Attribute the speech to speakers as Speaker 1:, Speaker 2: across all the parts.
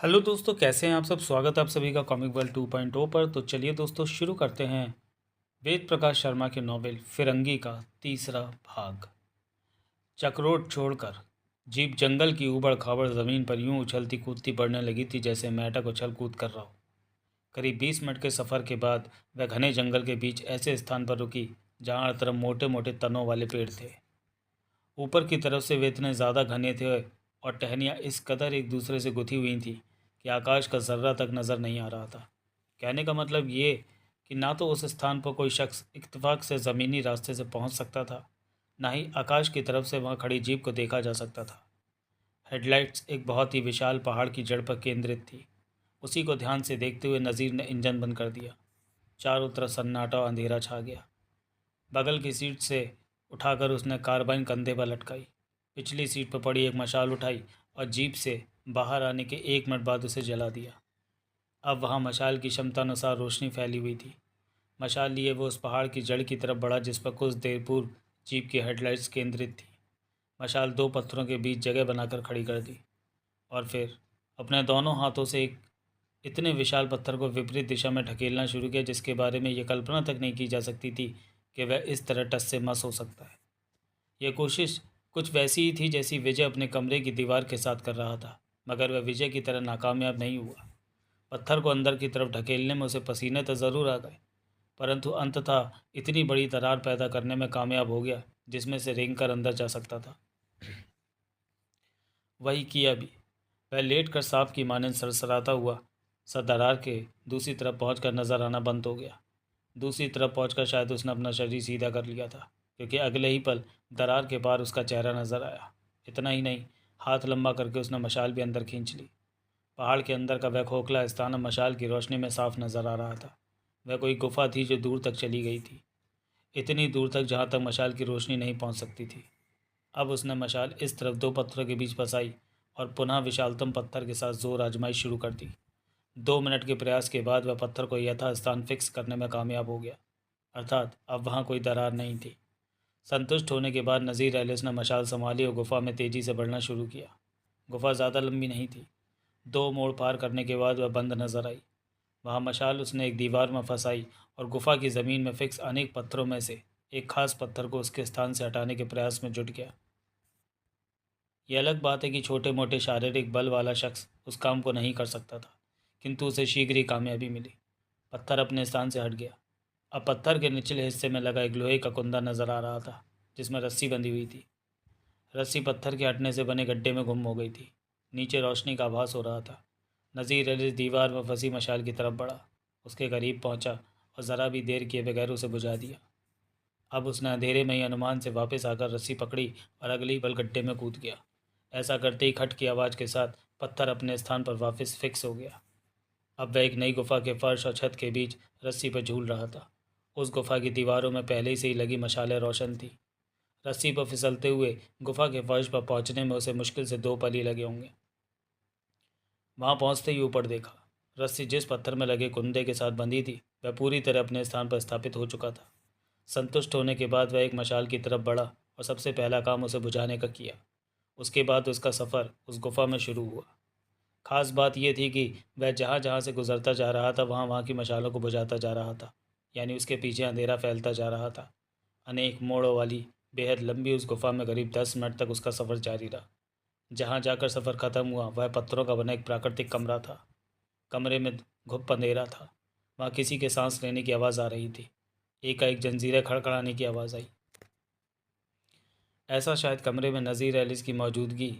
Speaker 1: Hello दोस्तों, कैसे हैं आप सब। स्वागत है आप सभी का कॉमिक वर्ल्ड 2.0 पर। तो चलिए दोस्तों, शुरू करते हैं वेद प्रकाश शर्मा के नॉवेल फिरंगी का तीसरा भाग। चक्रोट छोड़कर जीप जंगल की ऊबड़ खाबड़ ज़मीन पर यूं उछलती कूदती पड़ने लगी थी जैसे मेंढक उछल कूद कर रहा हो। करीब 20 मिनट के सफ़र के बाद वह घने जंगल के बीच ऐसे स्थान पर रुकी जहाँ हर तरफ मोटे मोटे तनों वाले पेड़ थे। ऊपर की तरफ से वे इतने ज़्यादा घने थे और टहनियाँ इस कदर एक दूसरे से गुथी हुई थी कि आकाश का जर्रा तक नज़र नहीं आ रहा था। कहने का मतलब ये कि ना तो उस स्थान पर कोई शख्स इत्तेफाक से ज़मीनी रास्ते से पहुंच सकता था, ना ही आकाश की तरफ से वहां खड़ी जीप को देखा जा सकता था। हेडलाइट्स एक बहुत ही विशाल पहाड़ की जड़ पर केंद्रित थी। उसी को ध्यान से देखते हुए नज़ीर ने इंजन बंद कर दिया। चारों तरफ सन्नाटा और अंधेरा छा गया। बगल की सीट से उठाकर उसने कार्बाइन कंधे पर लटकाई, पिछली सीट पर पड़ी एक मशाल उठाई और जीप से बाहर आने के 1 मिनट बाद उसे जला दिया। अब वहाँ मशाल की क्षमतानुसार रोशनी फैली हुई थी। मशाल लिए वो उस पहाड़ की जड़ की तरफ बढ़ा जिस पर कुछ देर पूर्व जीप की हेडलाइट्स केंद्रित थी। मशाल दो पत्थरों के बीच जगह बनाकर खड़ी कर दी और फिर अपने दोनों हाथों से एक इतने विशाल पत्थर को विपरीत दिशा में ढकेलना शुरू किया जिसके बारे में यह कल्पना तक नहीं की जा सकती थी कि वह इस तरह टस से मस हो सकता है। यह कोशिश कुछ वैसी ही थी जैसी विजय अपने कमरे की दीवार के साथ कर रहा था, मगर वह विजय की तरह नाकामयाब नहीं हुआ। पत्थर को अंदर की तरफ ढकेलने में उसे पसीने तो ज़रूर आ गए, परंतु अंततः इतनी बड़ी दरार पैदा करने में कामयाब हो गया जिसमें से रेंगकर अंदर जा सकता था। वही किया भी। वह लेट कर सांप की मानंद सरसराता हुआ सा दरार के दूसरी तरफ पहुंचकर नजर आना बंद हो गया। दूसरी तरफ पहुंचकर शायद उसने अपना शरीर सीधा कर लिया था, क्योंकि अगले ही पल दरार के पार उसका चेहरा नजर आया। इतना ही नहीं, हाथ लंबा करके उसने मशाल भी अंदर खींच ली। पहाड़ के अंदर का वह खोखला स्थान अब मशाल की रोशनी में साफ नजर आ रहा था। वह कोई गुफा थी जो दूर तक चली गई थी, इतनी दूर तक जहाँ तक मशाल की रोशनी नहीं पहुँच सकती थी। अब उसने मशाल इस तरफ दो पत्थरों के बीच फंसाई और पुनः विशालतम पत्थर के साथ जोर आजमाई शुरू कर दी। 2 मिनट के प्रयास के बाद वह पत्थर को यथास्थान फिक्स करने में कामयाब हो गया, अर्थात अब वहाँ कोई दरार नहीं थी। संतुष्ट होने के बाद नज़ीर एलिस ने मशाल संभाली और गुफा में तेज़ी से बढ़ना शुरू किया। गुफा ज़्यादा लंबी नहीं थी। 2 मोड़ पार करने के बाद वह बंद नजर आई। वहाँ मशाल उसने एक दीवार में फंसाई और गुफा की ज़मीन में फिक्स अनेक पत्थरों में से एक खास पत्थर को उसके स्थान से हटाने के प्रयास में जुट गया। यह अलग बात है कि छोटे मोटे शारीरिक बल वाला शख्स उस काम को नहीं कर सकता था, किंतु उसे शीघ्र ही कामयाबी मिली। पत्थर अपने स्थान से हट गया। अब पत्थर के निचले हिस्से में लगा एक लोहे का कुंदा नजर आ रहा था जिसमें रस्सी बंधी हुई थी। रस्सी पत्थर के हटने से बने गड्ढे में गुम हो गई थी। नीचे रोशनी का आभास हो रहा था। नज़ीर अली दीवार में फंसी मशाल की तरफ बढ़ा, उसके करीब पहुंचा और ज़रा भी देर किए बगैर उसे बुझा दिया। अब उसने अंधेरे में ही अनुमान से वापस आकर रस्सी पकड़ी और अगली पल गड्ढे में कूद गया। ऐसा करते ही खट की आवाज़ के साथ पत्थर अपने स्थान पर वापस फिक्स हो गया। अब वह एक नई गुफा के फर्श और छत के बीच रस्सी पर झूल रहा था। उस गुफा की दीवारों में पहले से ही लगी मशालें रोशन थी। रस्सी पर फिसलते हुए गुफा के फर्श पर पहुंचने में उसे मुश्किल से 2 पल ही लगे होंगे। वहां पहुंचते ही ऊपर देखा। रस्सी जिस पत्थर में लगे कुंदे के साथ बंधी थी वह पूरी तरह अपने स्थान पर स्थापित हो चुका था। संतुष्ट होने के बाद वह एक मशाल की तरफ बढ़ा और सबसे पहला काम उसे बुझाने का किया। उसके बाद उसका सफ़र उस गुफा में शुरू हुआ। खास बात यह थी कि वह जहाँ जहाँ से गुजरता जा रहा था वहाँ वहाँ की मशालों को बुझाता जा रहा था, यानी उसके पीछे अंधेरा फैलता जा रहा था। अनेक मोड़ों वाली बेहद लंबी उस गुफा में करीब 10 मिनट तक उसका सफ़र जारी रहा। जहाँ जाकर सफ़र ख़त्म हुआ वह पत्थरों का बना एक प्राकृतिक कमरा था। कमरे में घुप अंधेरा था। वहाँ किसी के सांस लेने की आवाज़ आ रही थी। एकाएक जंजीरें खड़खड़ाने की आवाज़ आई। ऐसा शायद कमरे में नज़ीर एलिस की मौजूदगी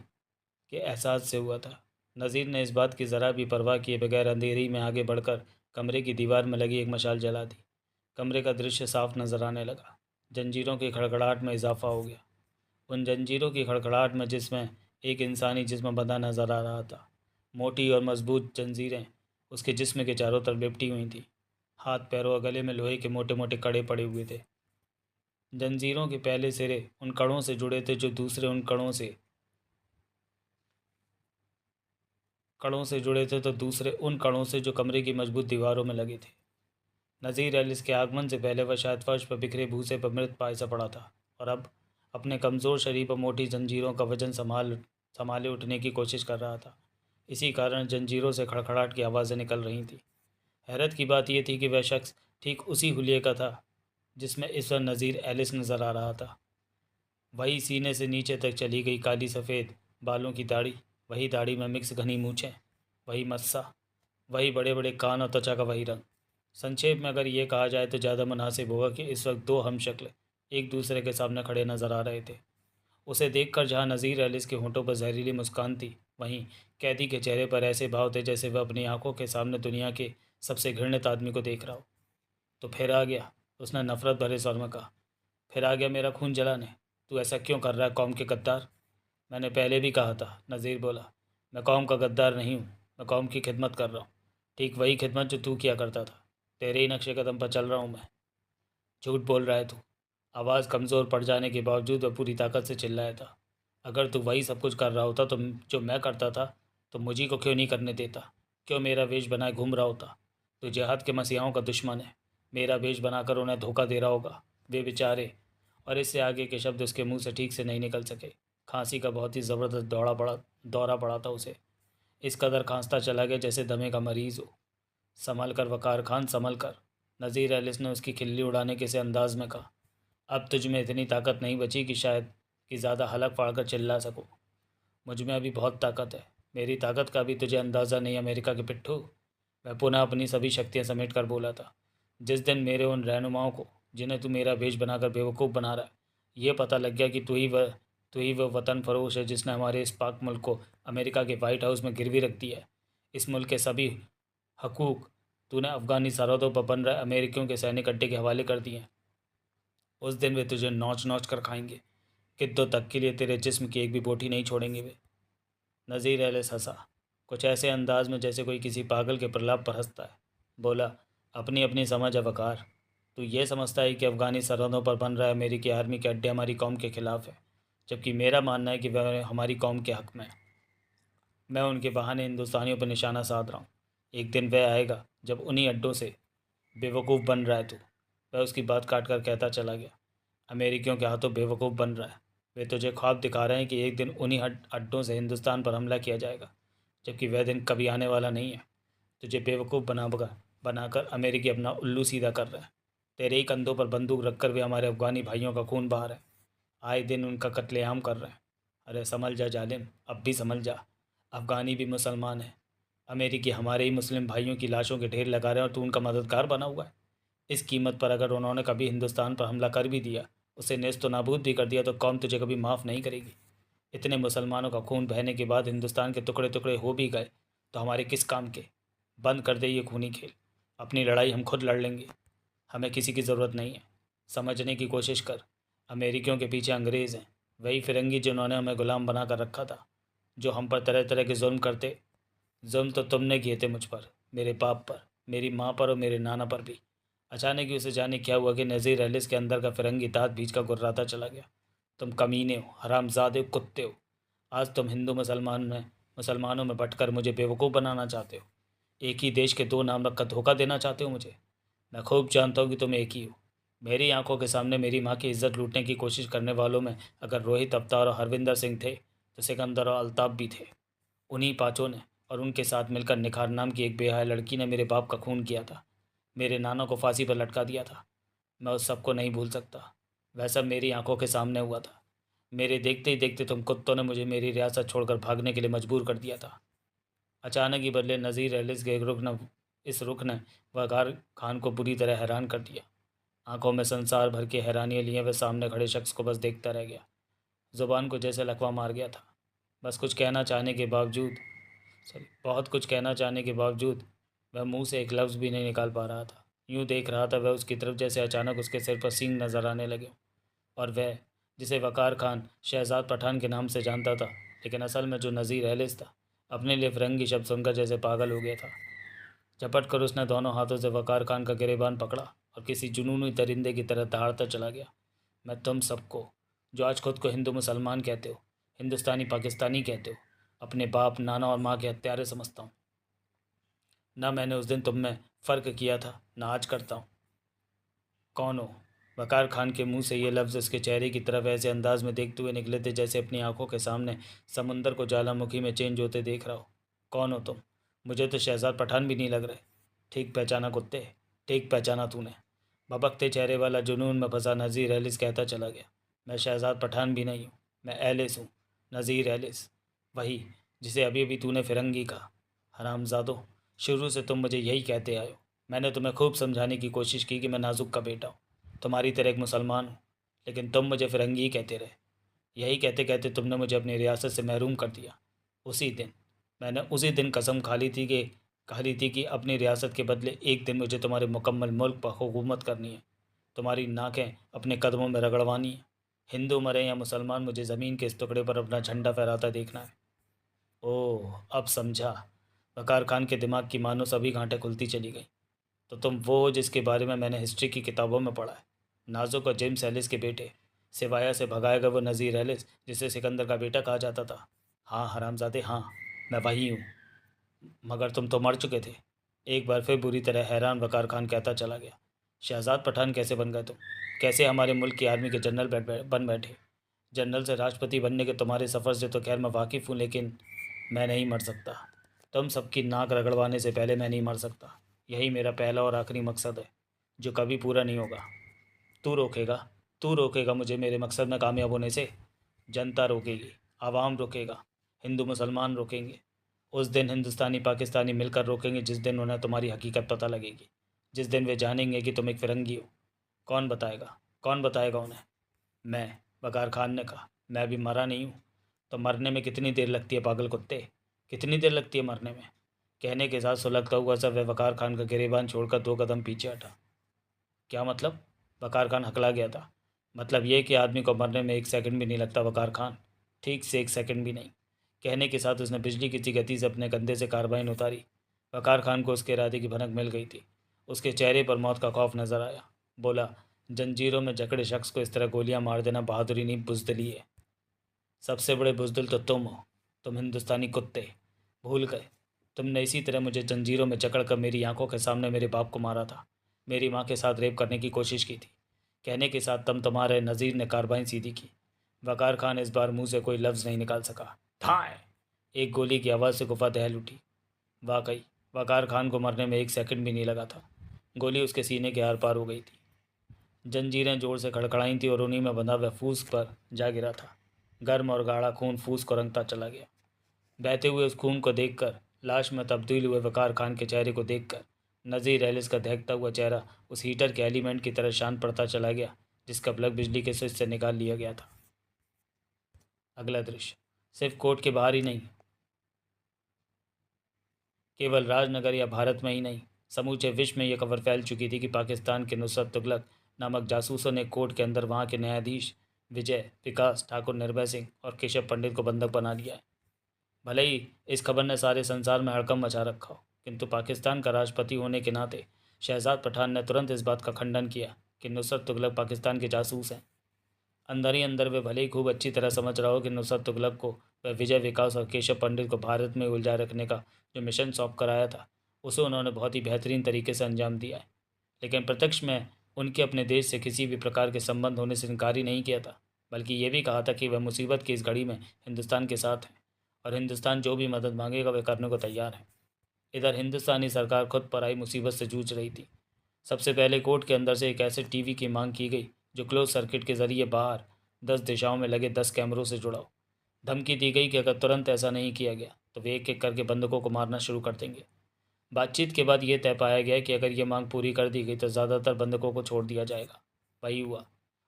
Speaker 1: के एहसास से हुआ था। नज़ीर ने इस बात की ज़रा भी परवाह किए बगैर अंधेरी में आगे बढ़कर कमरे की दीवार में लगी एक मशाल जला दी। कमरे का दृश्य साफ नजर आने लगा। जंजीरों की खड़खड़ाहट में इजाफा हो गया। उन जंजीरों की खड़खड़ाहट में जिसमें एक इंसानी जिस्म बंधा नजर आ रहा था। मोटी और मजबूत जंजीरें उसके जिस्म के चारों तरफ लिपटी हुई थीं। हाथ पैरों और गले में लोहे के मोटे मोटे कड़े पड़े हुए थे। जंजीरों के पहले सिरे उन कड़ों से जुड़े थे जो दूसरे उन कड़ों से जुड़े थे तो दूसरे उन कड़ों से जो कमरे की मजबूत दीवारों में लगे थे। नज़ीर एलिस के आगमन से पहले वह शायद फर्श पर बिखरे भूसे पर मृत पाय सा पड़ा था और अब अपने कमज़ोर शरीर पर मोटी जंजीरों का वजन संभाले उठने की कोशिश कर रहा था। इसी कारण जंजीरों से खड़खड़ाहट की आवाज़ें निकल रही थीं। हैरत की बात यह थी कि वह शख्स ठीक उसी हुलिये का था जिसमें इस वक्त नज़ीर एलिस नज़र आ रहा था। वही सीने से नीचे तक चली गई काली सफ़ेद बालों की दाढ़ी, वही दाढ़ी में मिक्स घनी मूछें, वही मस्सा, वही बड़े बड़े कान और त्वचा का वही रंग। संक्षेप में अगर ये कहा जाए तो ज़्यादा मुनासिब होगा कि इस वक्त दो हम शक्ल एक दूसरे के सामने खड़े नजर आ रहे थे। उसे देखकर जहाँ नज़ीर एलिस के होंठों पर जहरीली मुस्कान थी, वहीं कैदी के चेहरे पर ऐसे भाव थे जैसे वह अपनी आंखों के सामने दुनिया के सबसे घृणित आदमी को देख रहा हो। तो फिर आ गया, उसने नफरत भरे स्वर में कहा। फिर आ गया मेरा खून जलाने। तू ऐसा क्यों कर रहा है कौम के गद्दार? मैंने पहले भी कहा था, नज़ीर बोला। मैं कौम का गद्दार नहीं हूँ, मैं कौम की खिदमत कर रहा हूँ। ठीक वही खिदमत जो तू किया करता था। तेरे ही नक्शे कदम पर चल रहा हूँ मैं। झूठ बोल रहा है तू। आवाज़ कमज़ोर पड़ जाने के बावजूद वह पूरी ताकत से चिल्लाया था। अगर तू वही सब कुछ कर रहा होता तो जो मैं करता था, तो मुझी को क्यों नहीं करने देता? क्यों मेरा वेश बनाए घूम रहा होता? तो जिहाद के मसीहाओं का दुश्मन है। मेरा वेश बनाकर उन्हें धोखा दे रहा होगा, वे बेचारे। और इससे आगे के शब्द उसके मुंह से ठीक से नहीं निकल सके। खांसी का बहुत ही ज़बरदस्त दौरा पड़ा था उसे। इस कदर खांसता चला गया जैसे दमे का मरीज़ हो। संभल कर वकार खान, संभल कर। नज़ीर एलिस ने उसकी खिल्ली उड़ाने के से अंदाज में कहा। अब तुझ में इतनी ताकत नहीं बची कि शायद कि ज़्यादा हलक फाड़कर चिल्ला सको। मुझ में अभी बहुत ताकत है। मेरी ताकत का भी तुझे अंदाज़ा नहीं, अमेरिका के पिट्ठू। मैं पुनः अपनी सभी शक्तियाँ समेट कर बोला था। जिस दिन मेरे उन रहनुमाओं को, जिन्हें तू मेरा भेष बनाकर बेवकूफ़ बना रहा है, ये पता लग गया कि तू ही वह वतन फरोश है जिसने हमारे इस पाक मुल्क को अमेरिका के वाइट हाउस में गिरवी रख दिया है। इस मुल्क के सभी हकूक़ तूने अफ़गानी सरहदों पर बन रहे अमेरिकियों के सैनिक अड्डे के हवाले कर दिए हैं। उस दिन वे तुझे नोच नोच कर खाएंगे। किद्दों तक के लिए तेरे जिस्म की एक भी बोटी नहीं छोड़ेंगे वे। नज़ीर एलिस हंसा, कुछ ऐसे अंदाज में जैसे कोई किसी पागल के प्रलाप पर हंसता है। बोला, अपनी अपनी समझ है वकार। तू ये समझता है कि अफ़गानी सरहदों पर बन रहा है अमेरिकी आर्मी के अड्डे हमारी कौम के ख़िलाफ़ है, जबकि मेरा मानना है कि वह हमारी कौम के हक़ में है। मैं उनके बहाने हिंदुस्तानियों पर निशाना साध रहा हूँ। एक दिन वह आएगा जब उन्हीं अड्डों से बेवकूफ़ बन रहा है तू। वह उसकी बात काट कर कहता चला गया, अमेरिकियों के हाथों बेवकूफ़ बन रहा है। वे तुझे ख्वाब दिखा रहे हैं कि एक दिन उन्हीं अड्डों से हिंदुस्तान पर हमला किया जाएगा, जबकि वह दिन कभी आने वाला नहीं है। तुझे बेवकूफ़ बनाकर अमेरिकी अपना उल्लू सीधा कर रहे हैं। तेरे ही कंधों पर बंदूक रखकर वे हमारे अफ़गानी भाइयों का खून बहा रहे हैं। आए दिन उनका कत्लेआम कर रहे हैं। अरे संभल जा जालिम, अब भी संभल जा। अफ़गानी भी मुसलमान हैं। अमेरिकी हमारे ही मुस्लिम भाइयों की लाशों के ढेर लगा रहे हैं और तू उनका मददगार बना हुआ है। इस कीमत पर अगर उन्होंने कभी हिंदुस्तान पर हमला कर भी दिया, उसे नेस्त नाबूद भी कर दिया, तो कौम तुझे कभी माफ़ नहीं करेगी। इतने मुसलमानों का खून बहने के बाद हिंदुस्तान के टुकड़े टुकड़े हो भी गए तो हमारे किस काम के? बंद कर दे ये खूनी खेल। अपनी लड़ाई हम खुद लड़ लेंगे। हमें किसी की ज़रूरत नहीं है। समझने की कोशिश कर। अमेरिकियों के पीछे अंग्रेज़ हैं, वही फिरंगी जिन्होंने हमें गुलाम बना कर रखा था, जो हम पर तरह तरह के जुल्म करते। जुल्म तो तुमने किए थे मुझ पर, मेरे बाप पर, मेरी माँ पर और मेरे नाना पर भी। अचानक ही उसे जाने क्या हुआ कि नज़ीर एलिस के अंदर का फिरंगी दांत भींच कर गुर्राता चला गया। तुम कमीने हो, हरामजादे हो, कुत्ते हो। आज तुम हिंदू मुसलमानों में बंटकर मुझे बेवकूफ़ बनाना चाहते हो। एक ही देश के दो नाम रखकर धोखा देना चाहते हो मुझे। मैं खूब जानता हूँ कि तुम एक ही हो। मेरी आंखों के सामने मेरी माँ की इज्जत लूटने की कोशिश करने वालों में अगर रोहित अवतार और हरविंदर सिंह थे, तो सिकंदर और अल्ताफ़ भी थे। उन्हीं पाँचों ने और उनके साथ मिलकर निखार नाम की एक बेहया लड़की ने मेरे बाप का खून किया था। मेरे नाना को फांसी पर लटका दिया था। मैं उस सबको नहीं भूल सकता। वह सब मेरी आंखों के सामने हुआ था। मेरे देखते ही देखते तुम कुत्तों ने मुझे मेरी रियासत छोड़कर भागने के लिए मजबूर कर दिया था। अचानक ही बदले नज़ीर एलिस के इस रुख ने वक़ार खान को बुरी तरह हैरान कर दिया। आंखों में संसार भर की हैरानियाँ लिए वह सामने खड़े शख्स को बस देखता रह गया। ज़ुबान को जैसे लकवा मार गया था। बस कुछ कहना चाहने के बावजूद बहुत कुछ कहना चाहने के बावजूद वह मुंह से एक लफ्ज़ भी नहीं निकाल पा रहा था। यूं देख रहा था वह उसकी तरफ जैसे अचानक उसके सिर पर सींग नजर आने लगे। और वह, जिसे वक़ार खान शहजाद पठान के नाम से जानता था, लेकिन असल में जो नज़ीर एलिस था, अपने लिए फिरंगी शब्द सुनकर जैसे पागल हो गया था। झपट कर उसने दोनों हाथों से वक़ार खान का गिरेबान पकड़ा और किसी जुनूनी दरिंदे की तरह दहाड़ता चला गया। मैं तुम सबको, जो आज खुद को हिंदू मुसलमान कहते हो, हिंदुस्तानी पाकिस्तानी कहते हो, अपने बाप नाना और माँ के हत्यारे समझता हूँ। ना मैंने उस दिन तुम में फ़र्क किया था, ना आज करता हूँ। कौन हो? वक़ार खान के मुंह से ये लफ्ज़ उसके चेहरे की तरफ ऐसे अंदाज में देखते हुए निकले थे जैसे अपनी आंखों के सामने समुंदर को ज्वालामुखी में चेंज होते देख रहा हो। कौन हो तुम? मुझे तो शहजाद पठान भी नहीं लग रहे। ठीक पहचाना कुत्ते, ठीक पहचाना तूने। भबकते चेहरे वाला जुनून में फंसा नज़ीर एलिस कहता चला गया, मैं शहजाद पठान भी नहीं हूँ, मैं एलिस हूँ, नज़ीर एलिस, वही जिसे अभी अभी तूने फिरंगी कहा। हरामजादो, शुरू से तुम मुझे यही कहते आए हो। मैंने तुम्हें खूब समझाने की कोशिश की कि मैं नाजुक का बेटा हूँ, तुम्हारी तरह एक मुसलमान हूँ, लेकिन तुम मुझे फिरंगी ही कहते रहे। यही कहते कहते तुमने मुझे अपनी रियासत से महरूम कर दिया। उसी दिन मैंने उसी दिन कसम खा ली थी कि अपनी रियासत के बदले एक दिन मुझे तुम्हारे मुकम्मल मुल्क पर हुकूमत करनी है, तुम्हारी नाकें अपने कदमों में रगड़वानी है। हिंदू मरे या मुसलमान, मुझे ज़मीन के इस टुकड़े पर अपना झंडा फहराता देखना है। ओह, अब समझा। वकार खान के दिमाग की मानो सभी गांठें खुलती चली गईं। तो तुम वो हो जिसके बारे में मैंने हिस्ट्री की किताबों में पढ़ा है, नाजुक और जेम्स एलिस के बेटे, सिवाया से भगाया गया वो नज़ीर एलिस जिसे सिकंदर का बेटा कहा जाता था। हाँ हरामजादे, हाँ, मैं वही हूँ। मगर तुम तो मर चुके थे। एक बार फिर बुरी तरह हैरान वकार खान कहता चला गया, शहजाद पठान कैसे बन गए तुम? कैसे हमारे मुल्क की आर्मी के जनरल बन बैठे? जनरल से राष्ट्रपति बनने के तुम्हारे सफ़र से तो खैर मैं वाकिफ़ हूँ, लेकिन मैं नहीं मर सकता। तुम सबकी नाक रगड़वाने से पहले मैं नहीं मर सकता। यही मेरा पहला और आखिरी मकसद है, जो कभी पूरा नहीं होगा। तू रोकेगा, तू रोकेगा मुझे मेरे मकसद में कामयाब होने से? जनता रोकेगी, आवाम रोकेगा, हिंदू मुसलमान रोकेंगे। उस दिन हिंदुस्तानी पाकिस्तानी मिलकर रोकेंगे जिस दिन उन्हें तुम्हारी हकीकत पता लगेगी, जिस दिन वे जानेंगे कि तुम एक फिरंगी हो। कौन बताएगा, कौन बताएगा उन्हें? मैं, वकार खान ने कहा, मैं अभी मरा नहीं हूँ। तो मरने में कितनी देर लगती है पागल कुत्ते, कितनी देर लगती है मरने में? कहने के साथ सुलगता हुआ सा वह वकार खान का गिरेबान छोड़कर 2 कदम पीछे हटा। क्या मतलब? वकार खान हकला गया था। मतलब यह कि आदमी को मरने में 1 सेकंड भी नहीं लगता वकार खान, ठीक से 1 सेकंड भी नहीं। कहने के साथ उसने बिजली की सी गति से अपने कंधे से कार्बाइन उतारी। वकार खान को उसके इरादे की भनक मिल गई थी। उसके चेहरे पर मौत का खौफ नजर आया। बोला, जंजीरों में जकड़े शख्स को इस तरह गोलियां मार देना बहादुरी नहीं, बुजदिली है। सबसे बड़े बुजदिल तो तुम हो, तुम हिंदुस्तानी कुत्ते। भूल गए, तुमने इसी तरह मुझे जंजीरों में जकड़ कर मेरी आंखों के सामने मेरे बाप को मारा था, मेरी माँ के साथ रेप करने की कोशिश की थी। कहने के साथ तुम्हारे नज़ीर ने कार्बाइन सीधी की। वकार खान इस बार मुंह से कोई लफ्ज़ नहीं निकाल सका। ठाए, एक गोली की आवाज़ से गुफा दहल उठी। वाकई वकार खान को मरने में 1 सेकंड भी नहीं लगा था। गोली उसके सीने के आर पार हो गई थी। जंजीरें जोर से खड़खड़ाई थी और उन्हीं में बंधा वह फूस पर जा गिरा था। गर्म और गाढ़ा खून फूस को रंगता चला गया। बहते हुए उस खून को देखकर, लाश में तब्दील हुए वकार खान के चेहरे को देखकर, नज़ीर एलिस का दहकता हुआ चेहरा उस हीटर के एलिमेंट की तरह शांत पड़ता चला गया जिसका प्लग बिजली के स्विच से निकाल लिया गया था। अगला दृश्य सिर्फ कोर्ट के बाहर ही नहीं, केवल राजनगर या भारत में ही नहीं, समूचे विश्व में यह खबर फैल चुकी थी कि पाकिस्तान के नुसरत तुगलक नामक जासूसों ने कोर्ट के अंदर वहाँ के न्यायाधीश विजय विकास ठाकुर, निर्भय सिंह और केशव पंडित को बंधक बना लिया है। भले ही इस खबर ने सारे संसार में हड़कंप मचा रखा हो, किंतु पाकिस्तान का राष्ट्रपति होने के नाते शहजाद पठान ने तुरंत इस बात का खंडन किया कि नुसरत तुगलक पाकिस्तान के जासूस हैं। अंदर ही अंदर वे भले ही खूब अच्छी तरह समझ रहा हो कि नुसरत तुगलक को वह विजय विकास और केशव पंडित को भारत में उलझा रखने का जो मिशन सौंप कराया था, उसे उन्होंने बहुत ही बेहतरीन तरीके से अंजाम दिया है। लेकिन प्रत्यक्ष में उनके अपने देश से किसी भी प्रकार के संबंध होने से इनकार ही नहीं किया था, बल्कि ये भी कहा था कि वह मुसीबत की इस घड़ी में हिंदुस्तान के साथ है और हिंदुस्तान जो भी मदद मांगेगा वह करने को तैयार है। इधर हिंदुस्तानी सरकार खुद पर आई मुसीबत से जूझ रही थी। सबसे पहले कोर्ट के अंदर से एक ऐसे टीवी की मांग की गई जो क्लोज सर्किट के जरिए बाहर 10 दिशाओं में लगे 10 कैमरों से जुड़ा हो। धमकी दी गई कि अगर तुरंत ऐसा नहीं किया गया तो वे एक एक करके बंदूकों को मारना शुरू कर देंगे। बातचीत के बाद ये तय पाया गया कि अगर ये मांग पूरी कर दी गई तो ज़्यादातर बंदकों को छोड़ दिया जाएगा। वही हुआ।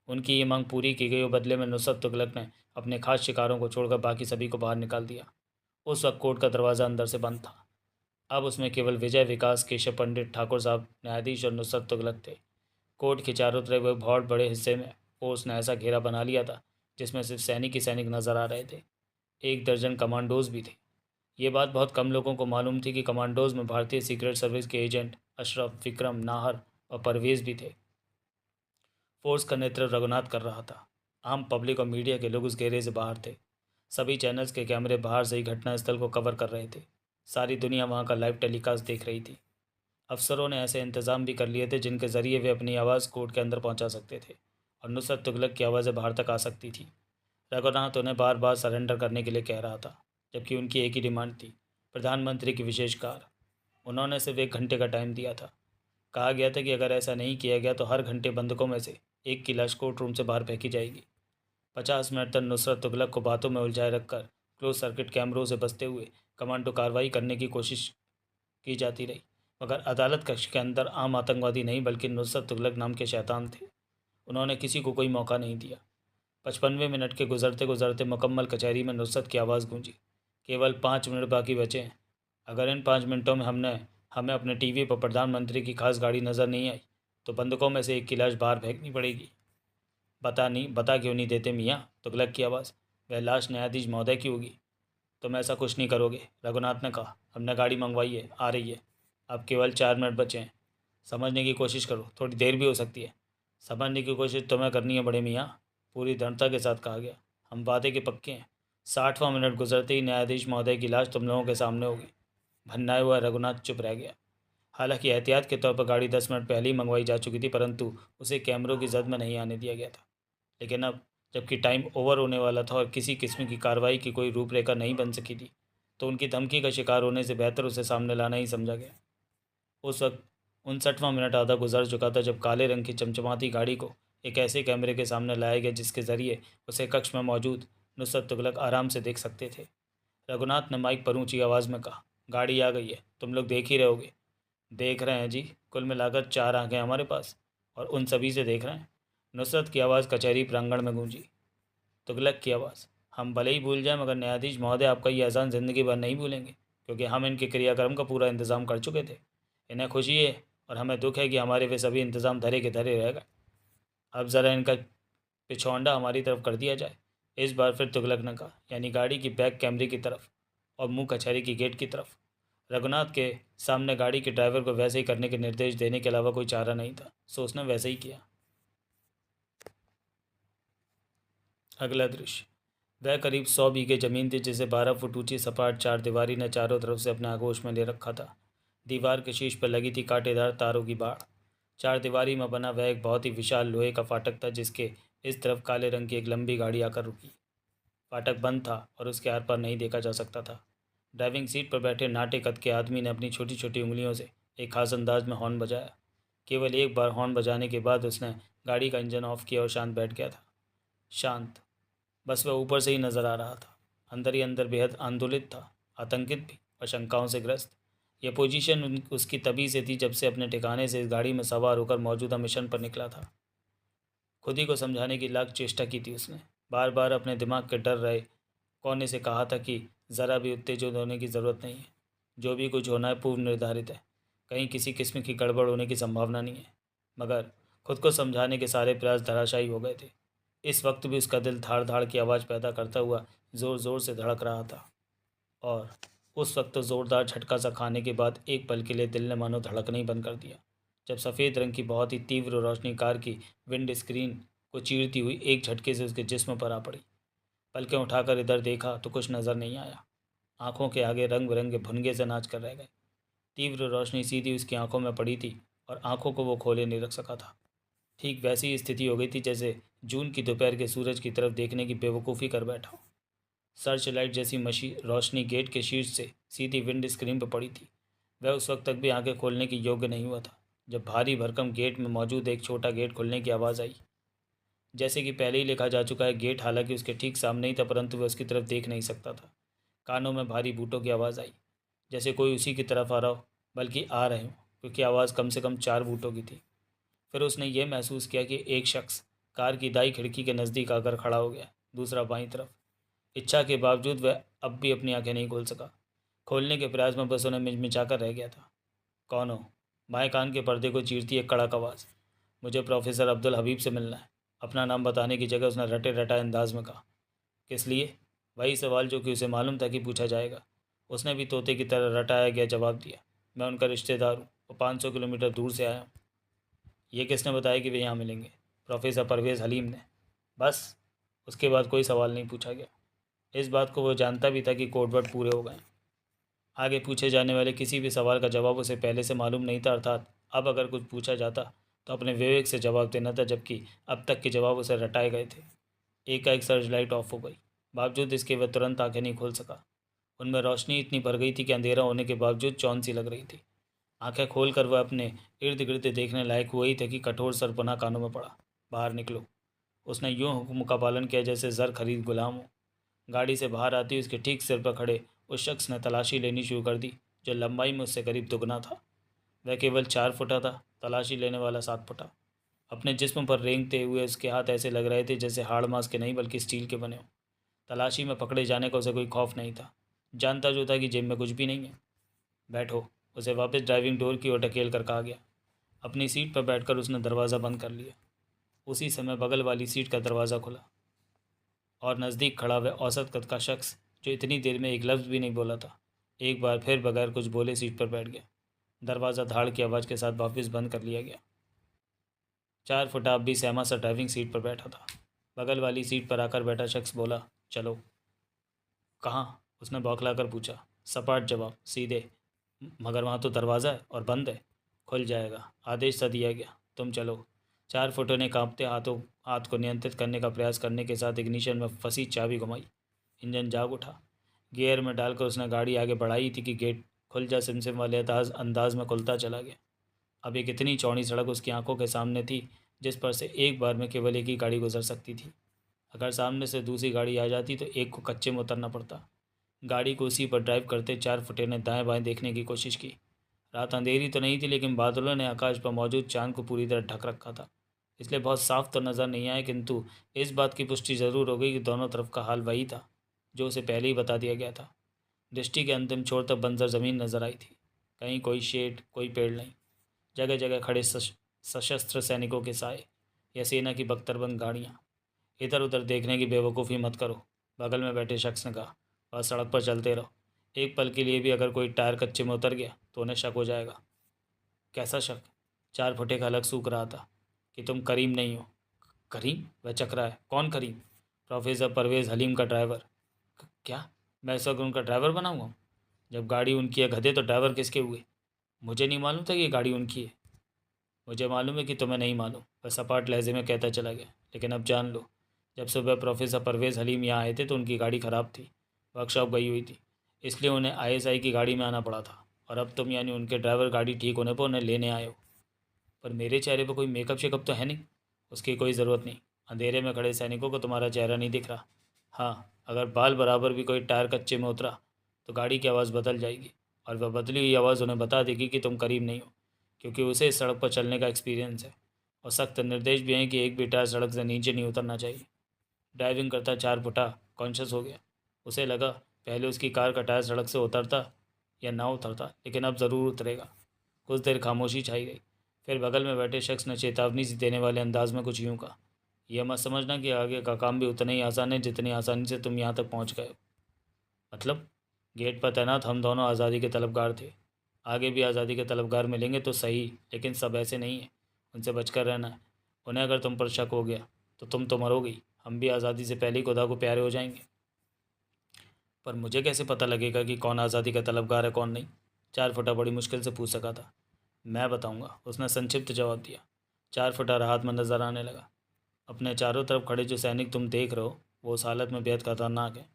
Speaker 1: उनकी ये मांग पूरी की गई और बदले में नुसरत तुगलक ने अपने खास शिकारों को छोड़कर बाकी सभी को बाहर निकाल दिया। उस वक्त कोर्ट का दरवाज़ा अंदर से बंद था। अब उसमें केवल विजय विकास, केशव पंडित, ठाकुर साहब, न्यायाधीश और नुसरत तुगलक थे। कोर्ट के चारों तरफ वह बहुत बड़े हिस्से में फोर्स ने ऐसा घेरा बना लिया था जिसमें सिर्फ सैनिक ही सैनिक नजर आ रहे थे। 1 दर्जन कमांडोज भी थे। ये बात बहुत कम लोगों को मालूम थी कि कमांडोज में भारतीय सीक्रेट सर्विस के एजेंट अशरफ, विक्रम, नाहर और परवेज़ भी थे। फोर्स का नेतृत्व रघुनाथ कर रहा था। आम पब्लिक और मीडिया के लोग उस घेरे से बाहर थे। सभी चैनल्स के कैमरे बाहर से ही घटनास्थल को कवर कर रहे थे। सारी दुनिया वहाँ का लाइव टेलीकास्ट देख रही थी। अफसरों ने ऐसे इंतज़ाम भी कर लिए थे जिनके ज़रिए वे अपनी आवाज़ कोर्ट के अंदर पहुँचा सकते थे और नुसरत तुगलक की आवाज़ें बाहर तक आ सकती थी। रघुनाथ उन्हें बार बार सरेंडर करने के लिए कह रहा था, जबकि उनकी एक ही डिमांड थी, प्रधानमंत्री की विशेष कार। उन्होंने सिर्फ 1 घंटे का टाइम दिया था। कहा गया था कि अगर ऐसा नहीं किया गया तो हर घंटे बंधकों में से एक की लाश कोर्ट रूम से बाहर फेंकी जाएगी। 50 मिनट तक नुसरत तुगलक को बातों में उलझाए रखकर क्लोज सर्किट कैमरों से बचते हुए कमांडो कार्रवाई करने की कोशिश की जाती रही, मगर अदालत कक्ष के अंदर आम आतंकवादी नहीं बल्कि नुसरत तुगलक नाम के शैतान थे। उन्होंने किसी को कोई मौका नहीं दिया। 55वें मिनट के गुजरते गुजरते मुकम्मल कचहरी में नुसरत की आवाज़ गूंजी। केवल 5 मिनट बाकी बचे हैं। अगर इन 5 मिनटों में हमें अपने टीवी पर प्रधानमंत्री की खास गाड़ी नज़र नहीं आई तो बंधकों में से एक की लाश बाहर फेंकनी पड़ेगी। बता क्यों नहीं देते मियाँ? तुगलक की आवाज़। वह लाश न्यायाधीश महोदय की होगी। तुम ऐसा कुछ नहीं करोगे, रघुनाथ ने कहा। हमने गाड़ी मंगवाई है, आ रही है। अब केवल 4 मिनट बचे हैं। समझने की कोशिश करो, थोड़ी देर भी हो सकती है। समझने की कोशिश तुम्हें करनी है बड़े मियाँ, पूरी दृढ़ता के साथ कहा गया। हम वादे के पक्के हैं। 60वां मिनट गुजरते ही न्यायाधीश महोदय की लाश तुम लोगों के सामने होगी। भन्नाए हुआ रघुनाथ चुप रह गया। हालांकि एहतियात के तौर पर गाड़ी 10 मिनट पहले ही मंगवाई जा चुकी थी, परंतु उसे कैमरों की जद में नहीं आने दिया गया था। लेकिन अब जबकि टाइम ओवर होने वाला था और किसी किस्म की कार्रवाई की कोई रूपरेखा नहीं बन सकी थी, तो उनकी धमकी का शिकार होने से बेहतर उसे सामने लाना ही समझा गया। उस वक्त 59वां मिनट आधा गुजर चुका था जब काले रंग की चमचमाती गाड़ी को एक ऐसे कैमरे के सामने लाया गया जिसके ज़रिए उसे कक्ष में मौजूद नुसरत तुगलक आराम से देख सकते थे। रघुनाथ ने माइक पर ऊंची आवाज़ में कहा, गाड़ी आ गई है, तुम लोग देख ही रहोगे। देख रहे हैं जी, कुल मिलाकर 4 आंखें हमारे पास, और उन सभी से देख रहे हैं। नुसरत की आवाज़ कचहरी प्रांगण में गूंजी। तुगलक की आवाज़। हम भले ही भूल जाएं मगर न्यायाधीश महोदय आपका ये एहसान ज़िंदगी भर नहीं भूलेंगे, क्योंकि हम इनके क्रियाक्रम का पूरा इंतज़ाम कर चुके थे। इन्हें खुशी है और हमें दुख है कि हमारे वे सभी इंतज़ाम धरे के धरे रह गए। अब ज़रा इनका पिछौंडा हमारी तरफ कर दिया जाए। इस बार फिर तुगलक ने कहा, यानी गाड़ी की बैक कैमरे की तरफ और मुंह कचहरी की गेट की तरफ। रघुनाथ के सामने गाड़ी के ड्राइवर को वैसे ही करने के निर्देश देने के अलावा कोई चारा नहीं था, सो उसने वैसे ही किया। अगला दृश्य। वह करीब 100 बीघे ज़मीन थी जिसे 12 फुट ऊंची सपाट चार दीवारी ने चारों तरफ से अपने आगोश में ले रखा था। दीवार के शीर्ष पर लगी थी कांटेदार तारों की बाड़। चार दीवारी में बना वह एक बहुत ही विशाल लोहे का फाटक था जिसके इस तरफ काले रंग की एक लंबी गाड़ी आकर रुकी। फाटक बंद था और उसके आर पार नहीं देखा जा सकता था। ड्राइविंग सीट पर बैठे नाटे कद के आदमी ने अपनी छोटी छोटी उंगलियों से एक खास अंदाज में हॉर्न बजाया। केवल एक बार हॉर्न बजाने के बाद उसने गाड़ी का इंजन ऑफ किया और शांत बैठ गया था। शांत। बस वह ऊपर से ही नजर आ रहा था। अंदर ही अंदर बेहद आंदोलित था, आतंकित भी और शंकाओं से ग्रस्त। यह पोजीशन उसकी तभी से थी जब से अपने ठिकाने से इस गाड़ी में सवार होकर मौजूदा मिशन पर निकला था। खुद ही को समझाने की लाख चेष्टा की थी उसने। बार बार अपने दिमाग के डर रहे कोने से कहा था कि ज़रा भी उत्तेजित होने की ज़रूरत नहीं है। जो भी कुछ होना है पूर्व निर्धारित है। कहीं किसी किस्म की गड़बड़ होने की संभावना नहीं है। मगर खुद को समझाने के सारे प्रयास धराशायी हो गए थे। इस वक्त भी उसका दिल धाड़ धाड़ की आवाज़ पैदा करता हुआ ज़ोर ज़ोर से धड़क रहा था। और उस वक्त तो ज़ोरदार झटका सा खाने के बाद एक पल के लिए दिल ने मानो धड़कना ही बंद कर दिया, जब सफ़ेद रंग की बहुत ही तीव्र रोशनी कार की विंड स्क्रीन को चीरती हुई एक झटके से उसके जिस्म पर आ पड़ी। पलकें उठाकर इधर देखा तो कुछ नज़र नहीं आया। आंखों के आगे रंग बिरंगे भुनगे से नाच कर रह गए। तीव्र रोशनी सीधी उसकी आंखों में पड़ी थी और आंखों को वो खोले नहीं रख सका था। ठीक वैसी ही स्थिति हो गई थी जैसे जून की दोपहर के सूरज की तरफ देखने की बेवकूफ़ी कर बैठा हो। सर्च लाइट जैसी मशी रोशनी गेट के शीर्ष से सीधी विंड स्क्रीन पर पड़ी थी। वह उस वक्त तक भी आंखें खोलने की योग्य नहीं हुआ था जब भारी भरकम गेट में मौजूद एक छोटा गेट खुलने की आवाज़ आई। जैसे कि पहले ही लिखा जा चुका है, गेट हालांकि उसके ठीक सामने ही था परंतु वह उसकी तरफ देख नहीं सकता था। कानों में भारी बूटों की आवाज़ आई, जैसे कोई उसी की तरफ आ रहा हो, बल्कि आ रहे हो, क्योंकि आवाज़ कम से कम 4 बूटों की थी। फिर उसने ये महसूस किया कि एक शख्स कार की दाई खिड़की के नज़दीक आकर खड़ा हो गया, दूसरा बाईं तरफ। इच्छा के बावजूद वह अब भी अपनी आंखें नहीं खोल सका। खोलने के प्रयास में बस उन्हें मिचमिचाकर रह गया था। कौन हो? बाएं कान के पर्दे को चीरती एक कड़क आवाज़। मुझे प्रोफेसर अब्दुल हबीब से मिलना है। अपना नाम बताने की जगह उसने रटे रटाए अंदाज में कहा। किस लिए? वही सवाल जो कि उसे मालूम था कि पूछा जाएगा। उसने भी तोते की तरह रटाया गया जवाब दिया। मैं उनका रिश्तेदार हूँ और 500 किलोमीटर दूर से आया हूँ। ये किसने बताया कि वे यहाँ मिलेंगे? प्रोफेसर परवेज़ हलीम ने। बस। उसके बाद कोई सवाल नहीं पूछा गया। इस बात को वो जानता भी था कि कोडवर्ड पूरे हो गए। आगे पूछे जाने वाले किसी भी सवाल का जवाब उसे पहले से मालूम नहीं था, अर्थात अब अगर कुछ पूछा जाता तो अपने विवेक से जवाब देना था, जबकि अब तक के जवाब उसे रटाए गए थे। एकाएक सर्च लाइट ऑफ हो गई। बावजूद इसके वह तुरंत आंखें नहीं खोल सका। उनमें रोशनी इतनी भर गई थी कि अंधेरा होने के बावजूद चौंध सी लग रही थी। आंखें खोलकर वह अपने इर्द गिर्द देखने लायक हुआ ही थे कि कठोर सर पुनः कानों में पड़ा। बाहर निकलो। उसने यूं हुक्म का पालन किया जैसे जर खरीद गुलाम हो। गाड़ी से बाहर आती उसके ठीक सिर पर खड़े उस शख्स ने तलाशी लेनी शुरू कर दी, जो लंबाई में उससे करीब दुगना था। वह केवल 4 फुटा था, तलाशी लेने वाला 7 फुटा। अपने जिस्म पर रेंगते हुए उसके हाथ ऐसे लग रहे थे जैसे हाड़ मांस के नहीं बल्कि स्टील के बने हों। तलाशी में पकड़े जाने का उसे कोई खौफ नहीं था। जानता जो था कि जेब में कुछ भी नहीं है। बैठो। उसे वापस ड्राइविंग डोर की ओर ढकेल कर कहा गया। अपनी सीट पर बैठकर उसने दरवाज़ा बंद कर लिया। उसी समय बगल वाली सीट का दरवाज़ा खुला और नज़दीक खड़ा वह औसत कद का शख्स, जो इतनी देर में एक लफ्ज़ भी नहीं बोला था, एक बार फिर बगैर कुछ बोले सीट पर बैठ गया। दरवाज़ा धाड़ की आवाज़ के साथ वापस बंद कर लिया गया। 4 फुटा अब भी सहमा सा ड्राइविंग सीट पर बैठा था। बगल वाली सीट पर आकर बैठा शख्स बोला, चलो। कहाँ? उसने बौखला कर पूछा। सपाट जवाब, सीधे। मगर वहाँ तो दरवाज़ा है और बंद है। खुल जाएगा, आदेश सा दिया गया। तुम चलो। 4 फुटों ने कांपते हाथ को नियंत्रित करने का प्रयास करने के साथ इग्निशन में फंसी चाबी घुमाई। इंजन जाग उठा। गियर में डालकर उसने गाड़ी आगे बढ़ाई थी कि गेट खुल जा सिमसिम वाले अंदाज में खुलता चला गया। अब एक इतनी चौड़ी सड़क उसकी आंखों के सामने थी जिस पर से एक बार में केवल एक ही गाड़ी गुजर सकती थी। अगर सामने से दूसरी गाड़ी आ जाती तो एक को कच्चे में उतरना पड़ता। गाड़ी को उसी पर ड्राइव करते 4 फुटे ने दाएं बाएं देखने की कोशिश की। रात अंधेरी तो नहीं थी, लेकिन बादलों ने आकाश पर मौजूद चांद को पूरी तरह ढक रखा था, इसलिए बहुत साफ तो नज़र नहीं आया। किंतु इस बात की पुष्टि ज़रूर हो गई कि दोनों तरफ का हाल वही था जो उसे पहले ही बता दिया गया था। दृष्टि के अंतिम छोर तक बंजर ज़मीन नजर आई थी। कहीं कोई शेड, कोई पेड़ नहीं। जगह जगह खड़े सशस्त्र सैनिकों के साए या सेना की बख्तरबंद गाड़ियाँ। इधर उधर देखने की बेवकूफ़ी मत करो, बगल में बैठे शख्स ने कहा। बस सड़क पर चलते रहो। एक पल के लिए भी अगर कोई टायर कच्चे में उतर गया तो उन्हें शक हो जाएगा। कैसा शक? 4 फुटे का अलग सूख रहा था। कि तुम करीम नहीं हो। करीम? वह चकरा है। कौन करीम? प्रोफेसर परवेज़ हलीम का ड्राइवर। क्या? मैं इस वक्त उनका ड्राइवर बना हुआ हूँ? जब गाड़ी उनकी है गधे, तो ड्राइवर किसके हुए? मुझे नहीं मालूम था कि ये गाड़ी उनकी है। मुझे मालूम है कि तुम्हें नहीं मालूम, वह सपाट लहजे में कहता चला गया। लेकिन अब जान लो, जब सुबह प्रोफेसर परवेज़ हलीम यहाँ आए थे तो उनकी गाड़ी ख़राब थी, वर्कशॉप गई हुई थी, इसलिए उन्हें आईएसआई की गाड़ी में आना पड़ा था। और अब तुम यानी उनके ड्राइवर गाड़ी ठीक होने पर उन्हें लेने आए हो। पर मेरे चेहरे पर कोई मेकअप शेकअप तो है नहीं। उसकी कोई ज़रूरत नहीं। अंधेरे में खड़े सैनिकों को तुम्हारा चेहरा नहीं दिख रहा। हाँ, अगर बाल बराबर भी कोई टायर कच्चे में उतरा तो गाड़ी की आवाज़ बदल जाएगी, और वह बदली हुई आवाज़ उन्हें बता देगी कि तुम करीब नहीं हो, क्योंकि उसे इस सड़क पर चलने का एक्सपीरियंस है। और सख्त निर्देश भी हैं कि एक भी टायर सड़क से नीचे नहीं उतरना चाहिए। ड्राइविंग करता 4 फुटा कॉन्शियस हो गया। उसे लगा पहले उसकी कार का टायर सड़क से उतरता या ना उतरता, लेकिन अब ज़रूर उतरेगा। कुछ देर खामोशी छाई गई। फिर बगल में बैठे शख्स ने चेतावनी सी देने वाले अंदाज में कुछ यूँ कहा, यह मत समझना कि आगे का काम भी उतना ही आसान है जितनी आसानी से तुम यहाँ तक पहुँच गए हो। मतलब? गेट पर तैनात हम दोनों आज़ादी के तलबगार थे। आगे भी आज़ादी के तलबगार मिलेंगे तो सही, लेकिन सब ऐसे नहीं है। उनसे बचकर रहना है। उन्हें अगर तुम पर शक हो गया तो तुम तो मरोगी। हम भी आज़ादी से पहले ही खुदा को प्यारे हो जाएंगे। पर मुझे कैसे पता लगेगा कि कौन आज़ादी का तलबगार है कौन नहीं? 4 फुटा बड़ी मुश्किल से पूछ सका था। मैं बताऊंगा, उसने संक्षिप्त जवाब दिया। 4 फुटा राहत में नजर आने लगा। अपने चारों तरफ खड़े जो सैनिक तुम देख रहे हो वो उस हालत में बेहद खतरनाक है।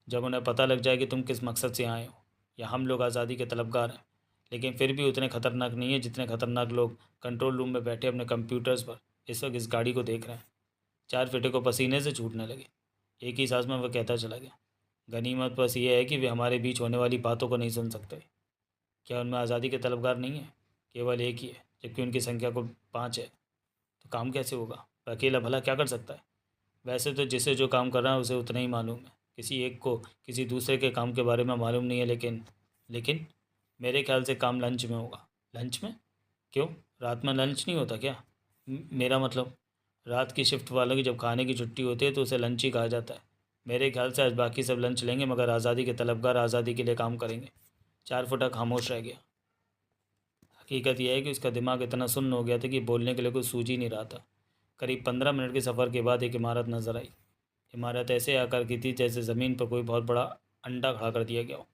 Speaker 1: जब उन्हें पता लग जाए कि तुम किस मकसद से आए हो, या हम लोग आज़ादी के तलबगार हैं, लेकिन फिर भी उतने खतरनाक नहीं है जितने खतरनाक लोग कंट्रोल रूम में बैठे अपने कंप्यूटर्स पर इस वक्त इस गाड़ी को देख रहे हैं। 4 फुटे को पसीने से छूटने लगे। एक ही सांस में वह कहता चला गया, गनीमत बस ये है कि वे हमारे बीच होने वाली बातों को नहीं सुन सकते। क्या उनमें आज़ादी के तलबगार नहीं है? केवल एक ही है, जबकि उनकी संख्या को 5 है। तो काम कैसे होगा? वह अकेला भला क्या कर सकता है? वैसे तो जिसे जो काम कर रहा है उसे उतना ही मालूम है। किसी एक को किसी दूसरे के काम के बारे में मालूम नहीं है, लेकिन मेरे ख्याल से काम लंच में होगा। लंच में? क्यों? रात में लंच नहीं होता क्या? मेरा मतलब, रात की शिफ्ट वालों की जब खाने की छुट्टी होती है तो उसे लंच ही कहा जाता है। मेरे ख्याल से आज बाकी सब लंच लेंगे, मगर आज़ादी के तलबगार आज़ादी के लिए काम करेंगे। 4 फुटा खामोश रह गया। हकीकत यह है कि उसका दिमाग इतना सुन्न हो गया था कि बोलने के लिए कुछ सूझ ही नहीं रहा था। करीब 15 मिनट के सफ़र के बाद एक इमारत नजर आई। इमारत ऐसे आकार की थी जैसे ज़मीन पर कोई बहुत बड़ा अंडा खड़ा कर दिया गया हो।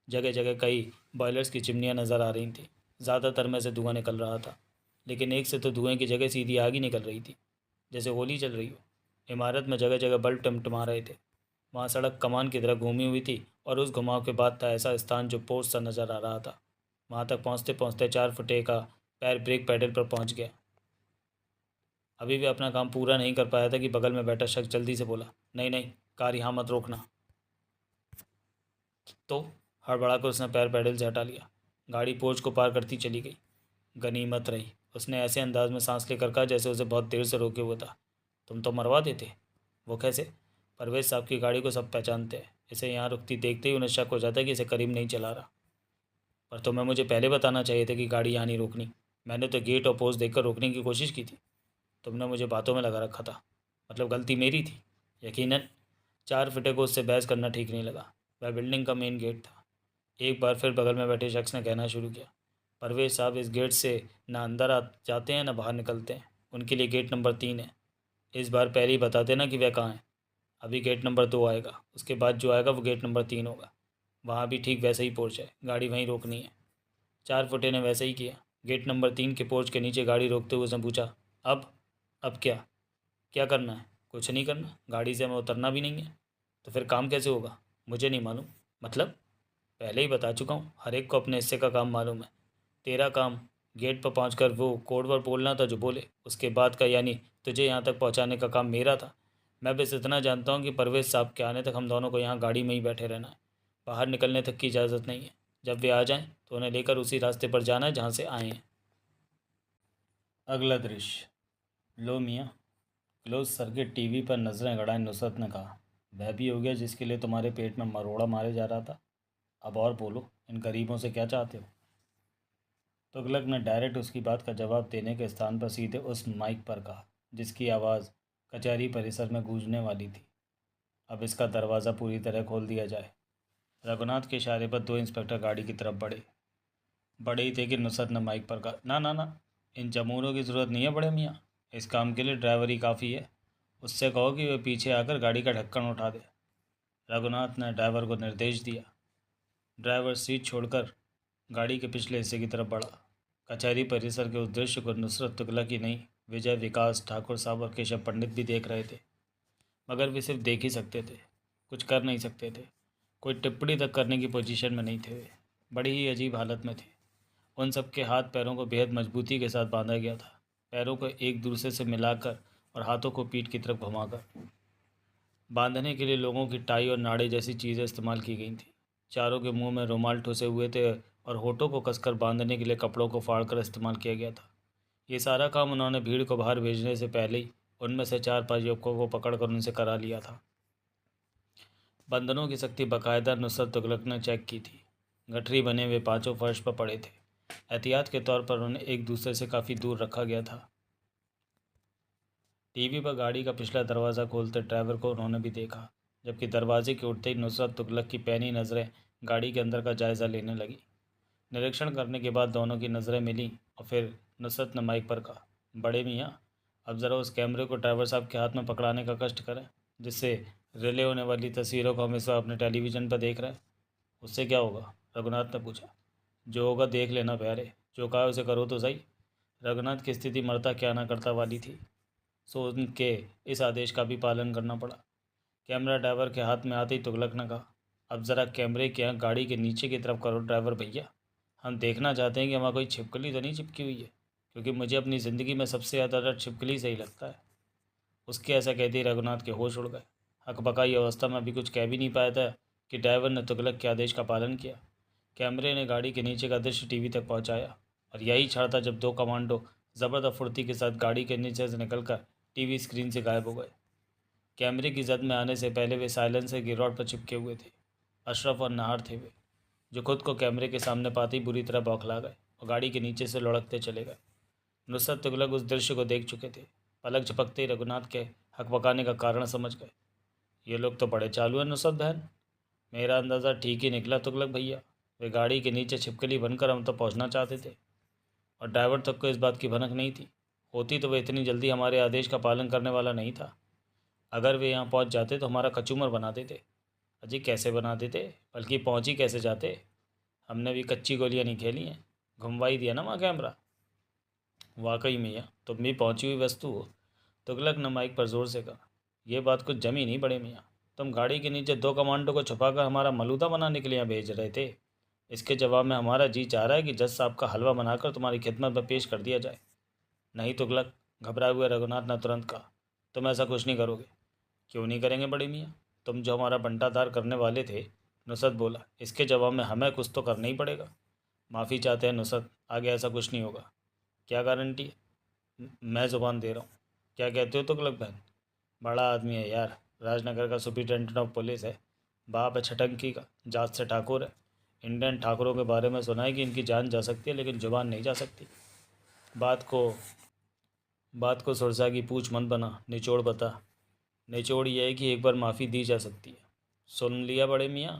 Speaker 1: जगह जगह कई बॉयलर्स की चिमनियाँ नज़र आ रही थीं। ज़्यादातर में से धुआं निकल रहा था, लेकिन एक से तो धुएं की जगह सीधी आग ही निकल रही थी, जैसे होली चल रही हो। इमारत में जगह जगह बल्ब टिमटिमा रहे थे। वहाँ सड़क कमान की तरह घूमी हुई थी और उस घुमाव के बाद था ऐसा स्थान जो पोर्च सा नज़र आ रहा था। वहाँ तक पहुँचते पहुँचते 4 फुटे का पैर ब्रेक पैडल पर पहुँच गया। अभी भी अपना काम पूरा नहीं कर पाया था कि बगल में बैठा शख्स जल्दी से बोला, नहीं नहीं, कार यहाँ मत रोकना। तो हड़बड़ाकर उसने पैर पैडल से हटा लिया। गाड़ी पोर्च को पार करती चली गई। गनीमत रही, उसने ऐसे अंदाज में सांस लेकर कहा जैसे उसे बहुत देर से रोके हुआ था। तुम तो मरवा देते। वो कैसे? परवेज साहब की गाड़ी को सब पहचानते हैं। इसे यहाँ रुकती देखते ही उन्हें शक हो जाता है कि इसे करीब नहीं चला रहा। पर तुम्हें मुझे पहले बताना चाहिए था कि गाड़ी यहाँ नहीं रोकनी। मैंने तो गेट और पोस्ट देखकर रोकने की कोशिश की थी। तुमने मुझे बातों में लगा रखा था। मतलब गलती मेरी थी। यकीनन 4 फुटे को उससे बहस करना ठीक नहीं लगा। वह बिल्डिंग का मेन गेट था। एक बार फिर बगल में बैठे शख्स ने कहना शुरू किया, परवेज साहब इस गेट से ना अंदर आ जाते हैं ना बाहर निकलते हैं। उनके लिए गेट नंबर 3 है। इस बार पहले ही बता देना कि वह कहाँ है। अभी गेट नंबर 2 आएगा, उसके बाद जो आएगा वो गेट नंबर 3 होगा। वहाँ भी ठीक वैसे ही पोर्च है, गाड़ी वहीं रोकनी है। 4 फुटे ने वैसे ही किया। गेट नंबर 3 के पोर्च के नीचे गाड़ी रोकते हुए उसने पूछा, अब क्या? क्या करना है? कुछ नहीं करना, गाड़ी से हमें उतरना भी नहीं है। तो फिर काम कैसे होगा? मुझे नहीं मालूम। मतलब? पहले ही बता चुका हूँ, हर एक को अपने हिस्से का काम मालूम है। तेरा काम गेट पर पहुंचकर वो कोड वर्ड बोलना था जो बोले। उसके बाद का यानी तुझे यहाँ तक पहुँचाने का काम मेरा था। मैं बस इतना जानता हूँ कि परवेज साहब के आने तक हम दोनों को यहाँ गाड़ी में ही बैठे रहना है। बाहर निकलने तक की इजाज़त नहीं है। जब वे आ जाएं तो उन्हें लेकर उसी रास्ते पर जाना है जहाँ से आए हैं। अगला दृश्य। लो मियाँ। क्लोज सर्किट टीवी पर नज़रें गड़ाए नुसरत ने कहा, वह भी हो गया जिसके लिए तुम्हारे पेट में मरोड़ा मारे जा रहा था। अब और बोलो, इन गरीबों से क्या चाहते हो? तुगलक ने डायरेक्ट उसकी बात का जवाब देने के स्थान पर सीधे उस माइक पर कहा जिसकी आवाज़ कचहरी परिसर में गूंजने वाली थी। अब इसका दरवाज़ा पूरी तरह खोल दिया जाए। रघुनाथ के इशारे पर 2 इंस्पेक्टर गाड़ी की तरफ बढ़े। बड़े ही थे कि नुसरत ने माइक पर कहा, ना ना ना, इन जमूरों की ज़रूरत नहीं है बड़े मियाँ। इस काम के लिए ड्राइवर ही काफ़ी है। उससे कहो कि वह पीछे आकर गाड़ी का ढक्कन उठा दे। रघुनाथ ने ड्राइवर को निर्देश दिया। ड्राइवर सीट छोड़कर गाड़ी के पिछले हिस्से की तरफ बढ़ा। कचहरी परिसर के उस दृश्य को नुसरत तुगलक ही नहीं, विजय, विकास ठाकुर साहब और केशव पंडित भी देख रहे थे। मगर वे सिर्फ देख ही सकते थे, कुछ कर नहीं सकते थे। कोई टिप्पणी तक करने की पोजीशन में नहीं थे। वे बड़ी ही अजीब हालत में थे। उन सबके हाथ पैरों को बेहद मजबूती के साथ बांधा गया था, पैरों को एक दूसरे से मिलाकर और हाथों को पीठ की तरफ घुमाकर। बांधने के लिए लोगों की टाई और नाड़े जैसी चीज़ें इस्तेमाल की गई थीं। चारों के मुंह में रुमाल ठुसे हुए थे और होठों को कसकर बांधने के लिए कपड़ों को फाड़कर इस्तेमाल किया गया था। ये सारा काम उन्होंने भीड़ को बाहर भेजने से पहले ही उनमें से 4-5 युवकों को पकड़कर उनसे करा लिया था। बंधनों की सख्ती बाकायदा नुसरत तुगलक ने चेक की थी। गठरी बने हुए पांचों फर्श पर पड़े थे। एहतियात के तौर पर उन्हें एक दूसरे से काफ़ी दूर रखा गया था। टीवी पर गाड़ी का पिछला दरवाज़ा खोलते ड्राइवर को उन्होंने भी देखा, जबकि दरवाजे के उठते ही नुसरत तुगलक की पैनी नज़रें गाड़ी के अंदर का जायज़ा लेने लगी। निरीक्षण करने के बाद दोनों की नज़रें मिलीं और फिर नुसरत ने माइक पर कहा, बड़े मियाँ, अब ज़रा उस कैमरे को ड्राइवर साहब के हाथ में पकड़ाने का कष्ट करें, जिससे रिले होने वाली तस्वीरों को हम इस वक्त अपने टेलीविज़न पर देख रहे हैं। उससे क्या होगा? रघुनाथ ने पूछा। जो होगा देख लेना प्यारे, जो कहा उसे करो तो सही। रघुनाथ की स्थिति मरता क्या ना करता वाली थी, सो उनके इस आदेश का भी पालन करना पड़ा। कैमरा ड्राइवर के हाथ में आते ही तुगलक ने कहा, अब ज़रा कैमरे की आँख गाड़ी के नीचे की तरफ करो ड्राइवर भैया। हम देखना चाहते हैं कि वहाँ कोई छिपकली तो नहीं चिपकी हुई है, क्योंकि मुझे अपनी ज़िंदगी में सबसे ज़्यादा डर छिपकली से ही लगता है। उसके ऐसा कहते ही रघुनाथ के होश उड़ गए। हकबकाई अवस्था में अभी कुछ कह भी नहीं पाया था कि ड्राइवर ने तुगलक के आदेश का पालन किया। कैमरे ने गाड़ी के नीचे का दृश्य टीवी तक पहुंचाया और यही क्षण था जब 2 कमांडो ज़बरदस्त फुर्ती के साथ गाड़ी के नीचे से निकलकर टीवी स्क्रीन से गायब हो गए। कैमरे की जद में आने से पहले वे साइलेंसर की रॉड पर चिपके हुए थे। अशरफ और नाहर थे वे, जो खुद को कैमरे के सामने पाते ही बुरी तरह बौखला गए और गाड़ी के नीचे से लुढ़कते चले गए। नुसरत तुगलक उस दृश्य को देख चुके थे। पलक झपकते ही रघुनाथ के हकबकाने का कारण समझ गए। ये लोग तो बड़े चालू हैं नुसरत बहन। मेरा अंदाज़ा ठीक ही निकला तुगलक भैया। वे गाड़ी के नीचे छिपकली बनकर हम तो पहुंचना चाहते थे और ड्राइवर तक को इस बात की भनक नहीं थी। होती तो वे इतनी जल्दी हमारे आदेश का पालन करने वाला नहीं था। अगर वे यहाँ पहुँच जाते तो हमारा कचूमर बना देते। अजी कैसे बना देते, बल्कि पहुँच ही कैसे जाते। हमने भी कच्ची गोलियाँ नहीं खेली हैं, घुमवा ही दिया ना वहाँ कैमरा। वाकई मियाँ तुम भी पहुँची हुई वस्तु हो, तुगलक ने माइक पर ज़ोर से कहा। यह बात कुछ जमी नहीं बड़े मियाँ। तुम गाड़ी के नीचे 2 कमांडो को छुपाकर हमारा मलूदा बनाने के लिए यहाँ भेज रहे थे। इसके जवाब में हमारा जी चाह रहा है कि जज साहब का हलवा बनाकर तुम्हारी खिदमत में पेश कर दिया जाए। नहीं तुगलक, घबराए हुए रघुनाथ ने तुरंत कहा, तुम ऐसा कुछ नहीं करोगे। क्यों नहीं करेंगे बड़े मियाँ? तुम जो हमारा बंटाधार करने वाले थे। नुसरत बोला, इसके जवाब में हमें कुछ तो करना ही पड़ेगा। माफ़ी चाहते हैं नुसरत, आगे ऐसा कुछ नहीं होगा। क्या गारंटी है? मैं ज़ुबान दे रहा हूँ। क्या कहते हो तुगलक बहन? बड़ा आदमी है यार, राजनगर का सुपरिटेंडेंट ऑफ पुलिस है, बाप है छटंकी का, जात से ठाकुर है। इंडियन ठाकुरों के बारे में सुना है कि इनकी जान जा सकती है लेकिन जुबान नहीं जा सकती। बात को बात को सुरसा की पूछ मत बना, निचोड़ बता। निचोड़ ये है कि एक बार माफ़ी दी जा सकती है। सुन लिया बड़े मियाँ?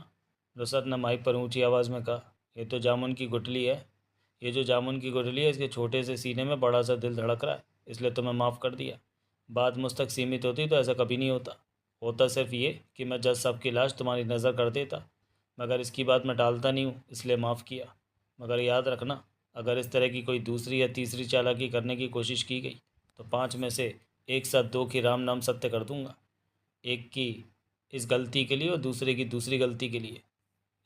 Speaker 1: नुसरत ने माइक पर ऊंची आवाज़ में कहा, ये तो जामुन की गुठली है। ये जो जामुन की गुठली है, इसके छोटे से सीने में बड़ा सा दिल धड़क रहा है, इसलिए तुम्हें माफ़ कर दिया। बात मुझ तक सीमित होती तो ऐसा कभी नहीं होता। होता सिर्फ ये कि मैं जज साहब की लाश तुम्हारी नज़र कर देता, मगर इसकी बात मैं टालता नहीं हूँ, इसलिए माफ़ किया। मगर याद रखना, अगर इस तरह की कोई दूसरी या तीसरी चालाकी करने की कोशिश की गई तो 5 में से एक साथ 2 की राम नाम सत्य कर दूंगा। एक की इस गलती के लिए और दूसरे की दूसरी गलती के लिए।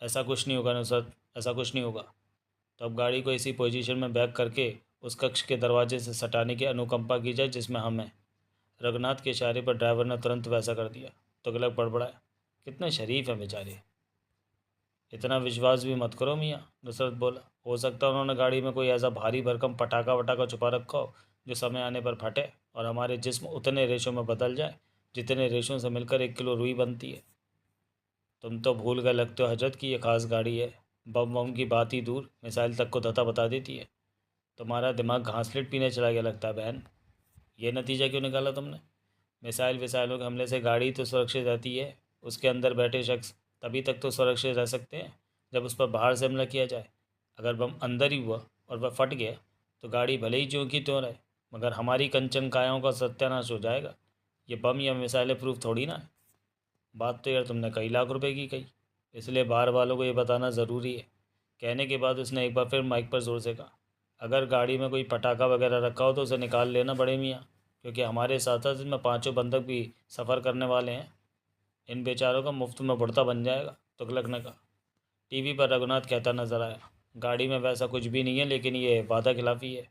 Speaker 1: ऐसा कुछ नहीं होगा नुसरत, ऐसा कुछ नहीं होगा। तो अब गाड़ी को इसी पोजीशन में बैक करके उस कक्ष के दरवाजे से सटाने की अनुकंपा की जाए जिसमें हम हैं। रघुनाथ के इशारे पर ड्राइवर ने तुरंत वैसा कर दिया। तुगलक बड़बड़ाया, कितने शरीफ हैं बेचारे। इतना विश्वास भी मत करो मियाँ, नुसरत बोला। हो सकता है उन्होंने गाड़ी में कोई ऐसा भारी भरकम पटाखा वटाखा छुपा रखा हो जो समय आने पर फटे और हमारे जिस्म उतने रेशों में बदल जाए जितने रेशों से मिलकर 1 किलो रुई बनती है। तुम तो भूल गए लगते हो हजरत की ये खास गाड़ी है। बम बम की बात ही दूर, मिसाइल तक को धता बता देती है। तुम्हारा दिमाग घासलेट पीने चला गया लगता है बहन। ये नतीजा क्यों निकाला तुमने? मिसाइल विसाइलों के हमले से गाड़ी तो सुरक्षित रहती है, उसके अंदर बैठे शख्स तभी तक तो सुरक्षित रह सकते हैं जब उस पर बाहर से हमला किया जाए। अगर बम अंदर ही हुआ और वह फट गया तो गाड़ी भले ही ज्यों की त्यों रहे, मगर हमारी कंचन कायाओं का सत्यानाश हो जाएगा। ये बम या मिसाइलें प्रूफ थोड़ी ना है। बात तो यार तुमने कई लाख रुपए की कही, इसलिए बाहर वालों को ये बताना ज़रूरी है। कहने के बाद उसने एक बार फिर माइक पर ज़ोर से कहा, अगर गाड़ी में कोई पटाखा वगैरह रखा हो तो उसे निकाल लेना बड़े मियाँ, क्योंकि हमारे साथ साथ इसमें 5 बंधक भी सफ़र करने वाले हैं। इन बेचारों का मुफ्त में बढ़ता बन जाएगा, तुगलक ने कहा। टीवी पर रघुनाथ कहता नजर आया, गाड़ी में वैसा कुछ भी नहीं है, लेकिन ये वादा खिलाफ़ी है।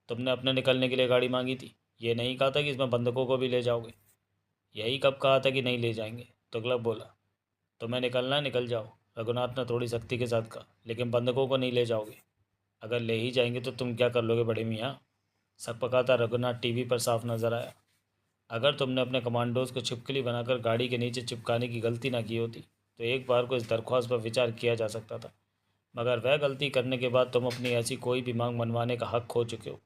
Speaker 1: तुमने अपने निकलने के लिए गाड़ी मांगी थी, ये नहीं कहा था कि इसमें बंधकों को भी ले जाओगे। यही कब कहा था कि नहीं ले जाएंगे, तुगलक बोला। तुम्हें निकलना है निकल जाओ, रघुनाथ ने थोड़ी सख्ती के साथ कहा, लेकिन बंधकों को नहीं ले जाओगे। अगर ले ही जाएंगे तो तुम क्या कर लोगे बड़े मियाँ? सकपकाता रघुनाथ टीवी पर साफ नजर आया। अगर तुमने अपने कमांडोज को छिपकली बनाकर गाड़ी के नीचे चिपकाने की गलती ना की होती तो एक बार को इस दरख्वास्त पर विचार किया जा सकता था, मगर वह गलती करने के बाद तुम अपनी ऐसी कोई भी मांग मनवाने का हक खो चुके हो।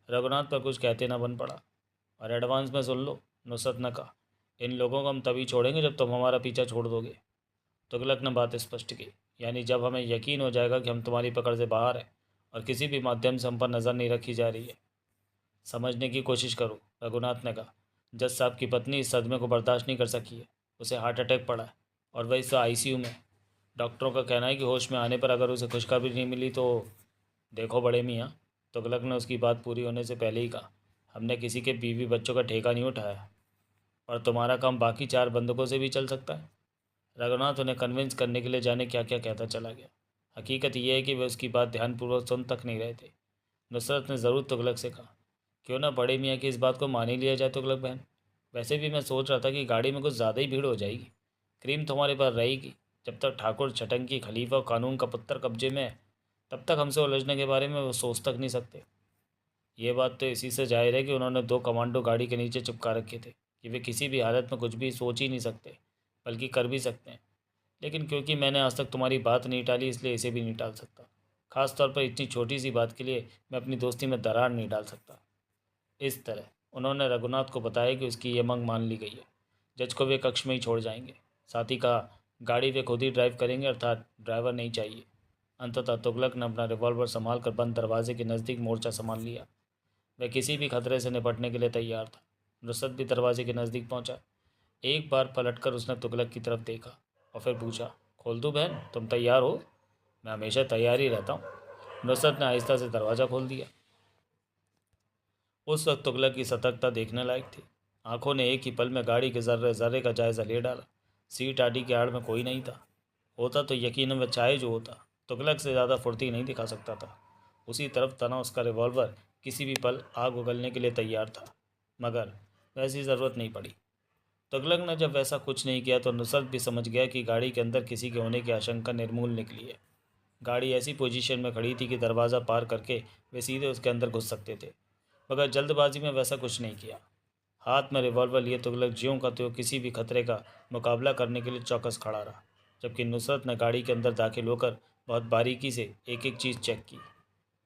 Speaker 1: रघुनाथ पर कुछ कहते ना बन पड़ा। और एडवांस में सुन लो, नुसरत ने कहा, इन लोगों को हम तभी छोड़ेंगे जब तुम हमारा पीछा छोड़ दोगे। तुगलक ने बात स्पष्ट की, यानी जब हमें यकीन हो जाएगा कि हम तुम्हारी पकड़ से बाहर हैं और किसी भी माध्यम से हम पर नज़र नहीं रखी जा रही है। समझने की कोशिश करो, रघुनाथ ने कहा। जज साहब की पत्नी इस सदमे को बर्दाश्त नहीं कर सकी है, उसे हार्ट अटैक पड़ा है और वह इस आईसीयू में। डॉक्टरों का कहना है कि होश में आने पर अगर उसे खुशखबरी नहीं मिली तो। देखो बड़े मियाँ, तुगलक ने उसकी बात पूरी होने से पहले ही कहा, हमने किसी के बीवी बच्चों का ठेका नहीं उठाया और तुम्हारा काम बाकी 4 बंदूकों से भी चल सकता है। रघुनाथ उन्हें कन्विंस करने के लिए जाने क्या क्या कहता चला गया। हकीकत यह है कि वे उसकी बात ध्यानपूर्वक सुन तक नहीं रहे थे। नुसरत ने ज़रूर तुगलक से कहा, क्यों ना बड़े मियाँ की इस बात को मान ही लिया जाए तुगलक बहन। वैसे भी मैं सोच रहा था कि गाड़ी में कुछ ज़्यादा ही भीड़ हो जाएगी। क्रीम तो हमारे पास रहेगी। जब तक ठाकुर छटंकी खलीफा और कानून का पुत्र कब्जे में है तब तक हमसे उलझने के बारे में वो सोच तक नहीं सकते। ये बात तो इसी से जाहिर है कि उन्होंने 2 कमांडो गाड़ी के नीचे चिपका रखे थे कि वे किसी भी हालत में कुछ भी सोच ही नहीं सकते, बल्कि कर भी सकते हैं। लेकिन क्योंकि मैंने आज तक तुम्हारी बात नहीं टाली इसलिए इसे भी नहीं टाल सकता। ख़ास तौर पर इतनी छोटी सी बात के लिए मैं अपनी दोस्ती में दरार नहीं डाल सकता। इस तरह उन्होंने रघुनाथ को बताया कि उसकी ये मांग मान ली गई है। जज को वे कक्ष में ही छोड़ जाएंगे। साथ ही कहा, गाड़ी वे खुद ही ड्राइव करेंगे, अर्थात ड्राइवर नहीं चाहिए। अंततः तुगलक ने अपना रिवॉल्वर संभाल कर बंद दरवाजे के नज़दीक मोर्चा संभाल लिया। वह किसी भी खतरे से निपटने के लिए तैयार था। नुसरत भी दरवाजे के नज़दीक पहुंचा। एक बार पलटकर उसने तुगलक की तरफ देखा और फिर पूछा, खोल दूँ बहन, तुम तैयार हो? मैं हमेशा तैयार ही रहता हूँ। नुसरत ने आहिस्ता से दरवाज़ा खोल दिया। उस वक्त तुगलक की सतर्कता देखने लायक थी। आंखों ने एक ही पल में गाड़ी के जर्रे जर्रे का जायज़ा ले डाला। सीट आदि के आड़ में कोई नहीं था। होता तो यकीनन वह चाहे जो होता, तुगलक से ज़्यादा फुर्ती नहीं दिखा सकता था। उसी तरफ तना उसका रिवॉल्वर किसी भी पल आग उगलने के लिए तैयार था, मगर वैसी ज़रूरत नहीं पड़ी। तुगलक ने जब वैसा कुछ नहीं किया तो नुसरत भी समझ गया कि गाड़ी के अंदर किसी के होने की आशंका निर्मूल निकली है। गाड़ी ऐसी पोजीशन में खड़ी थी कि दरवाज़ा पार करके वे सीधे उसके अंदर घुस सकते थे, मगर जल्दबाजी में वैसा कुछ नहीं किया। हाथ में रिवॉल्वर लिए तुगलक ज्यों का त्यों किसी भी खतरे का मुकाबला करने के लिए चौकस खड़ा रहा, जबकि नुसरत ने गाड़ी के अंदर दाखिल होकर बहुत बारीकी से एक एक चीज़ चेक की।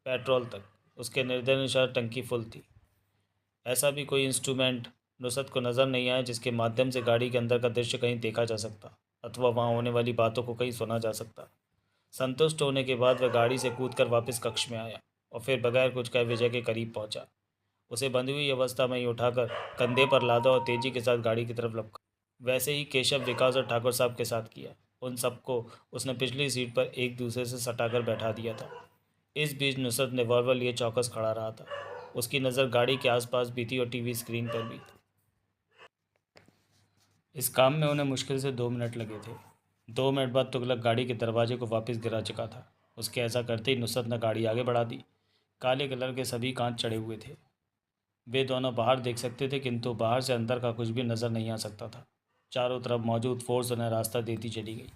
Speaker 1: पेट्रोल तक उसके निर्देशानुसार टंकी फुल थी। ऐसा भी कोई इंस्ट्रूमेंट नुसरत को नज़र नहीं आया जिसके माध्यम से गाड़ी के अंदर का दृश्य कहीं देखा जा सकता अथवा वहाँ होने वाली बातों को कहीं सुना जा सकता। संतुष्ट होने के बाद वह गाड़ी से कूदकर वापस कक्ष में आया और फिर बगैर कुछ कहे विजय के करीब पहुंचा। उसे बंधी हुई अवस्था में ही उठाकर कंधे पर लादा और तेजी के साथ गाड़ी की तरफ लपका। वैसे ही केशव, विकास और ठाकुर साहब के साथ किया। उन सबको उसने पिछली सीट पर एक दूसरे से सटाकर बैठा दिया था। इस बीच नुसरत ने रिवॉल्वर लिए चौकस खड़ा रहा था। उसकी नज़र गाड़ी के आसपास भी थी और टीवी स्क्रीन पर भी। इस काम में उन्हें मुश्किल से 2 मिनट लगे थे। 2 मिनट बाद तुगलक गाड़ी के दरवाजे को वापस गिरा चुका था। उसके ऐसा करते ही नुसरत ने गाड़ी आगे बढ़ा दी। काले कलर के सभी कांच चढ़े हुए थे। वे दोनों बाहर देख सकते थे, किंतु बाहर से अंदर का कुछ भी नज़र नहीं आ सकता था। चारों तरफ मौजूद फोर्स उन्हें रास्ता देती चली गई।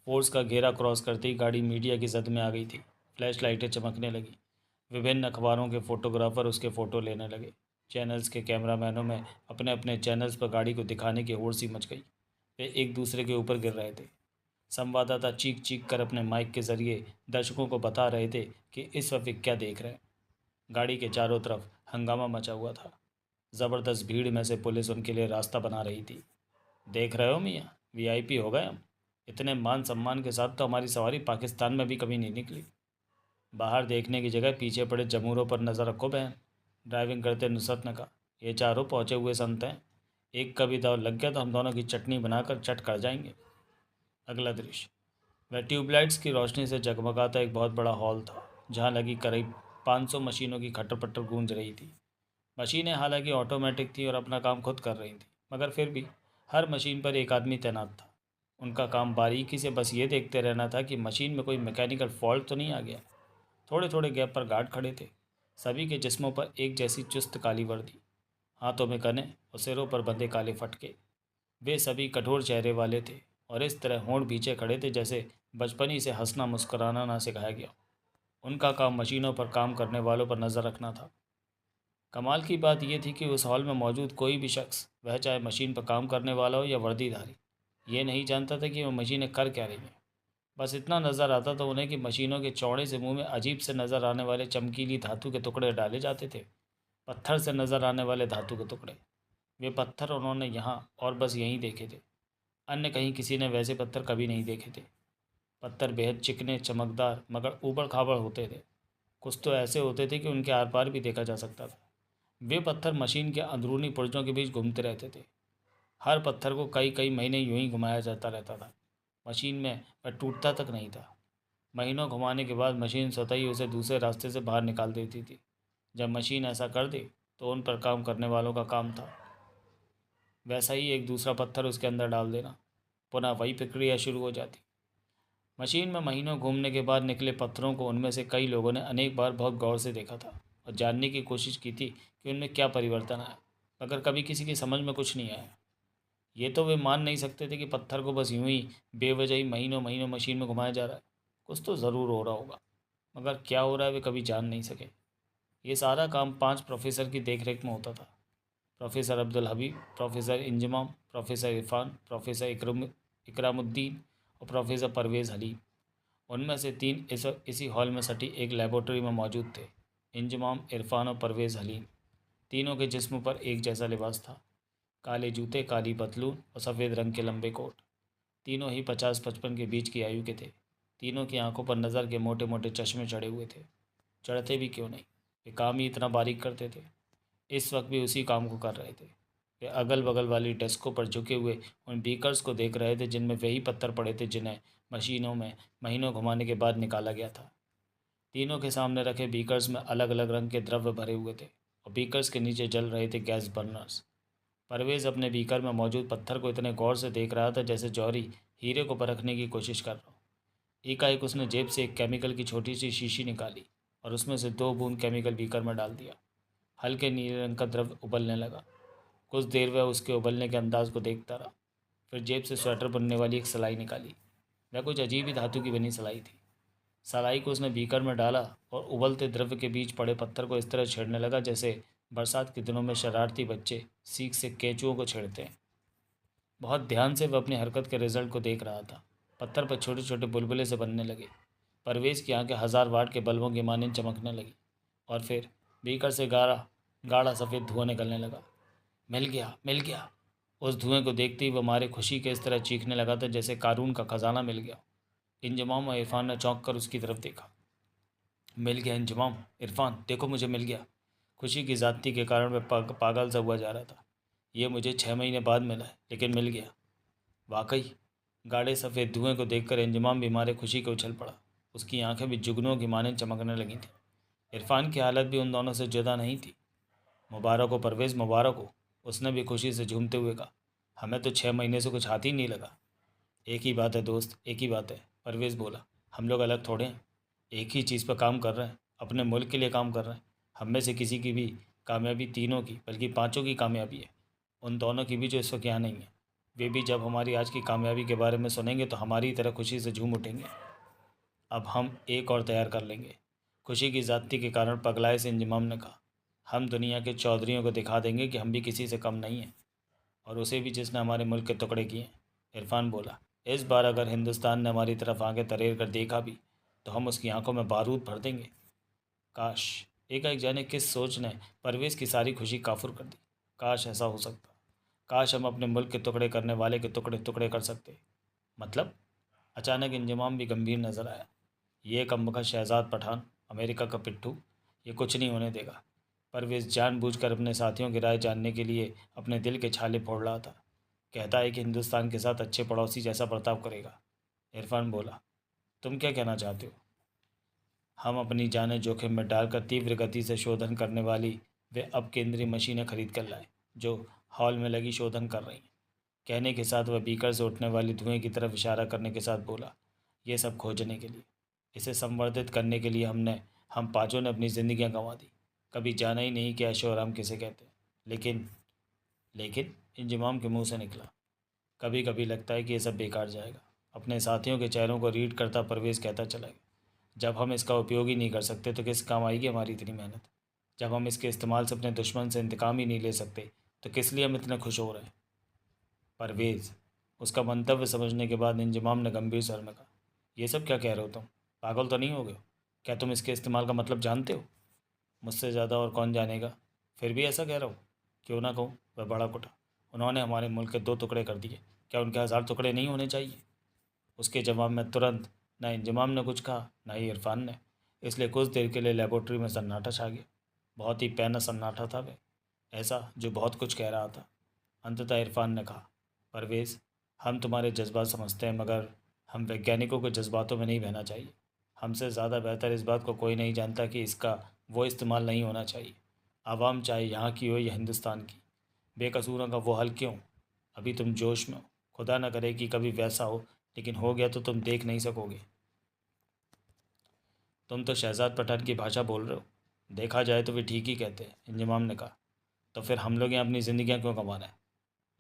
Speaker 1: फोर्स का घेरा क्रॉस करते ही गाड़ी मीडिया की जद में आ गई थी। फ्लैश लाइटें चमकने लगी। विभिन्न अखबारों के फोटोग्राफर उसके फ़ोटो लेने लगे। चैनल्स के कैमरामैनों में अपने अपने चैनल्स पर गाड़ी को दिखाने की होड़ सी मच गई। वे एक दूसरे के ऊपर गिर रहे थे। संवाददाता चीख चीख कर अपने माइक के जरिए दर्शकों को बता रहे थे कि इस वक्त वे क्या देख रहे हैं। गाड़ी के चारों तरफ हंगामा मचा हुआ था। ज़बरदस्त भीड़ में से पुलिस उनके लिए रास्ता बना रही थी। देख रहे हो मियाँ, वीआईपी हो गए हम। इतने मान सम्मान के साथ तो हमारी सवारी पाकिस्तान में भी कभी नहीं निकली। बाहर देखने की जगह पीछे पड़े जमूरों पर नज़र रखो बहन, ड्राइविंग करते नुसरत ने कहा। ये चारों पहुँचे हुए संत हैं। एक का भी दाव लग गया तो हम दोनों की चटनी बनाकर चट कर जाएंगे। अगला दृश्य। वह ट्यूबलाइट्स की रोशनी से जगमगाता एक बहुत बड़ा हॉल था, जहाँ लगी करीब 500 मशीनों की खटर पटर गूंज रही थी। मशीनें हालांकि ऑटोमेटिक थी और अपना काम खुद कर रही थी, मगर फिर भी हर मशीन पर एक आदमी तैनात था। उनका काम बारीकी से बस ये देखते रहना था कि मशीन में कोई मैकेनिकल फॉल्ट तो नहीं आ गया। थोड़े थोड़े गैप पर गार्ड खड़े थे। सभी के जिस्मों पर एक जैसी चुस्त काली वर्दी, हाथों में कने और सिरों पर बंधे काले फटके। वे सभी कठोर चेहरे वाले थे और इस तरह होंठ भींचे खड़े थे जैसे बचपन ही से हंसना मुस्कुराना ना सिखाया गया। उनका काम मशीनों पर काम करने वालों पर नज़र रखना था। कमाल की बात यह थी कि उस हॉल में मौजूद कोई भी शख्स, वह चाहे मशीन पर काम करने वाला हो या वर्दीधारी, ये नहीं जानता था कि वह मशीनें कर क्या रही हैं। बस इतना नज़र आता था उन्हें कि मशीनों के चौड़े से मुंह में अजीब से नज़र आने वाले चमकीली धातु के टुकड़े डाले जाते थे। पत्थर से नज़र आने वाले धातु के टुकड़े। वे पत्थर उन्होंने यहाँ और बस यहीं देखे थे। अन्य कहीं किसी ने वैसे पत्थर कभी नहीं देखे थे। पत्थर बेहद चिकने, चमकदार, मगर ऊबड़ खाबड़ होते थे। कुछ तो ऐसे होते थे कि उनके आर पार भी देखा जा सकता था। वे पत्थर मशीन के अंदरूनी पुर्जों के बीच घूमते रहते थे। हर पत्थर को कई कई महीने यूं ही घुमाया जाता रहता था। मशीन में वह टूटता तक नहीं था। महीनों घुमाने के बाद मशीन स्वतः ही उसे दूसरे रास्ते से बाहर निकाल देती थी। जब मशीन ऐसा कर दे तो उन पर काम करने वालों का काम था वैसा ही एक दूसरा पत्थर उसके अंदर डाल देना। पुनः वही प्रक्रिया शुरू हो जाती। मशीन में महीनों घूमने के बाद निकले पत्थरों को उनमें से कई लोगों ने अनेक बार बहुत गौर से देखा था और जानने की कोशिश की थी कि उनमें क्या परिवर्तन आया, मगर कभी किसी की समझ में कुछ नहीं आया। ये तो वे मान नहीं सकते थे कि पत्थर को बस यूं ही बेवजह ही महीनों महीनों मशीन में घुमाया जा रहा है। कुछ तो ज़रूर हो रहा होगा, मगर क्या हो रहा है वे कभी जान नहीं सके। ये सारा काम 5 प्रोफेसर की देखरेख में होता था। Professor Abdul Habib, professor Inzamam, professor Irfan, professor Ikramuddin और प्रोफेसर परवेज़ हलीम। उनमें से 3 इस वक्त इसी हॉल में सटी एक लेबोरेटरी में मौजूद थे। इंजमाम, इरफान और परवेज़ हलीम। तीनों के जिस्म पर एक जैसा लिबास था, काले जूते, काली पतलून और सफ़ेद रंग के लंबे कोट। तीनों ही 50-55 के बीच की आयु के थे। तीनों की आंखों पर नज़र के मोटे मोटे चश्मे चढ़े हुए थे। चढ़ते भी क्यों नहीं, वे काम ही इतना बारीक करते थे। इस वक्त भी उसी काम को कर रहे थे। वे अगल बगल वाली डेस्कों पर झुके हुए उन बीकर्स को देख रहे थे जिनमें वही पत्थर पड़े थे जिन्हें मशीनों में महीनों घुमाने के बाद निकाला गया था। तीनों के सामने रखे बीकर्स में अलग अलग रंग के द्रव्य भरे हुए थे और बीकर्स के नीचे जल रहे थे गैस बर्नर्स। परवेज़ अपने बीकर में मौजूद पत्थर को इतने गौर से देख रहा था जैसे जौहरी हीरे को परखने की कोशिश कर रहा हो। एकाएक उसने जेब से एक केमिकल की छोटी सी शीशी निकाली और उसमें से 2 बूंद केमिकल बीकर में डाल दिया। हल्के नीले रंग का द्रव उबलने लगा। कुछ देर वह उसके उबलने के अंदाज को देखता रहा। फिर जेब से स्वेटर बुनने वाली एक सलाई निकाली। वह कुछ अजीब ही धातु की बनी सलाई थी। सलाई को उसने बीकर में डाला और उबलते द्रव्य के बीच पड़े पत्थर को इस तरह छेड़ने लगा जैसे बरसात के दिनों में शरारती बच्चे सीख से केंचुओं को छेड़ते हैं। बहुत ध्यान से वह अपनी हरकत के रिजल्ट को देख रहा था। पत्थर पर छोटे छोटे बुलबुले से बनने लगे। परवेज़ की आंखें 1000 वाट के बल्बों की मानिंद चमकने लगी और फिर बीकर से गाढ़ा गाढ़ा सफ़ेद धुआं निकलने लगा। मिल गया, मिल गया। उस धुएं को देखते ही वह मारे खुशी के इस तरह चीखने लगा था जैसे कारून का खजाना मिल गया। इंजमाम और इरफान ने चौंक कर उसकी तरफ देखा। मिल गया इंजमाम, इरफान देखो मुझे मिल गया। खुशी की ज़्यादती के कारण वह पागल सा हुआ जा रहा था। ये मुझे 6 महीने बाद मिला है, लेकिन मिल गया। वाकई। गाढ़े सफ़ेद धुएं को देखकर इंजमाम भी मारे खुशी के उछल पड़ा। उसकी आंखें भी जुगनों की मानें चमकने लगी थीं। इरफान की हालत भी उन दोनों से जुदा नहीं थी। मुबारक हो परवेज़, मुबारक हो। उसने भी खुशी से झूमते हुए कहा। हमें तो 6 महीने से कुछ हाथ ही नहीं लगा। एक ही बात है दोस्त, एक ही बात है, परवेज़ बोला। हम लोग अलग थोड़े हैं, एक ही चीज़ पर काम कर रहे हैं, अपने मुल्क के लिए काम कर रहे हैं। हम में से किसी की भी कामयाबी तीनों की बल्कि पांचों की कामयाबी है। उन दोनों की भी जो इस वक्त यहाँ नहीं है। वे भी जब हमारी आज की कामयाबी के बारे में सुनेंगे तो हमारी तरह खुशी से झूम उठेंगे। अब हम एक और तैयार कर लेंगे। खुशी की ज़्यादती के कारण पगलाए से इंजमाम ने कहा। हम दुनिया के चौधरियों को दिखा देंगे कि हम भी किसी से कम नहीं हैं, और उसे भी जिसने हमारे मुल्क के टुकड़े किए। इरफान बोला। इस बार अगर हिंदुस्तान ने हमारी तरफ आगे तरेर कर देखा भी तो हम उसकी आंखों में बारूद भर देंगे। काश। एकाएक जाने किस सोच ने परवेज़ की सारी खुशी काफुर कर दी। काश ऐसा हो सकता। काश हम अपने मुल्क के टुकड़े करने वाले के टुकड़े टुकड़े कर सकते। मतलब? अचानक इंजमाम भी गंभीर नजर आया। ये कमबख्त शहजाद पठान, अमेरिका का पिट्ठू, ये कुछ नहीं होने देगा। परवेज़ जानबूझकर अपने साथियों की राय जानने के लिए अपने दिल के छाले फोड़ रहा था। कहता है कि हिंदुस्तान के साथ अच्छे पड़ोसी जैसा बर्ताव करेगा। इरफान बोला। तुम क्या कहना चाहते हो? हम अपनी जानें जोखिम में डालकर तीव्र गति से शोधन करने वाली वे अब केंद्रीय मशीनें खरीद कर लाए जो हॉल में लगी शोधन कर रही हैं। कहने के साथ वह बीकर से उठने वाली धुएं की तरफ इशारा करने के साथ बोला। ये सब खोजने के लिए, इसे संवर्धित करने के लिए हम पाँचों ने अपनी ज़िंदगियां गंवा दी। कभी जाना ही नहीं कि ऐशो आराम किसे कहते हैं। लेकिन इंजमाम के मुंह से निकला। कभी कभी लगता है कि ये सब बेकार जाएगा। अपने साथियों के चेहरों को रीड करता परवेज़ कहता चला गया। जब हम इसका उपयोग ही नहीं कर सकते तो किस काम आएगी हमारी इतनी मेहनत। जब हम इसके इस्तेमाल से अपने दुश्मन से इंतकाम ही नहीं ले सकते तो किस लिए हम इतने खुश हो रहे हैं? परवेज़। उसका मंतव्य समझने के बाद इंजमाम ने गंभीर स्वर में कहा। ये सब क्या कह रहे हो तुम? पागल तो नहीं हो गए हो? क्या तुम इसके इस्तेमाल का मतलब जानते हो? मुझसे ज़्यादा और कौन जानेगा। फिर भी ऐसा कह रहा हो। क्यों ना कहूँ, वह बड़ा कुटा। उन्होंने हमारे मुल्क के 2 टुकड़े कर दिए, क्या उनके 1000 टुकड़े नहीं होने चाहिए? उसके जवाब में तुरंत न इंजमाम ने कुछ कहा न ही इरफान ने। इसलिए कुछ देर के लिए लेबोरेटरी में सन्नाटा छा गया। बहुत ही पैना सन्नाटा था वह, ऐसा जो बहुत कुछ कह रहा था। अंततः इरफान ने कहा। परवेज़, हम तुम्हारे जज्बात समझते हैं, मगर हम वैज्ञानिकों को जज्बातों में नहीं बहना चाहिए। हमसे ज़्यादा बेहतर इस बात को कोई नहीं जानता कि इसका वो इस्तेमाल नहीं होना चाहिए। आवाम चाहे यहाँ की हो या हिंदुस्तान की, बेकसूरों का वो हल क्यों? अभी तुम जोश में हो। खुदा न करे कि कभी वैसा हो, लेकिन हो गया तो तुम देख नहीं सकोगे। तुम तो शहजाद पठान की भाषा बोल रहे हो। देखा जाए तो वे ठीक ही कहते हैं, इंजमाम ने कहा। तो फिर हम लोग यहाँ अपनी ज़िंदगियाँ क्यों गंवा रहे हैं?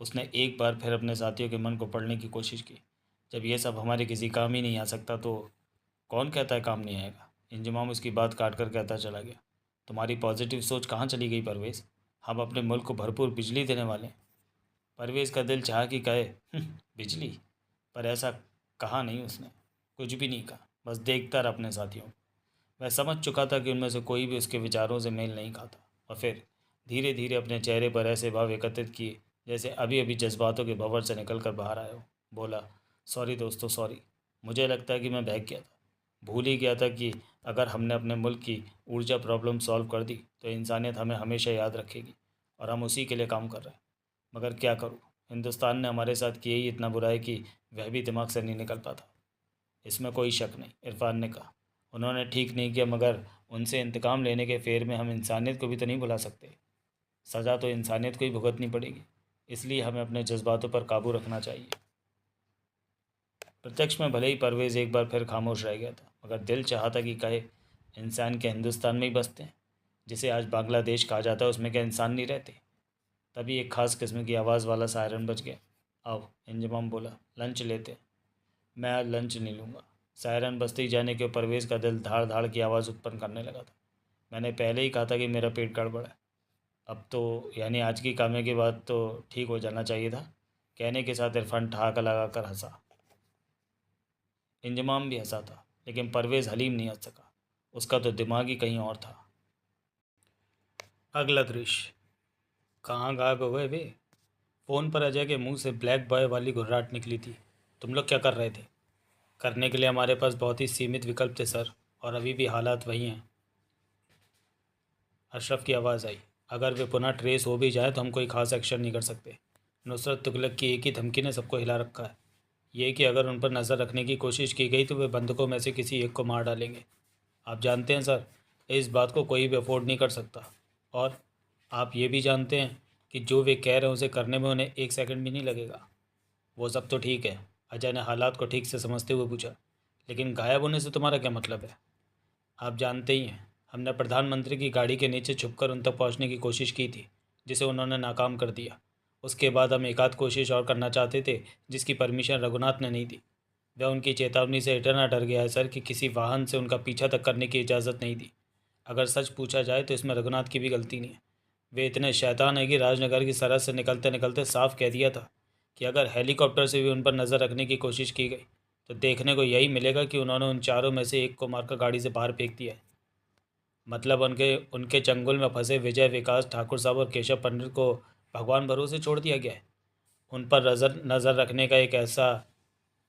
Speaker 1: उसने एक बार फिर अपने साथियों के मन को पढ़ने की कोशिश की। जब ये सब हमारे किसी काम ही नहीं आ सकता तो कौन कहता है काम नहीं आएगा? इंजमाम उसकी बात काट कर कहता चला गया। तुम्हारी पॉजिटिव सोच कहाँ चली गई परवेज़? हम अपने मुल्क को भरपूर बिजली देने वाले हैं। परवेज़ का दिल चाहा कि कहे बिजली, पर ऐसा कहा नहीं उसने। कुछ भी नहीं कहा, बस देखता रहा अपने साथियों को। वह समझ चुका था कि उनमें से कोई भी उसके विचारों से मेल नहीं खाता, और फिर धीरे धीरे अपने चेहरे पर ऐसे भाव एकत्रित किए जैसे अभी अभी जज्बातों के भंवर से निकल कर बाहर आए हो। बोला। सॉरी दोस्तों, सॉरी। मुझे लगता है कि मैं बहक गया था, भूल ही गया था कि अगर हमने अपने मुल्क की ऊर्जा प्रॉब्लम सॉल्व कर दी तो इंसानियत हमें हमेशा याद रखेगी, और हम उसी के लिए काम कर रहे हैं। मगर क्या करूँ, हिंदुस्तान ने हमारे साथ किए ही इतना बुरा है कि वह भी दिमाग से नहीं निकल पाता। इसमें कोई शक नहीं, इरफान ने कहा। उन्होंने ठीक नहीं किया, मगर उनसे इंतकाम लेने के फेर में हम इंसानियत को भी तो नहीं भुला सकते। सज़ा तो इंसानियत को ही भुगतनी पड़ेगी। इसलिए हमें अपने जज्बातों पर काबू रखना चाहिए। प्रत्यक्ष में भले ही परवेज़ एक बार फिर खामोश रह गया था, मगर दिल चाहता कि कहे, इंसान के हिंदुस्तान में ही बसते हैं, जिसे आज बांग्लादेश कहा जाता है, उसमें क्या इंसान नहीं रहते। तभी एक ख़ास किस्म की आवाज़ वाला सायरन बज गया। आओ, इंजमाम बोला, लंच लेते हैं। मैं आज लंच नहीं लूँगा। सायरन बजते ही जाने के परवेज़ का दिल धाड़ धाड़ की आवाज़ उत्पन्न करने लगा था। मैंने पहले ही कहा था कि मेरा पेट गड़बड़ है। अब तो यानी आज की कामे के बाद तो ठीक हो जाना चाहिए था। कहने के साथ इरफान ठहाका लगा कर हंसा। इंजमाम भी हंसा था, लेकिन परवेज़ हलीम नहीं हंस सका। उसका तो दिमाग ही कहीं और था। अगला दृश्य। कहाँ गायब हो गए वे? फ़ोन पर अजय के मुंह से ब्लैक बॉय वाली घुर्राहट निकली थी। तुम लोग क्या कर रहे थे? करने के लिए हमारे पास बहुत ही सीमित विकल्प थे सर, और अभी भी हालात वही हैं। अशरफ की आवाज़ आई। अगर वे पुनः ट्रेस हो भी जाए तो हम कोई खास एक्शन नहीं कर सकते। नुसरत तुगलक की एक ही धमकी ने सबको हिला रखा है, ये कि अगर उन पर नज़र रखने की कोशिश की गई तो वे बंधकों में से किसी एक को मार डालेंगे। आप जानते हैं सर, इस बात को कोई भी अफोर्ड नहीं कर सकता। और आप ये भी जानते हैं कि जो वे कह रहे हैं उसे करने में उन्हें एक सेकंड भी नहीं लगेगा। वो सब तो ठीक है, अजय ने हालात को ठीक से समझते हुए पूछा, लेकिन गायब होने से तुम्हारा क्या मतलब है? आप जानते ही हैं, हमने प्रधानमंत्री की गाड़ी के नीचे छुपकर उन तक पहुंचने की कोशिश की थी, जिसे उन्होंने नाकाम कर दिया। उसके बाद हम एक आध कोशिश और करना चाहते थे, जिसकी परमिशन रघुनाथ ने नहीं दी। वह उनकी चेतावनी से इतना डर गया है सर कि किसी वाहन से उनका पीछा तक करने की इजाज़त नहीं दी। अगर सच पूछा जाए तो इसमें रघुनाथ की भी गलती नहीं है। वे इतने शैतान है कि राजनगर की सरहद से निकलते निकलते साफ कह दिया था कि अगर हेलीकॉप्टर से भी उन पर नज़र रखने की कोशिश की गई तो देखने को यही मिलेगा कि उन्होंने उन चारों में से एक को मारकर गाड़ी से बाहर फेंक दिया है। मतलब उनके उनके चंगुल में फंसे विजय विकास ठाकुर साहब और केशव पंडित को भगवान भरोसे छोड़ दिया गया है। उन पर नज़र नज़र रखने का एक ऐसा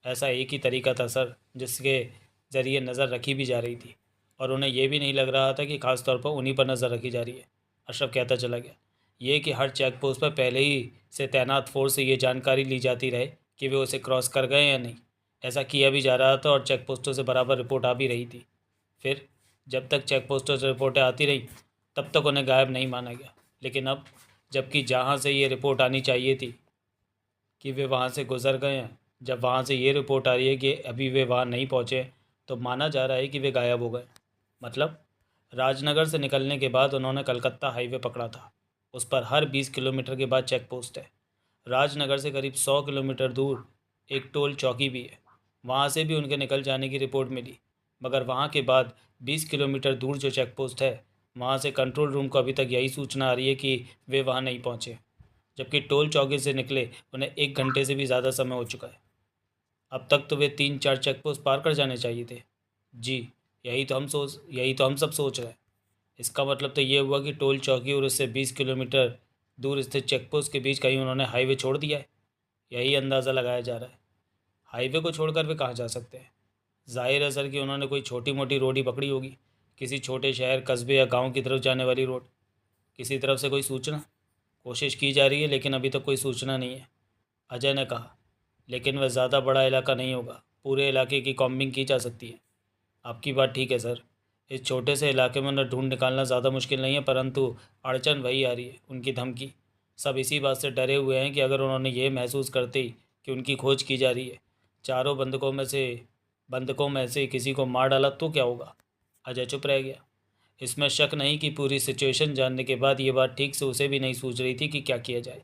Speaker 1: ऐसा एक ही तरीका था सर, जिसके ज़रिए नज़र रखी भी जा रही थी, और उन्हें यह भी नहीं लग रहा था कि ख़ास तौर पर उन्हीं पर नज़र रखी जा रही है। अशरफ कहता चला गया, ये कि हर चेक पोस्ट पर पहले ही से तैनात फोर्स से ये जानकारी ली जाती रहे कि वे उसे क्रॉस कर गए या नहीं। ऐसा किया भी जा रहा था और चेक पोस्टों से बराबर रिपोर्ट आ भी रही थी। फिर जब तक चेक पोस्टों से रिपोर्टें आती रहीं तब तक उन्हें गायब नहीं माना गया। लेकिन अब, जबकि जहाँ से ये रिपोर्ट आनी चाहिए थी कि वे वहाँ से गुजर गए हैं, जब वहाँ से ये रिपोर्ट आ रही है कि अभी वे वहाँ नहीं पहुँचे, तो माना जा रहा है कि वे गायब हो गए। मतलब, राजनगर से निकलने के बाद उन्होंने कलकत्ता हाईवे पकड़ा था। उस पर हर 20 किलोमीटर के बाद चेक पोस्ट है। राजनगर से करीब 100 किलोमीटर दूर एक टोल चौकी भी है। वहाँ से भी उनके निकल जाने की रिपोर्ट मिली, मगर वहाँ के बाद 20 किलोमीटर दूर जो चेक पोस्ट है, वहाँ से कंट्रोल रूम को अभी तक यही सूचना आ रही है कि वे वहाँ नहीं पहुँचे, जबकि टोल चौकी से निकले उन्हें 1 घंटे से भी ज़्यादा समय हो चुका है। अब तक तो वे 3-4 चेक पोस्ट पार कर जाने चाहिए थे। जी, यही तो हम सब सोच रहे हैं। इसका मतलब तो ये हुआ कि टोल चौकी और उससे 20 किलोमीटर दूर स्थित चेक पोस्ट के बीच कहीं उन्होंने हाईवे छोड़ दिया है। यही अंदाज़ा लगाया जा रहा है। हाईवे को छोड़कर वे कहाँ जा सकते हैं? जाहिर है सर कि उन्होंने कोई छोटी मोटी रोड ही पकड़ी होगी, किसी छोटे शहर कस्बे या गांव की तरफ जाने वाली रोड। किसी तरफ से कोई सूचना? कोशिश की जा रही है, लेकिन अभी तक कोई सूचना नहीं है, अजय ने कहा। लेकिन वह ज़्यादा बड़ा इलाका नहीं होगा, पूरे इलाके की कॉम्बिंग की जा सकती है। आपकी बात ठीक है सर, इस छोटे से इलाके में उन्हें ढूंढ निकालना ज़्यादा मुश्किल नहीं है, परंतु अड़चन वही आ रही है, उनकी धमकी। सब इसी बात से डरे हुए हैं कि अगर उन्होंने ये महसूस करते ही कि उनकी खोज की जा रही है, चारों बंधकों में से किसी को मार डाला तो क्या होगा? अजय चुप रह गया। इसमें शक नहीं कि पूरी सिचुएशन जानने के बाद ये बात ठीक से उसे भी नहीं सूझ रही थी कि क्या किया जाए।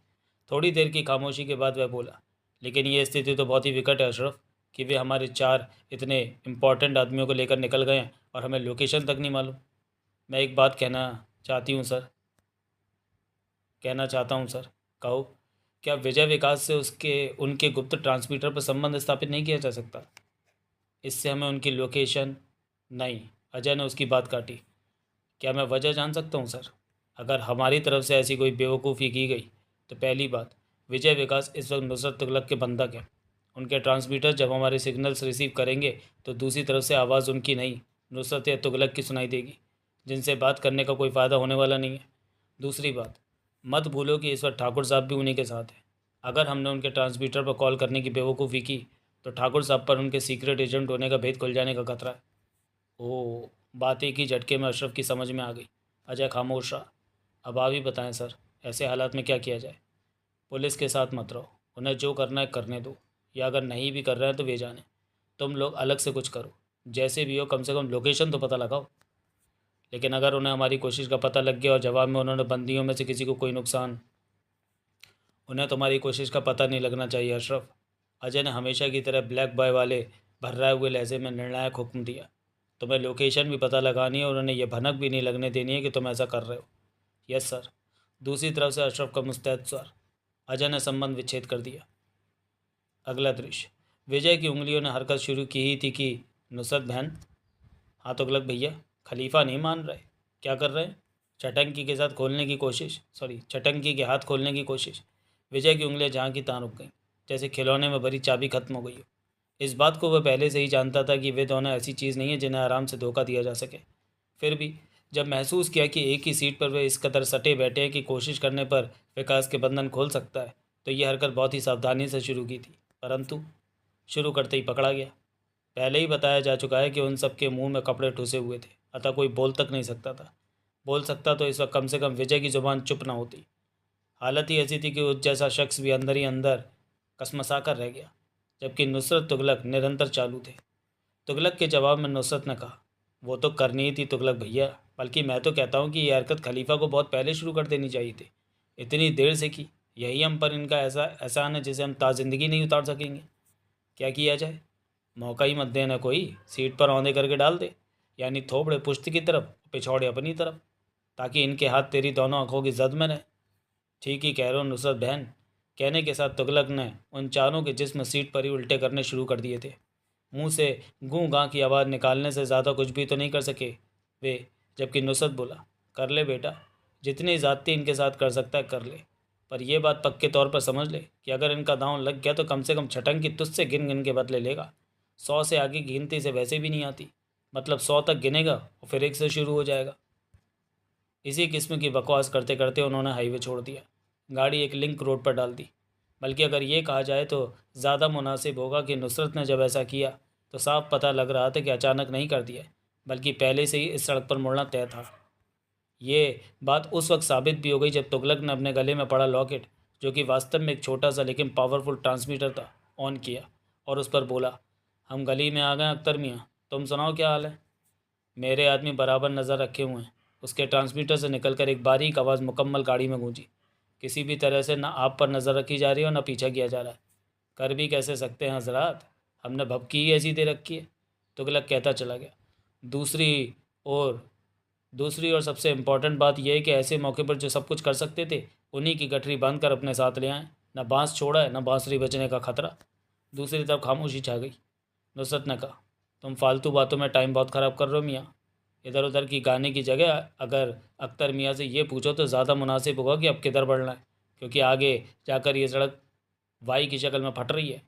Speaker 1: थोड़ी देर की खामोशी के बाद वह बोला, लेकिन ये स्थिति तो बहुत ही विकट है अशरफ, कि वे हमारे 4 इतने इम्पोर्टेंट आदमियों को लेकर निकल गए हैं और हमें लोकेशन तक नहीं मालूम। मैं एक बात चाहती हूँ सर कहना चाहता हूँ सर। कहो। क्या विजय विकास से उसके उनके गुप्त ट्रांसमीटर पर संबंध स्थापित नहीं किया जा सकता? इससे हमें उनकी लोकेशन। नहीं, अजय ने उसकी बात काटी। क्या मैं वजह जान सकता हूँ सर? अगर हमारी तरफ से ऐसी कोई बेवकूफ़ी की गई तो पहली बात, विजय विकास इस वक्त नुसरत तुगलक के बंधक हैं। उनके ट्रांसमीटर जब हमारे सिग्नल्स रिसीव करेंगे तो दूसरी तरफ से आवाज़ उनकी नहीं, नुसरत या तुगलक की सुनाई देगी, जिनसे बात करने का कोई फ़ायदा होने वाला नहीं है। दूसरी बात, मत भूलो कि इस वक्त ठाकुर साहब भी उन्हीं के साथ हैं। अगर हमने उनके ट्रांसमीटर पर कॉल करने की बेवकूफ़ी की तो ठाकुर साहब पर उनके सीक्रेट एजेंट होने का भेद खुल जाने का खतरा है। ओह, बात एक ही झटके में अशरफ की समझ में आ गई। अजय खामोश रहा। अब आप ही बताएं सर, ऐसे हालात में क्या किया जाए? पुलिस के साथ मत रहो, उन्हें जो करना है करने दो, या अगर नहीं भी कर रहे हैं तो वे जाने। तुम लोग अलग से कुछ करो, जैसे भी हो कम से कम लोकेशन तो पता लगाओ। लेकिन अगर उन्हें हमारी कोशिश का पता लग गया और जवाब में उन्होंने बंदियों में से किसी को कोई नुकसान, उन्हें तुम्हारी कोशिश का पता नहीं लगना चाहिए अशरफ। अजय ने हमेशा की तरह ब्लैक बॉय वाले भर्राए हुए लहजे में निर्णायक हुक्म दिया। तुम्हें लोकेशन भी पता लगानी है और उन्हें यह भनक भी नहीं लगने देनी है कि तुम ऐसा कर रहे हो। Yes sir. दूसरी तरफ से अशरफ का मुस्तैद स्वर। अजय ने संबंध विच्छेद कर दिया। अगला दृश्य। विजय की उंगलियों ने हरकत शुरू की ही थी कि नुसरत बहन। हाँ तुगलक भैया। खलीफा नहीं मान रहे। क्या कर रहे हैं? चटंकी के साथ खोलने की कोशिश, चटंकी के हाथ खोलने की कोशिश। विजय की उंगलियां जहाँ की तहाँ रुक गईं, जैसे खिलौने में भरी चाबी खत्म हो गई हो। इस बात को वह पहले से ही जानता था कि वे दोनों ऐसी चीज़ नहीं है जिन्हें आराम से धोखा दिया जा सके। फिर भी जब महसूस किया कि एक ही सीट पर वे इस कदर सटे बैठे हैं कि कोशिश करने पर विकास के बंधन खोल सकता है, तो यह हरकत बहुत ही सावधानी से शुरू की थी। परंतु शुरू करते ही पकड़ा गया। पहले ही बताया जा चुका है कि उन सबके मुंह में कपड़े ठुसे हुए थे, अतः कोई बोल तक नहीं सकता था। बोल सकता तो इस वक्त कम से कम विजय की जुबान चुप न होती। हालत ही ऐसी थी कि उस जैसा शख्स भी अंदर ही अंदर कसमसा कर रह गया, जबकि नुसरत तुगलक निरंतर चालू थे। तुगलक के जवाब में नुसरत ने कहा, वो तो करनी ही थी तुगलक भैया, बल्कि मैं तो कहता हूँ कि ये हरकत खलीफा को बहुत पहले शुरू कर देनी चाहिए थी। इतनी देर से की, यही हम पर इनका ऐसा एहसान है जिसे हम ताज़िंदगी नहीं उतार सकेंगे। क्या किया जाए? मौका ही मत देना, कोई सीट पर औंधे करके डाल दे, यानी थोबड़े पुश्त की तरफ, पिछौड़े अपनी तरफ, ताकि इनके हाथ तेरी दोनों आंखों की जद में रहे। ठीक ही कह रहे हो नुसरत बहन। कहने के साथ तुगलक ने उन चारों के जिस्म सीट पर ही उल्टे करने शुरू कर दिए थे। मुंह से गूं गां की आवाज़ निकालने से ज़्यादा कुछ भी तो नहीं कर सके वे। जबकि नुसरत बोला, कर ले बेटा, जितनी ज़्यादती इनके साथ कर सकता है कर ले, पर यह बात पक्के तौर पर समझ ले कि अगर इनका दांव लग गया तो कम से कम छटंग की तुझसे गिन गिन के बदले लेगा। 100 से आगे गिनती से वैसे भी नहीं आती, मतलब 100 तक गिनेगा और फिर 1 से शुरू हो जाएगा। इसी किस्म की बकवास करते करते उन्होंने हाईवे छोड़ दिया, गाड़ी एक लिंक रोड पर डाल दी। बल्कि अगर ये कहा जाए तो ज़्यादा मुनासिब होगा कि नुसरत ने जब ऐसा किया तो साफ पता लग रहा था कि अचानक नहीं कर दिया, बल्कि पहले से ही इस सड़क पर मुड़ना तय था। ये बात उस वक्त साबित भी हो गई जब तुगलक ने अपने गले में पड़ा लॉकेट, जो कि वास्तव में एक छोटा सा लेकिन पावरफुल ट्रांसमीटर था, ऑन किया और उस पर बोला, हम गली में आ गए अख्तर मियाँ, तुम सुनाओ क्या हाल है? मेरे आदमी बराबर नज़र रखे हुए हैं। उसके ट्रांसमीटर से निकलकर एक बारीक आवाज़ मुकम्मल गाड़ी में गूंजी। किसी भी तरह से ना आप पर नज़र रखी जा रही है और ना पीछा किया जा रहा है। कर भी कैसे सकते हैं हजरात, हमने भपकी ही ऐसी दे रखी है। तुगलक कहता चला गया। दूसरी और दूसरी और सबसे इम्पॉर्टेंट बात यह है कि ऐसे मौके पर जो सब कुछ कर सकते थे उन्हीं की गठरी बांध कर अपने साथ ले आए। न बांस छोड़ा है, न बांसुरी बचने का खतरा। दूसरी तरफ खामोशी छा गई। नुसरत ने कहा, तुम फालतू बातों में टाइम बहुत ख़राब कर रहे हो मियाँ। इधर उधर की गाने की जगह अगर अख्तर मियाँ से ये पूछो तो ज़्यादा मुनासिब होगा कि अब किधर बढ़ना है, क्योंकि आगे जाकर ये सड़क वाई की शक्ल में फट रही है।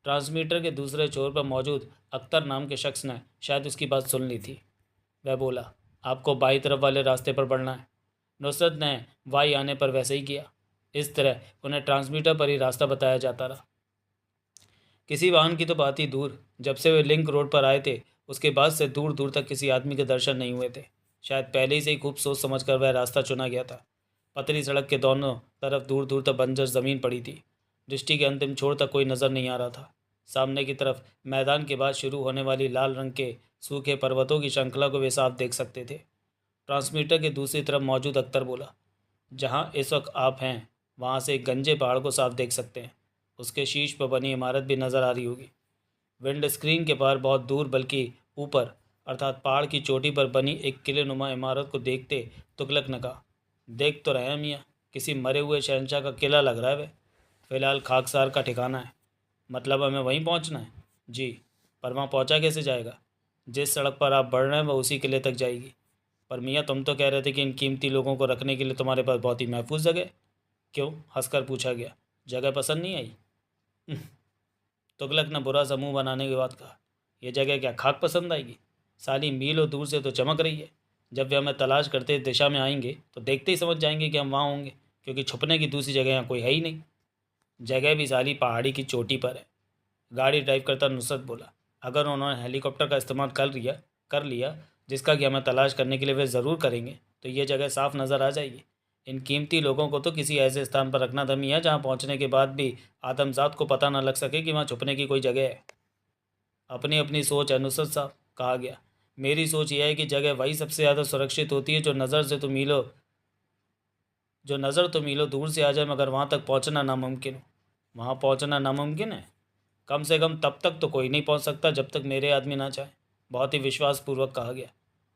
Speaker 1: ट्रांसमीटर के दूसरे छोर पर मौजूद अख्तर नाम के शख्स ने शायद उसकी बात सुन ली थी। वह बोला, आपको बाई तरफ वाले रास्ते पर बढ़ना है। नुसरत ने वाई आने पर वैसे ही किया। इस तरह उन्हें ट्रांसमीटर पर ही रास्ता बताया जाता रहा। किसी वाहन की तो बात ही दूर, जब से वे लिंक रोड पर आए थे उसके बाद से दूर दूर तक किसी आदमी के दर्शन नहीं हुए थे। शायद पहले ही से ही खूब सोच समझ कर वह रास्ता चुना गया था। पतली सड़क के दोनों तरफ दूर दूर तक बंजर ज़मीन पड़ी थी। दृष्टि के अंतिम छोर तक कोई नज़र नहीं आ रहा था। सामने की तरफ मैदान के बाद शुरू होने वाली लाल रंग के सूखे पर्वतों की श्रृंखला को वे साफ देख सकते थे। ट्रांसमीटर के दूसरी तरफ मौजूद अख्तर बोला, जहाँ इस वक्त आप हैं वहाँ से एक गंजे पहाड़ को साफ देख सकते हैं। उसके शीर्ष पर बनी इमारत भी नज़र आ रही होगी। विंड स्क्रीन के पार बहुत दूर बल्कि ऊपर अर्थात पहाड़ की चोटी पर बनी एक किले नुमा इमारत को देखते तुगलक ने कहा, देख तो रहे हैं मियाँ, किसी मरे हुए शहंशाह का किला लग रहा है। वे फ़िलहाल खाकसार का ठिकाना है। मतलब हमें वहीं पहुँचना है? जी। पर वहाँ पहुँचा कैसे जाएगा? जिस सड़क पर आप बढ़ रहे हैं वह उसी किले तक जाएगी। पर मियाँ तुम तो कह रहे थे कि इन कीमती लोगों को रखने के लिए तुम्हारे पास बहुत ही महफूज जगह। क्यों? हंसकर पूछा गया। जगह पसंद नहीं आई? तुगलक ने बुरा सा मुंह बनाने के बाद कहा, यह जगह क्या खाक पसंद आएगी? साली मीलों दूर से तो चमक रही है। जब वे हमें तलाश करते दिशा में आएंगे तो देखते ही समझ जाएंगे कि हम वहाँ होंगे, क्योंकि छुपने की दूसरी जगह यहाँ कोई है ही नहीं। जगह भी साली पहाड़ी की चोटी पर है। गाड़ी ड्राइव करता नुसरत बोला, अगर उन्होंने हेलीकॉप्टर का इस्तेमाल कर लिया जिसका कि हमें तलाश करने के लिए वे ज़रूर करेंगे, तो ये जगह साफ नज़र आ जाएगी। इन कीमती लोगों को तो किसी ऐसे स्थान पर रखना था मियाँ, जहाँ पहुँचने के बाद भी आदमजात को पता न लग सके कि वहाँ छुपने की कोई जगह है। अपनी अपनी सोच है नुसरत साहब, कहा गया। मेरी सोच यह है कि जगह वही सबसे ज़्यादा सुरक्षित होती है जो नज़र तो मीलों दूर से आ जाए, मगर वहाँ तक पहुँचना नामुमकिन हो। वहाँ पहुँचना नामुमकिन है? कम से कम तब तक तो कोई नहीं पहुँच सकता जब तक मेरे आदमी ना चाहे। बहुत ही विश्वासपूर्वक कहा गया।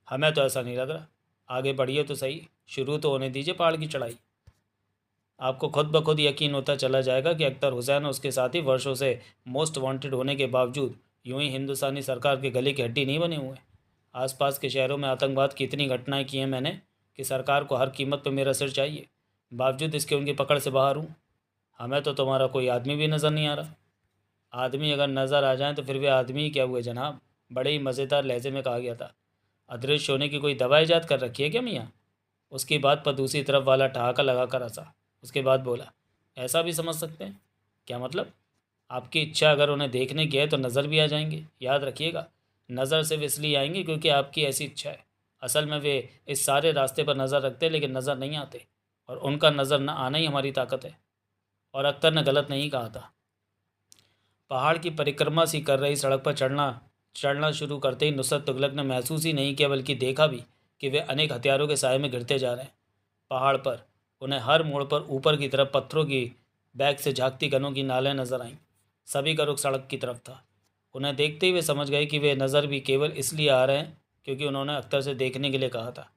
Speaker 1: हमें तो ऐसा नहीं लग रहा। आगे बढ़िए तो सही, शुरू तो होने दीजिए पहाड़ की चढ़ाई। आपको खुद ब खुद यकीन होता चला जाएगा कि अख्तर हुसैन और उसके साथी वर्षों से मोस्ट वांटेड होने के बावजूद यूं ही हिंदुस्तानी सरकार के गले की हड्डी नहीं बने हुए। आसपास के शहरों में आतंकवाद की इतनी घटनाएं की हैं मैंने कि सरकार को हर कीमत पर मेरा सिर चाहिए। बावजूद इसके उनकी पकड़ से बाहर हूँ। हमें तो तुम्हारा कोई आदमी भी नज़र नहीं आ रहा। आदमी अगर नज़र आ जाए तो फिर वे आदमी ही क्या हुए जनाब, बड़े ही मज़ेदार लहजे में कहा गया था। अदृश्य होने की कोई दवा ईजाद कर रखी है क्या मियाँ? उसकी बात पर दूसरी तरफ वाला ठहाका लगा कर हंसा। उसके बाद बोला, ऐसा भी समझ सकते हैं? क्या मतलब? आपकी इच्छा अगर उन्हें देखने की है तो नज़र भी आ जाएंगे। याद रखिएगा, नज़र सिर्फ इसलिए आएंगे क्योंकि आपकी ऐसी इच्छा है। असल में वे इस सारे रास्ते पर नज़र रखते हैं लेकिन नज़र नहीं आते, और उनका नज़र न आना ही हमारी ताकत है। और अख्तर ने गलत नहीं कहा था। पहाड़ की परिक्रमा सी कर रही सड़क पर चढ़ना शुरू करते ही नुसरत तुगलक ने महसूस ही नहीं किया बल्कि देखा भी कि वे अनेक हथियारों के साए में गिरते जा रहे हैं। पहाड़ पर उन्हें हर मोड़ पर ऊपर की तरफ पत्थरों की बैग से झांकती गनों की नालें नजर आईं। सभी का रुख सड़क की तरफ था। उन्हें देखते ही वे समझ गए कि वे नज़र भी केवल इसलिए आ रहे हैं क्योंकि उन्होंने अख्तर से देखने के लिए कहा था,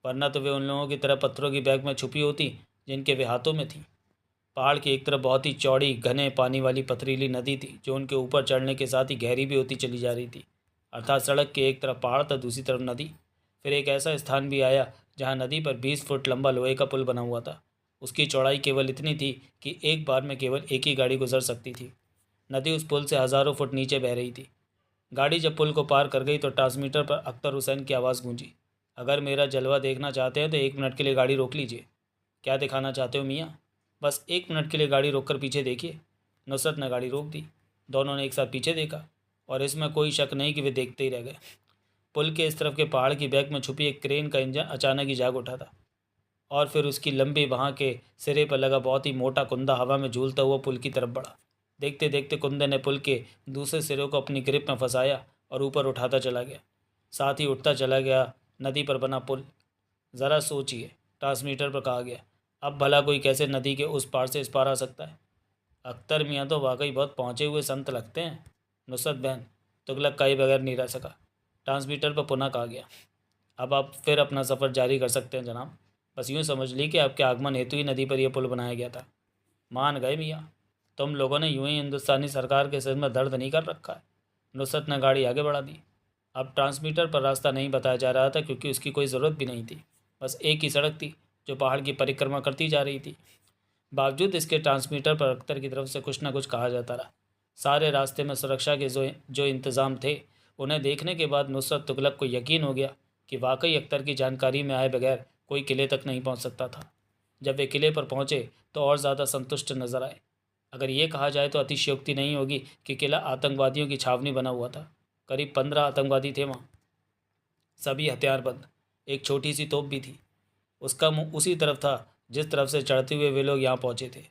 Speaker 1: वरना तो वे उन लोगों की तरह पत्थरों की बैग में छुपी होती जिनके वे हाथों में थी। पहाड़ की एक तरफ बहुत ही चौड़ी घने पानी वाली पथरीली नदी थी जो उनके ऊपर चढ़ने के साथ ही गहरी भी होती चली जा रही थी। अर्थात सड़क के एक तरफ पहाड़ था, दूसरी तरफ नदी। फिर एक ऐसा स्थान भी आया जहाँ नदी पर 20 फुट लंबा लोहे का पुल बना हुआ था। उसकी चौड़ाई केवल इतनी थी कि एक बार में केवल एक ही गाड़ी गुजर सकती थी। नदी उस पुल से हज़ारों फुट नीचे बह रही थी। गाड़ी जब पुल को पार कर गई तो ट्रांसमीटर पर अख्तर हुसैन की आवाज़ गूंजी, अगर मेरा जलवा देखना चाहते हैं तो 1 मिनट के लिए गाड़ी रोक लीजिए। क्या दिखाना चाहते हो मियाँ? बस 1 मिनट के लिए गाड़ी रोककर पीछे देखिए। नुसरत ने गाड़ी रोक दी। दोनों ने एक साथ पीछे देखा और इसमें कोई शक नहीं कि वे देखते ही रह गए। पुल के इस तरफ के पहाड़ की बैक में छुपी एक क्रेन का इंजन अचानक ही जाग उठा था, और फिर उसकी लंबी बाह के सिरे पर लगा बहुत ही मोटा कुंदा हवा में झूलता हुआ पुल की तरफ बढ़ा। देखते देखते कुंदे ने पुल के दूसरे सिरे को अपनी ग्रिप में फंसाया और ऊपर उठाता चला गया, साथ ही उठता चला गया नदी पर बना पुल। ज़रा सोचिए, ट्रांसमीटर पर कहा गया, अब भला कोई कैसे नदी के उस पार से इस पार आ सकता है? अख्तर मियाँ तो वाकई बहुत पहुँचे हुए संत लगते हैं। नुसरत बहन, तुगलक का ही बगैर नहीं रह सका। ट्रांसमीटर पर पुनः कहा गया, अब आप फिर अपना सफ़र जारी कर सकते हैं जनाब। बस यूँ समझ ली कि आपके आगमन हेतु ही नदी पर यह पुल बनाया गया था। मान गए मियाँ, तुम लोगों ने यूं ही हिंदुस्तानी सरकार के सिर में दर्द नहीं कर रखा है। नुसरत ने गाड़ी आगे बढ़ा दी। अब ट्रांसमीटर पर रास्ता नहीं बताया जा रहा था क्योंकि उसकी कोई ज़रूरत भी नहीं थी। बस एक ही सड़क थी जो पहाड़ की परिक्रमा करती जा रही थी। बावजूद इसके ट्रांसमीटर पर अख्तर की तरफ से कुछ न कुछ कहा जाता रहा। सारे रास्ते में सुरक्षा के जो इंतज़ाम थे, उन्हें देखने के बाद नुसरत तुगलक को यकीन हो गया कि वाकई अख्तर की जानकारी में आए बगैर कोई किले तक नहीं पहुंच सकता था। जब वे किले पर पहुंचे तो और ज़्यादा संतुष्ट नजर आए। अगर ये कहा जाए तो अतिशयोक्ति नहीं होगी कि किला आतंकवादियों की छावनी बना हुआ था। करीब 15 आतंकवादी थे वहाँ, सभी हथियारबंद। एक छोटी सी तोप भी थी। उसका मुंह उसी तरफ था जिस तरफ से चढ़ते हुए वे लोग यहाँ पहुँचे थे।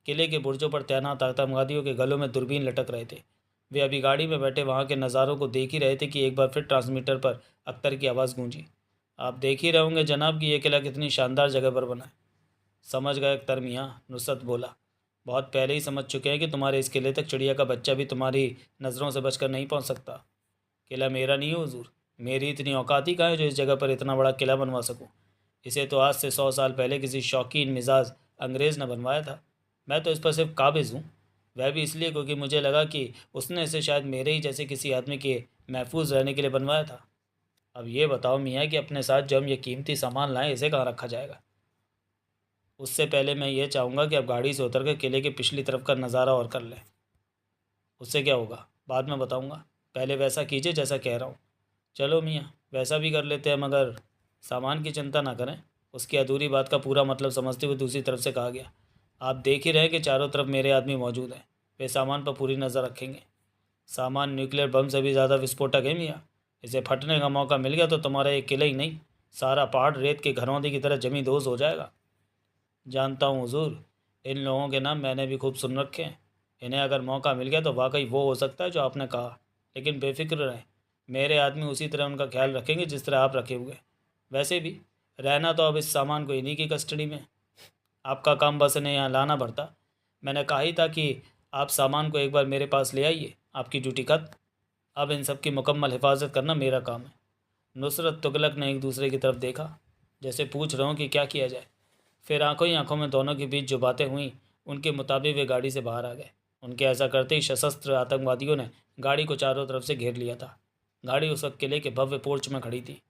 Speaker 1: किले के बुर्जों पर तैनात आतंकवादियों के गलों में दूरबीन लटक रहे थे। वे अभी गाड़ी में बैठे वहाँ के नज़ारों को देख ही रहे थे कि एक बार फिर ट्रांसमीटर पर अख्तर की आवाज़ गूंजी, आप देख ही रहे होंगे जनाब कि यह किला कितनी शानदार जगह पर बना है। समझ गए अख्तर मियाँ, नुसरत बोला। बहुत पहले ही समझ चुके हैं कि तुम्हारे इस किले तक चिड़िया का बच्चा भी तुम्हारी नज़रों से बचकर नहीं पहुँच सकता। किला मेरा नहीं है हुजूर, मेरी इतनी औकात ही कहाँ है जो इस जगह पर इतना बड़ा किला बनवा सकूँ। इसे तो आज से 100 साल पहले किसी शौकीन मिजाज अंग्रेज़ ने बनवाया था। मैं तो इस पर सिर्फ काबिज़ हूँ, वह भी इसलिए क्योंकि मुझे लगा कि उसने इसे शायद मेरे ही जैसे किसी आदमी के महफूज रहने के लिए बनवाया था। अब ये बताओ मियाँ कि अपने साथ जो हम ये कीमती सामान लाएं इसे कहाँ रखा जाएगा? उससे पहले मैं ये चाहूँगा कि आप गाड़ी से उतर कर किले के पिछली तरफ का नज़ारा और कर लें। उससे क्या होगा बाद में बताऊँगा, पहले वैसा कीजिए जैसा कह रहा हूँ। चलो मियाँ, वैसा भी कर लेते हैं, मगर सामान की चिंता ना करें। उसकी अधूरी बात का पूरा मतलब समझते हुए दूसरी तरफ से कहा गया, आप देख ही रहे कि चारों तरफ मेरे आदमी मौजूद हैं। वे सामान पर पूरी नज़र रखेंगे। सामान न्यूक्लियर बम से भी ज़्यादा विस्फोटक है मियाँ। इसे फटने का मौका मिल गया तो तुम्हारा एक किला ही नहीं, सारा पहाड़ रेत के घरौंदे की तरह जमी दोज हो जाएगा। जानता हूँ हुजूर, इन लोगों के नाम मैंने भी खूब सुन रखे हैं। इन्हें अगर मौका मिल गया तो वाकई वो हो सकता है जो आपने कहा। लेकिन बेफिक्र रहें, मेरे आदमी उसी तरह उनका ख्याल रखेंगे जिस तरह आप रखे हुए। वैसे भी रहना तो अब इस सामान को इन्हीं की कस्टडी में। आपका काम बस इन्हें यहाँ लाना पड़ता। मैंने कहा ही था कि आप सामान को एक बार मेरे पास ले आइए, आपकी ड्यूटी खत्म। अब इन सब की मुकम्मल हिफाजत करना मेरा काम है। नुसरत तुगलक ने एक दूसरे की तरफ देखा, जैसे पूछ रहा हूँ कि क्या किया जाए। फिर आंखों ही आंखों में दोनों के बीच जो बातें हुई, उनके मुताबिक वे गाड़ी से बाहर आ गए। उनके ऐसा करते ही सशस्त्र आतंकवादियों ने गाड़ी को चारों तरफ से घेर लिया था। गाड़ी उस वक्त किले के भव्य पोर्च में खड़ी थी।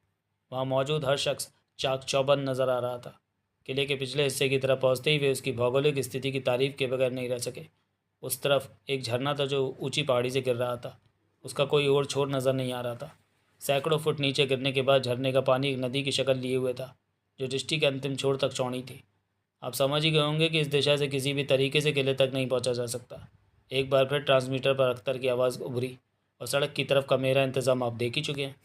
Speaker 1: वहाँ मौजूद हर शख्स चाक चौबंद नजर आ रहा था। किले के पिछले हिस्से की तरफ पहुँचते ही वे उसकी भौगोलिक स्थिति की तारीफ के बगैर नहीं रह सके। उस तरफ एक झरना था जो ऊंची पहाड़ी से गिर रहा था। उसका कोई और छोर नज़र नहीं आ रहा था। सैकड़ों फुट नीचे गिरने के बाद झरने का पानी एक नदी की शक्ल लिए हुए था, जो दृष्टि के अंतिम छोर तक चौड़ी थी। आप समझ ही गए होंगे कि इस दिशा से किसी भी तरीके से किले तक नहीं पहुंचा जा सकता। एक बार फिर ट्रांसमीटर पर अख्तर की आवाज़ उभरी, और सड़क की तरफ का मेरा इंतज़ाम आप देख ही चुके हैं।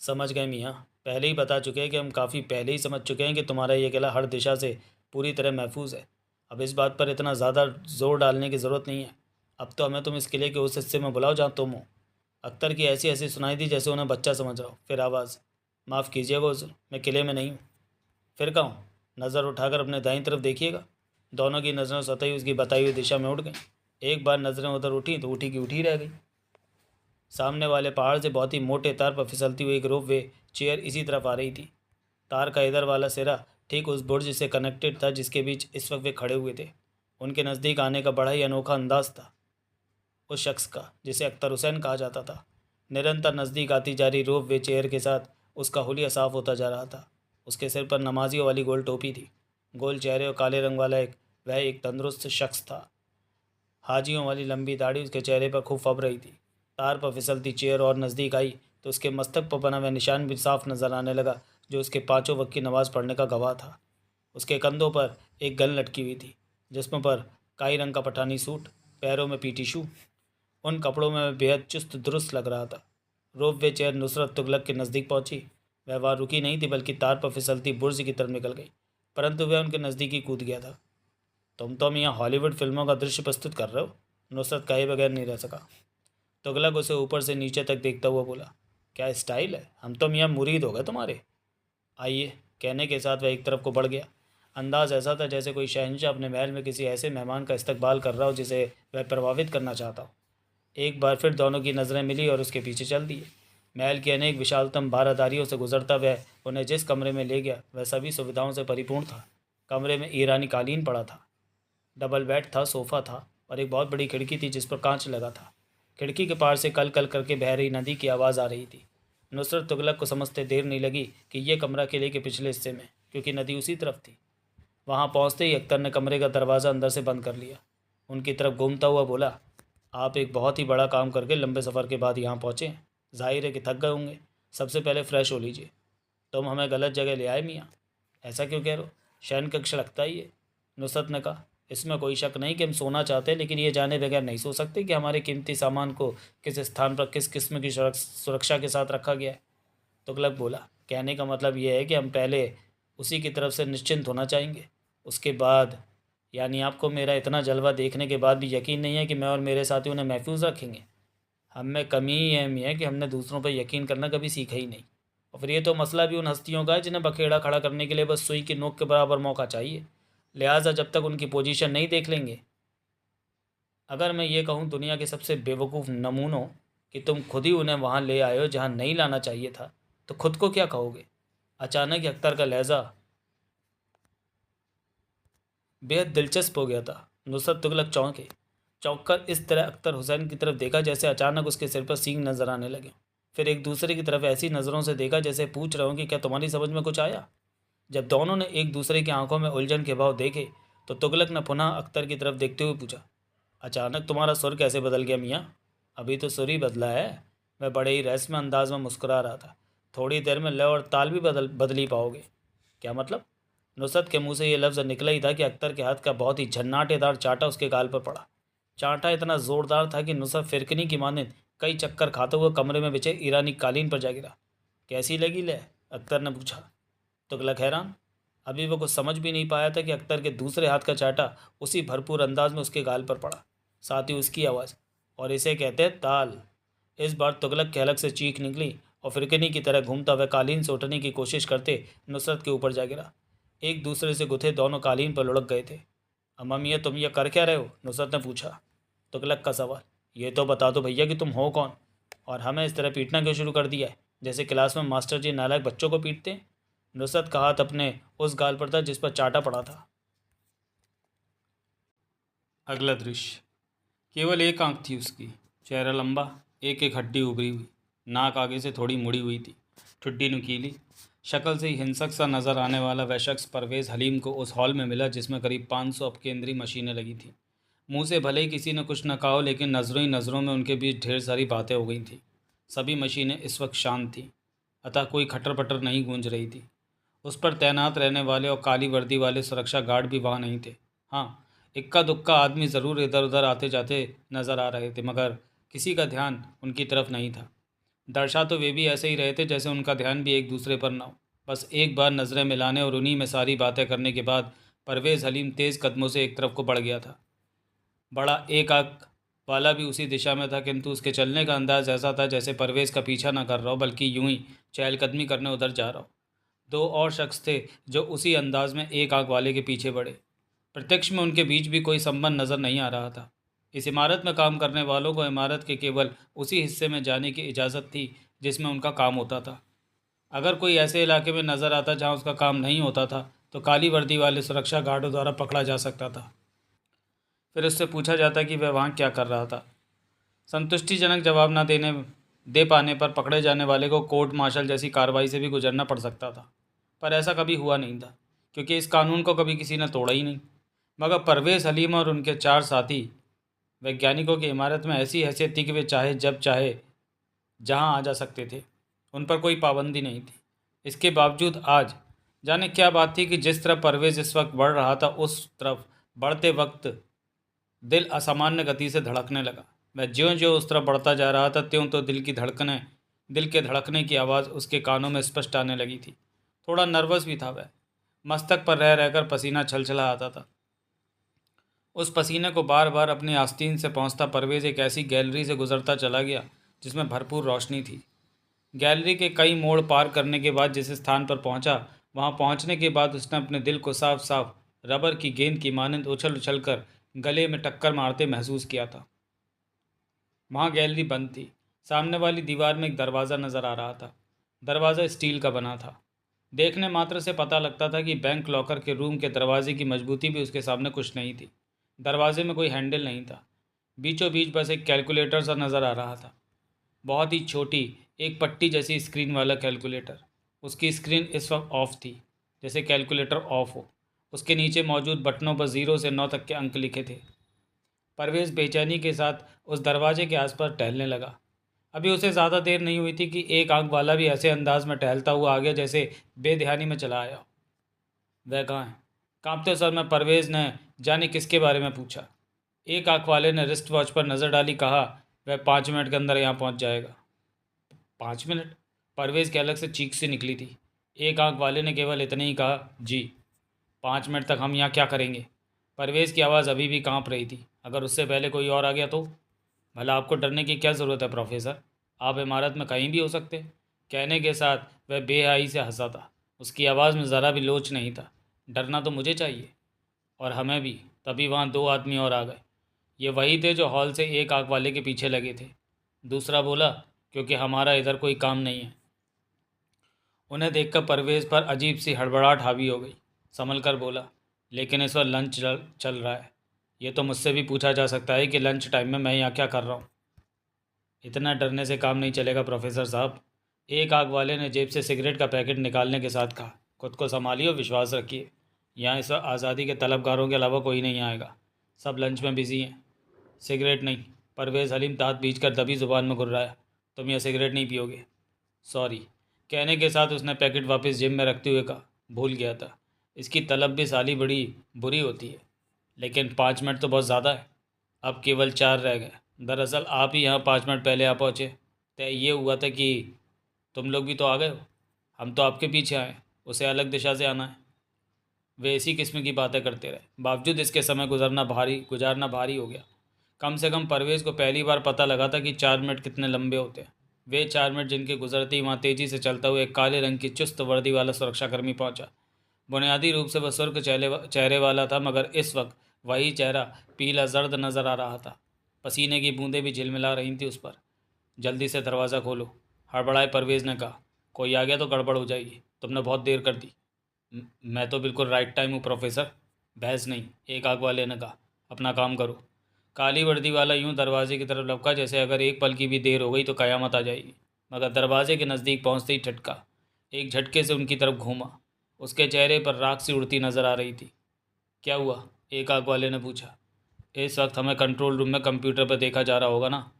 Speaker 1: समझ गए मियाँ, पहले ही बता चुके हैं कि हम काफ़ी पहले ही समझ चुके हैं कि तुम्हारा ये किला हर दिशा से पूरी तरह महफूज है। अब इस बात पर इतना ज़्यादा जोर डालने की ज़रूरत नहीं है। अब तो हमें तुम इस किले के उस हिस्से में बुलाओ जहाँ तुम हो। अख्तर की ऐसी ऐसी सुनाई दी जैसे उन्हें बच्चा समझ रहा हो। फिर आवाज़, माफ़ कीजिएगा हुज़ूर, मैं किले में नहीं हूँ। फिर कहूँ, नज़र उठाकर अपने दाईं तरफ देखिएगा। दोनों की नज़रें सतह ही उसकी बताई हुई दिशा में उठ गईं। एक बार नज़रें उधर उठी तो उठी की उठी रह गई। सामने वाले पहाड़ से बहुत ही मोटे तार पर फिसलती हुई एक रोपवे चेयर इसी तरफ आ रही थी। तार का इधर वाला सिरा ठीक उस बुर्ज से कनेक्टेड था जिसके बीच इस वक्त वे खड़े हुए थे। उनके नज़दीक आने का बड़ा ही अनोखा अंदाज था उस शख्स का जिसे अख्तर हुसैन कहा जाता था। निरंतर नज़दीक आती जा रही रोप वे चेयर के साथ उसका हुलिया साफ होता जा रहा था। उसके सिर पर नमाजियों वाली गोल टोपी थी। गोल चेहरे और काले रंग वाला वह एक तंदुरुस्त शख्स था। हाजियों वाली लंबी दाढ़ी उसके चेहरे पर खूब फब रही थी। तार पर फिसलती चेयर और नज़दीक आई तो उसके मस्तक पर बना हुआ निशान भी साफ नजर आने लगा, जो उसके पाँचों वक्त की नमाज़ पढ़ने का गवाह था। उसके कंधों पर एक गन लटकी हुई थी, जिसमें पर काई रंग का पठानी सूट, पैरों में पीटी शू। उन कपड़ों में बेहद चुस्त दुरुस्त लग रहा था। रोप वे चेयर नुसरत तुगलक के नज़दीक पहुंची। वह वहाँ रुकी नहीं थी, बल्कि तार पर फिसलती बुर्ज की तरफ निकल गई, परंतु वह उनके नज़दीक ही कूद गया था। तुम तो हम यहाँ हॉलीवुड फिल्मों का दृश्य प्रस्तुत कर रहे हो, नुसरत कहे बगैर नहीं रह सका। तुगलक उसे ऊपर से नीचे तक देखता हुआ बोला, क्या स्टाइल है, हम तो मियाँ मुरीद हो गए तुम्हारे। आइए, कहने के साथ वह एक तरफ को बढ़ गया। अंदाज ऐसा था जैसे कोई शहंशाह अपने महल में किसी ऐसे मेहमान का इस्तकबाल कर रहा हो जिसे वह प्रभावित करना चाहता हो। एक बार फिर दोनों की नज़रें मिली और उसके पीछे चल दिए। महल की अनेक विशालतम बारादारियों से गुजरता वह उन्हें जिस कमरे में ले गया वह सभी सुविधाओं से परिपूर्ण था। कमरे में ईरानी कालीन पड़ा था, डबल बेड था, सोफ़ा था और एक बहुत बड़ी खिड़की थी जिस पर कांच लगा था। खिड़की के पार से कल कल करके बह रही नदी की आवाज़ आ रही थी। नुसरत तुगलक को समझते देर नहीं लगी कि यह कमरा किले के पिछले हिस्से में, क्योंकि नदी उसी तरफ थी। वहाँ पहुँचते ही अख्तर ने कमरे का दरवाज़ा अंदर से बंद कर लिया। उनकी तरफ घूमता हुआ बोला, आप एक बहुत ही बड़ा काम करके लंबे सफ़र के बाद यहाँ पहुँचे हैं। जाहिर है कि थक गए होंगे। सबसे पहले फ़्रेश हो लीजिए। तुम हमें गलत जगह ले आए मियाँ। ऐसा क्यों कह रहे हो? शयन कक्ष लगता ही है, नुसरत ने कहा। इसमें कोई शक नहीं कि हम सोना चाहते हैं, लेकिन ये जाने बगैर नहीं सो सकते कि हमारे कीमती सामान को किस स्थान पर किस किस्म की सुरक्षा के साथ रखा गया है। तुगलक बोला, कहने का मतलब यह है कि हम पहले उसी की तरफ से निश्चिंत होना चाहेंगे, उसके बाद। यानी आपको मेरा इतना जलवा देखने के बाद भी यकीन नहीं है कि मैं और मेरे साथी उन्हें महफूज रखेंगे? हम में कमी ही अहमी है कि हमने दूसरों पर यकीन करना कभी सीखा ही नहीं। और फिर ये तो मसला भी उन हस्तियों का है जिन्हें बखेड़ा खड़ा करने के लिए बस सुई की नोक के बराबर मौका चाहिए। लिहाजा जब तक उनकी पोजीशन नहीं देख लेंगे। अगर मैं ये कहूँ दुनिया के सबसे बेवकूफ़ नमूनों कि तुम खुद ही उन्हें वहाँ ले आए हो जहाँ नहीं लाना चाहिए था, तो खुद को क्या कहोगे? अचानक ही अख्तर का लहजा बेहद दिलचस्प हो गया था। नुसरत तुगलक चौंके। चौंक इस तरह अख्तर हुसैन की तरफ देखा जैसे अचानक उसके सिर पर सींग नजर आने लगे। फिर एक दूसरे की तरफ ऐसी नज़रों से देखा जैसे पूछ रहे हो कि क्या तुम्हारी समझ में कुछ आया। जब दोनों ने एक दूसरे की आंखों में उलझन के भाव देखे तो तुगलक ने पुनः अख्तर की तरफ देखते हुए पूछा, अचानक तुम्हारा सुर कैसे बदल गया मियाँ? अभी तो सुर ही बदला है। मैं बड़े ही रहस्यमय अंदाज में मुस्कुरा रहा था। थोड़ी देर में लय और ताल भी बदल ही पाओगे। क्या मतलब? नुसरत के मुंह से ये लफ्ज़ निकला ही था कि अख्तर के हाथ का बहुत ही झन्नाटेदार चांटा उसके गाल पर पड़ा। चांटा इतना ज़ोरदार था कि नुसरत फिरकनी की मानद कई चक्कर खाते हुए कमरे में बिछे ईरानी कालीन पर जा गिरा। कैसी लगी ले? अख्तर ने पूछा। तुगलक हैरान। अभी वो कुछ समझ भी नहीं पाया था कि अख्तर के दूसरे हाथ का चाटा उसी भरपूर अंदाज में उसके गाल पर पड़ा, साथ ही उसकी आवाज़, और इसे कहते हैं ताल। इस बार तुगलक के हलक से चीख निकली और फिरकनी की तरह घूमता हुआ कालीन से उठने की कोशिश करते नुसरत के ऊपर जा गिरा। एक दूसरे से गुथे दोनों कालीन पर लुढ़क गए थे। अम्मा मियाँ, तुम ये कर क्या रहे हो? नुसरत ने पूछा। तुगलक का सवाल। ये तो बता दो भैया कि तुम हो कौन, और हमें इस तरह पीटना क्यों शुरू कर दिया है, जैसे क्लास में मास्टर जी नालायक बच्चों को पीटते हैं। नुसरत का हाथ अपने उस गाल पर था जिस पर चाटा पड़ा था। अगला दृश्य। केवल एक आंख थी उसकी, चेहरा लंबा, एक एक हड्डी उभरी हुई, नाक आगे से थोड़ी मुड़ी हुई थी, ठुड्डी नुकीली। शक्ल से ही हिंसक सा नजर आने वाला वह शख्स परवेज़ हलीम को उस हॉल में मिला जिसमें करीब 500 अपकेंद्री मशीनें लगी थीं। मुंह से भले ही किसी ने कुछ न कहा हो, लेकिन नज़रों ही नज़रों में उनके बीच ढेर सारी बातें हो गई थीं। सभी मशीनें इस वक्त शांत थीं, अतः कोई खटर पटर नहीं गूंज रही थी। उस पर तैनात रहने वाले और काली वर्दी वाले सुरक्षा गार्ड भी वहाँ नहीं थे। हाँ, इक्का दुक्का आदमी ज़रूर इधर उधर आते जाते नज़र आ रहे थे, मगर किसी का ध्यान उनकी तरफ नहीं था। दर्शा तो वे भी ऐसे ही रहे थे जैसे उनका ध्यान भी एक दूसरे पर न हो। बस एक बार नज़रें मिलाने और उन्हीं में सारी बातें करने के बाद परवेज़ हलीम तेज़ कदमों से एक तरफ को बढ़ गया था। बड़ा एक आंख वाला भी उसी दिशा में था, किंतु उसके चलने का अंदाज ऐसा था जैसे परवेज़ का पीछा न कर रहा हो, बल्कि यूं ही चहलकदमी करने उधर जा रहा हो। दो और शख्स थे जो उसी अंदाज में एक आंख वाले के पीछे बढ़े। प्रत्यक्ष में उनके बीच भी कोई संबंध नज़र नहीं आ रहा था। इस इमारत में काम करने वालों को इमारत के केवल उसी हिस्से में जाने की इजाज़त थी जिसमें उनका काम होता था। अगर कोई ऐसे इलाके में नज़र आता जहां उसका काम नहीं होता था तो काली वर्दी वाले सुरक्षा गार्डों द्वारा पकड़ा जा सकता था। फिर उससे पूछा जाता कि वह वहाँ क्या कर रहा था। संतुष्टिजनक जवाब न दे पाने पर पकड़े जाने वाले को कोर्ट मार्शल जैसी कार्रवाई से भी गुजरना पड़ सकता था। पर ऐसा कभी हुआ नहीं था, क्योंकि इस कानून को कभी किसी ने तोड़ा ही नहीं। मगर परवेज़ हलीम और उनके 4 साथी वैज्ञानिकों की इमारत में ऐसी हैसियत थी कि वे चाहे जब चाहे जहां आ जा सकते थे। उन पर कोई पाबंदी नहीं थी। इसके बावजूद आज जाने क्या बात थी कि जिस तरफ परवेज़ इस वक्त बढ़ रहा था, उस तरफ बढ़ते वक्त दिल असामान्य गति से धड़कने लगा। वह ज्यों ज्यों उस तरफ बढ़ता जा रहा था, त्यों तो दिल के धड़कने की आवाज़ उसके कानों में स्पष्ट आने लगी थी। थोड़ा नर्वस भी था वह। मस्तक पर रह रहकर पसीना छलछला आता था। उस पसीने को बार बार अपनी आस्तीन से पहुंचता परवेज़ एक ऐसी गैलरी से गुजरता चला गया जिसमें भरपूर रोशनी थी। गैलरी के कई मोड़ पार करने के बाद जिस स्थान पर पहुंचा, वहां पहुंचने के बाद उसने अपने दिल को साफ साफ रबर की गेंद की मानंद उछल उछल कर गले में टक्कर मारते महसूस किया था। वहां गैलरी बंद थी। सामने वाली दीवार में एक दरवाज़ा नज़र आ रहा था। दरवाज़ा स्टील का बना था। देखने मात्र से पता लगता था कि बैंक लॉकर के रूम के दरवाजे की मजबूती भी उसके सामने कुछ नहीं थी। दरवाजे में कोई हैंडल नहीं था। बीचों बीच बस एक कैलकुलेटर सा नज़र आ रहा था, बहुत ही छोटी, एक पट्टी जैसी स्क्रीन वाला कैलकुलेटर। उसकी स्क्रीन इस वक्त ऑफ थी, जैसे कैलकुलेटर ऑफ हो। उसके नीचे मौजूद बटनों पर 0 से 9 तक के अंक लिखे थे। परवेज़ बेचैनी के साथ उस दरवाजे के आसपास टहलने लगा। अभी उसे ज़्यादा देर नहीं हुई थी कि एक आंख वाला भी ऐसे अंदाज में टहलता हुआ आ गया जैसे बेध्यानी में चला आया। वह कहाँ है? कांपते सर में परवेज़ ने जाने किसके बारे में पूछा। एक आंख वाले ने रिस्ट वॉच पर नज़र डाली, कहा, वह 5 मिनट के अंदर यहाँ पहुँच जाएगा। 5 मिनट? परवेज़ के अलग से चीख सी निकली थी। एक आंख वाले ने केवल इतने ही कहा, जी। 5 मिनट तक हम यहाँ क्या करेंगे? परवेज़ की आवाज़ अभी भी कांप रही थी। अगर उससे पहले कोई और आ गया तो? भला आपको डरने की क्या ज़रूरत है प्रोफेसर? आप इमारत में कहीं भी हो सकते। कहने के साथ वह बेहाई से हंसा था। उसकी आवाज़ में ज़रा भी लोच नहीं था। डरना तो मुझे चाहिए, और हमें भी। तभी वहाँ 2 आदमी और आ गए। ये वही थे जो हॉल से एक आंख वाले के पीछे लगे थे। दूसरा बोला, क्योंकि हमारा इधर कोई काम नहीं है। उन्हें देखकर परवेज़ पर अजीब सी हड़बड़ाहट हावी हो गई। संभल कर बोला, लेकिन इस वक्त लंच चल रहा है। ये तो मुझसे भी पूछा जा सकता है कि लंच टाइम में मैं यहाँ क्या कर रहा हूँ। इतना डरने से काम नहीं चलेगा प्रोफेसर साहब। एक आग वाले ने जेब से सिगरेट का पैकेट निकालने के साथ कहा, खुद को संभालिए और विश्वास रखिए। यहाँ इस वक्त आज़ादी के तलबगारों के अलावा कोई नहीं आएगा। सब लंच में बिजी हैं। सिगरेट नहीं। परवेज़ हलीम दांत बीच कर दबी ज़ुबान में गुर्राया, तुम यह सिगरेट नहीं पियोगे। सॉरी। कहने के साथ उसने पैकेट वापस जेब में रखते हुए कहा, भूल गया था। इसकी तलब भी साली बड़ी बुरी होती है। लेकिन 5 मिनट तो बहुत ज़्यादा है। अब केवल 4 रह गए। दरअसल आप ही यहाँ 5 मिनट पहले आ पहुँचे। तय ये हुआ था कि तुम लोग भी तो आ गए हो। हम तो आपके पीछे आए। उसे अलग दिशा से आना है। वे इसी किस्म की बातें करते रहे। बावजूद इसके समय गुजारना भारी हो गया। कम से कम परवेज़ को पहली बार पता लगा था कि 4 मिनट कितने लंबे होते हैं। वे 4 मिनट जिनके गुजरते ही वहाँ तेज़ी से चलता हुआ एक काले रंग की चुस्त वर्दी वाला सुरक्षाकर्मी पहुंचा। बुनियादी रूप से वह सुर्ख चेहरे वाला था, मगर इस वक्त वही चेहरा पीला जर्द नजर आ रहा था। पसीने की बूंदें भी झिलमिला रही थी उस पर। जल्दी से दरवाज़ा खोलो, हड़बड़ाए परवेज़ ने कहा। कोई आ गया तो गड़बड़ हो जाएगी, तुमने बहुत देर कर दी। मैं तो बिल्कुल राइट टाइम हूँ प्रोफेसर। बहस नहीं, एक आग वाले ने कहा। अपना काम करो। काली वर्दी वाला यूं दरवाजे की तरफ लपका जैसे अगर एक पल की भी देर हो गई तो कयामत आ जाएगी। मगर दरवाजे के नज़दीक पहुंचते ही ठटका। एक झटके से उनकी तरफ घूमा। उसके चेहरे पर राख सी उड़ती नजर आ रही थी। क्या हुआ? एक आग वाले ने पूछा। इस वक्त हमें कंट्रोल रूम में कंप्यूटर पर देखा जा रहा होगा ना।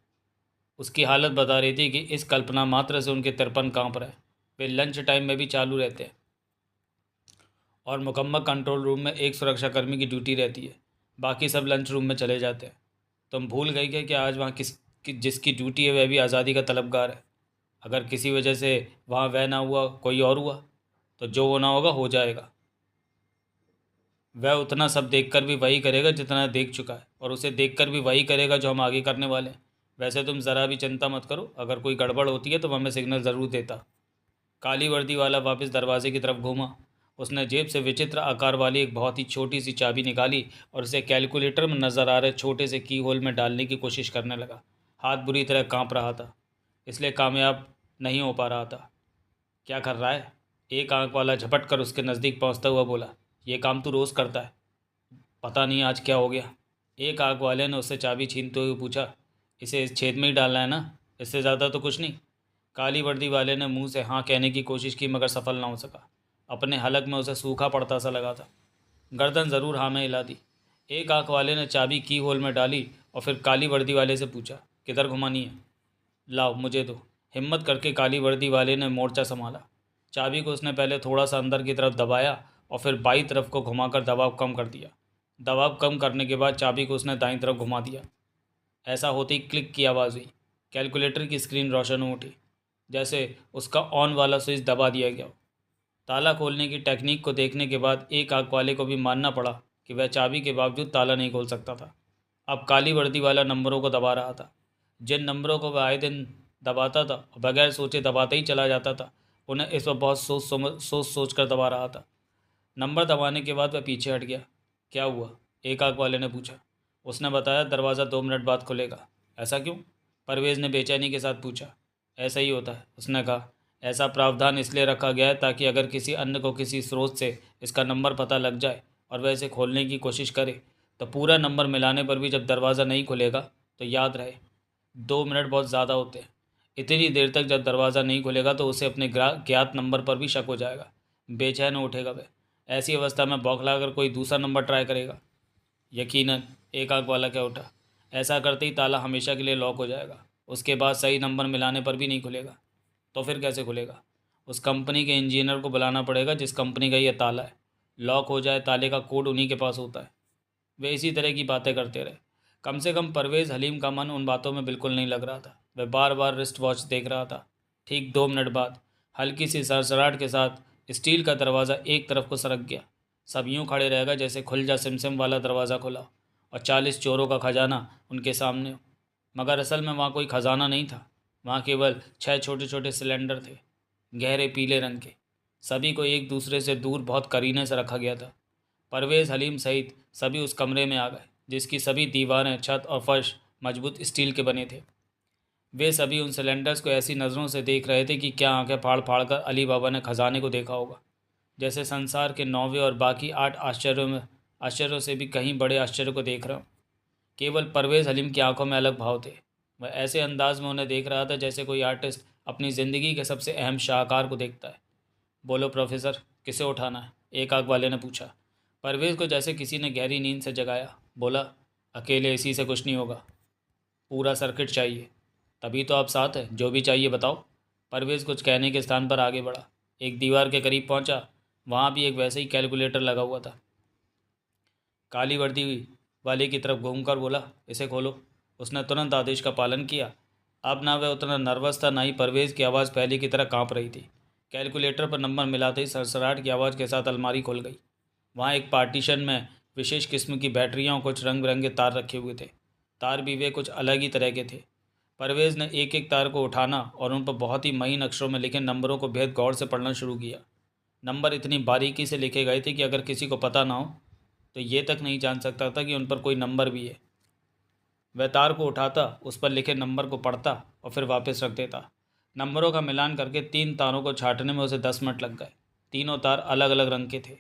Speaker 1: उसकी हालत बता रही थी कि इस कल्पना मात्र से उनके तिरपन कांप रहे। वे लंच टाइम में भी चालू रहते हैं और मुकम्मल कंट्रोल रूम में एक सुरक्षाकर्मी की ड्यूटी रहती है। बाकी सब लंच रूम में चले जाते हैं। तुम भूल गई क्या कि आज वहाँ जिसकी ड्यूटी है वह भी आज़ादी का तलबगार है। अगर किसी वजह से वहाँ वह ना हुआ, कोई और हुआ, तो जो होना होगा हो जाएगा। वह उतना सब देखकर भी वही करेगा जितना देख चुका है, और उसे देखकर भी वही करेगा जो हम आगे करने वाले हैं। वैसे तुम ज़रा भी चिंता मत करो, अगर कोई गड़बड़ होती है तो वह हमें सिग्नल ज़रूर देता। काली वर्दी वाला वापस दरवाजे की तरफ घूमा। उसने जेब से विचित्र आकार वाली एक बहुत ही छोटी सी चाबी निकाली और उसे कैलकुलेटर में नज़र आ रहे छोटे से की होल में डालने की कोशिश करने लगा। हाथ बुरी तरह कांप रहा था, इसलिए कामयाब नहीं हो पा रहा था। क्या कर रहा है? एक आंख वाला झपट कर उसके नज़दीक पहुंचता हुआ बोला। ये काम तू रोज़ करता है। पता नहीं आज क्या हो गया। एक आग वाले ने उससे चाबी छीनते हुए पूछा। इसे इस छेद में ही डालना है ना? इससे ज़्यादा तो कुछ नहीं। काली वर्दी वाले ने मुंह से हाँ कहने की कोशिश की, मगर सफल ना हो सका। अपने हलक में उसे सूखा पड़ता सा लगा था। गर्दन ज़रूर हाँ में हिला दी। एक आंख वाले ने चाबी की होल में डाली और फिर काली वर्दी वाले से पूछा, किधर घुमानी है? लाओ मुझे दो। हिम्मत करके काली वर्दी वाले ने मोर्चा संभाला। चाबी को उसने पहले थोड़ा सा अंदर की तरफ दबाया और फिर बाईं तरफ को घुमाकर दबाव कम कर दिया। दबाव कम करने के बाद चाबी को उसने दाईं तरफ घुमा दिया। ऐसा होते ही क्लिक की आवाज़ हुई। कैलकुलेटर की स्क्रीन रोशन हो उठी, जैसे उसका ऑन वाला स्विच दबा दिया गया हो। ताला खोलने की टेक्निक को देखने के बाद एक आंख वाले को भी मानना पड़ा कि वह चाबी के बावजूद ताला नहीं खोल सकता था। अब काली वर्दी वाला नंबरों को दबा रहा था। जिन नंबरों को वह आए दिन दबाता था और बगैर सोचे दबाते ही चला जाता था, उन्हें इस वक्त बहुत सोच कर दबा रहा था। नंबर दबाने के बाद वह पीछे हट गया। क्या हुआ? एक आंख वाले ने पूछा। उसने बताया दरवाज़ा 2 मिनट बाद खुलेगा। ऐसा क्यों? परवेज़ ने बेचैनी के साथ पूछा। ऐसा ही होता है, उसने कहा। ऐसा प्रावधान इसलिए रखा गया है ताकि अगर किसी अन्य को किसी स्रोत से इसका नंबर पता लग जाए और वह इसे खोलने की कोशिश करे, तो पूरा नंबर मिलाने पर भी जब दरवाज़ा नहीं खुलेगा तो याद रहे 2 मिनट बहुत ज़्यादा होते हैं। इतनी देर तक जब दरवाज़ा नहीं खुलेगा तो उसे अपने ज्ञात नंबर पर भी शक हो जाएगा। बेचैन हो उठेगा वह। ऐसी अवस्था में बौखला कर कोई दूसरा नंबर ट्राई करेगा। यकीनन, एक आंख वाला क्या उठा। ऐसा करते ही ताला हमेशा के लिए लॉक हो जाएगा। उसके बाद सही नंबर मिलाने पर भी नहीं खुलेगा। तो फिर कैसे खुलेगा? उस कंपनी के इंजीनियर को बुलाना पड़ेगा जिस कंपनी का यह ताला है। लॉक हो जाए, ताले का कोड उन्हीं के पास होता है। वे इसी तरह की बातें करते रहे। कम से कम परवेज़ हलीम का मन उन बातों में बिल्कुल नहीं लग रहा था। वह बार बार रिस्ट वॉच देख रहा था। ठीक 2 मिनट बाद हल्की सी सरसराहट के साथ स्टील का दरवाज़ा एक तरफ को सरक गया। सब यूँ खड़े रह गए जैसे खुल जा सिमसिम वाला दरवाज़ा खुला और 40 चोरों का खजाना उनके सामने हो। मगर असल में वहाँ कोई ख़जाना नहीं था। वहाँ केवल 6 छोटे छोटे सिलेंडर थे, गहरे पीले रंग के। सभी को एक दूसरे से दूर बहुत करीने से रखा गया था। परवेज़ हलीम सहित सभी उस कमरे में आ गए, जिसकी सभी दीवारें, छत और फर्श मजबूत स्टील के बने थे। वे सभी उन सिलेंडर्स को ऐसी नज़रों से देख रहे थे कि क्या आंखें फाड़ फाड़ कर अली बाबा ने खजाने को देखा होगा। जैसे संसार के 9वें और बाकी 8 आश्चर्यों से भी कहीं बड़े आश्चर्य को देख रहा हूँ। केवल परवेज़ हलीम की आंखों में अलग भाव थे। वह ऐसे अंदाज में उन्हें देख रहा था जैसे कोई आर्टिस्ट अपनी ज़िंदगी के सबसे अहम शाहकार को देखता है। बोलो प्रोफेसर, किसे उठाना है? एक आग वाले ने पूछा। परवेज़ को जैसे किसी ने गहरी नींद से जगाया। बोला, अकेले इसी से कुछ नहीं होगा, पूरा सर्किट चाहिए। तभी तो आप साथ हैं, जो भी चाहिए बताओ। परवेज़ कुछ कहने के स्थान पर आगे बढ़ा। एक दीवार के करीब पहुंचा। वहाँ भी एक वैसे ही कैलकुलेटर लगा हुआ था। काली वर्दी वाले की तरफ घूमकर बोला, इसे खोलो। उसने तुरंत आदेश का पालन किया। अब ना वह उतना नर्वस था, ना ही परवेज़ की आवाज़ पहले की तरह कांप रही थी। कैलकुलेटर पर नंबर मिलाते ही सरसराहट की आवाज़ के साथ अलमारी खुल गई। वहाँ एक पार्टीशन में विशेष किस्म की बैटरियाँ और कुछ रंग बिरंगे तार रखे हुए थे। तार भी वे कुछ अलग ही तरह के थे। परवेज़ ने एक एक तार को उठाना और उन पर बहुत ही महीन अक्षरों में लिखे नंबरों को बेहद गौर से पढ़ना शुरू किया। नंबर इतनी बारीकी से लिखे गए थे कि अगर किसी को पता ना हो तो ये तक नहीं जान सकता था कि उन पर कोई नंबर भी है। वह तार को उठाता, उस पर लिखे नंबर को पढ़ता और फिर वापस रख देता। नंबरों का मिलान करके 3 तारों को छाँटने में उसे 10 मिनट लग गए। तीनों तार अलग अलग रंग के थे।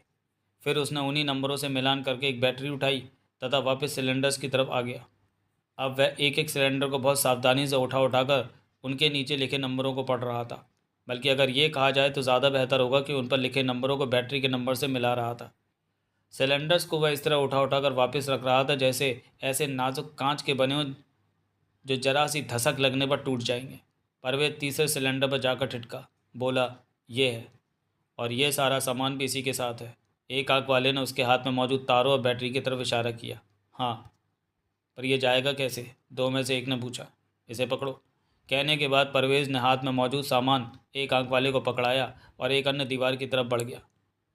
Speaker 1: फिर उसने उन्हीं नंबरों से मिलान करके एक बैटरी उठाई तथा वापस सिलेंडर्स की तरफ आ गया। अब वह एक एक सिलेंडर को बहुत सावधानी से उठा उठाकर उनके नीचे लिखे नंबरों को पढ़ रहा था। बल्कि अगर ये कहा जाए तो ज़्यादा बेहतर होगा कि उन पर लिखे नंबरों को बैटरी के नंबर से मिला रहा था। सिलेंडर्स को वह इस तरह उठा उठाकर वापस रख रहा था जैसे ऐसे नाजुक कांच के बने हों जो जरा सी धसक लगने पर टूट जाएंगे। परवेज तीसरे सिलेंडर पर जाकर ठिठका, बोला, ये है, और ये सारा सामान भी इसी के साथ है। एक आंख वाले ने उसके हाथ में मौजूद तारों और बैटरी की तरफ इशारा किया। हाँ, पर यह जाएगा कैसे? दो में से एक ने पूछा। इसे पकड़ो। कहने के बाद परवेज़ ने हाथ में मौजूद सामान एक आंख वाले को पकड़ाया और एक अन्य दीवार की तरफ बढ़ गया।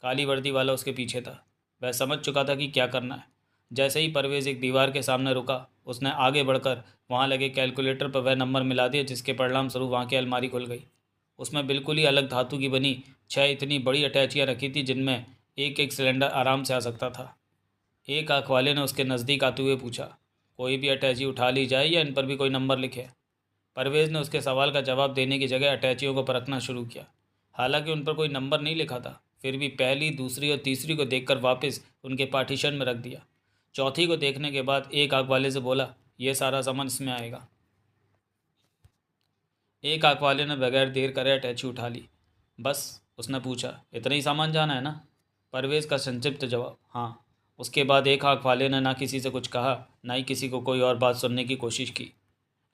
Speaker 1: काली वर्दी वाला उसके पीछे था। वह समझ चुका था कि क्या करना है। जैसे ही परवेज़ एक दीवार के सामने रुका, उसने आगे बढ़कर वहाँ लगे कैलकुलेटर पर वह नंबर मिला दिया जिसके परिणाम स्वरूप वहाँ की अलमारी खुल गई। उसमें बिल्कुल ही अलग धातु की बनी 6 इतनी बड़ी अटैचियाँ रखी थी जिनमें एक एक सिलेंडर आराम से आ सकता था। एक आंख वाले ने उसके नज़दीक आते हुए पूछा, कोई भी अटैची उठा ली जाए या इन पर भी कोई नंबर लिखे? परवेज़ ने उसके सवाल का जवाब देने की जगह अटैचियों को परखना शुरू किया। हालांकि उन पर कोई नंबर नहीं लिखा था, फिर भी पहली, दूसरी और तीसरी को देखकर वापस उनके पार्टीशन में रख दिया। चौथी को देखने के बाद एक आंख वाले से बोला, यह सारा सामान इसमें आएगा। एक आंख वाले ने बगैर देर करे अटैची उठा ली। बस? उसने पूछा, इतना ही सामान जाना है ना? परवेज़ का संक्षिप्त जवाब, हाँ। उसके बाद एक आंख वाले ने ना किसी से कुछ कहा, ना ही किसी को कोई और बात सुनने की कोशिश की।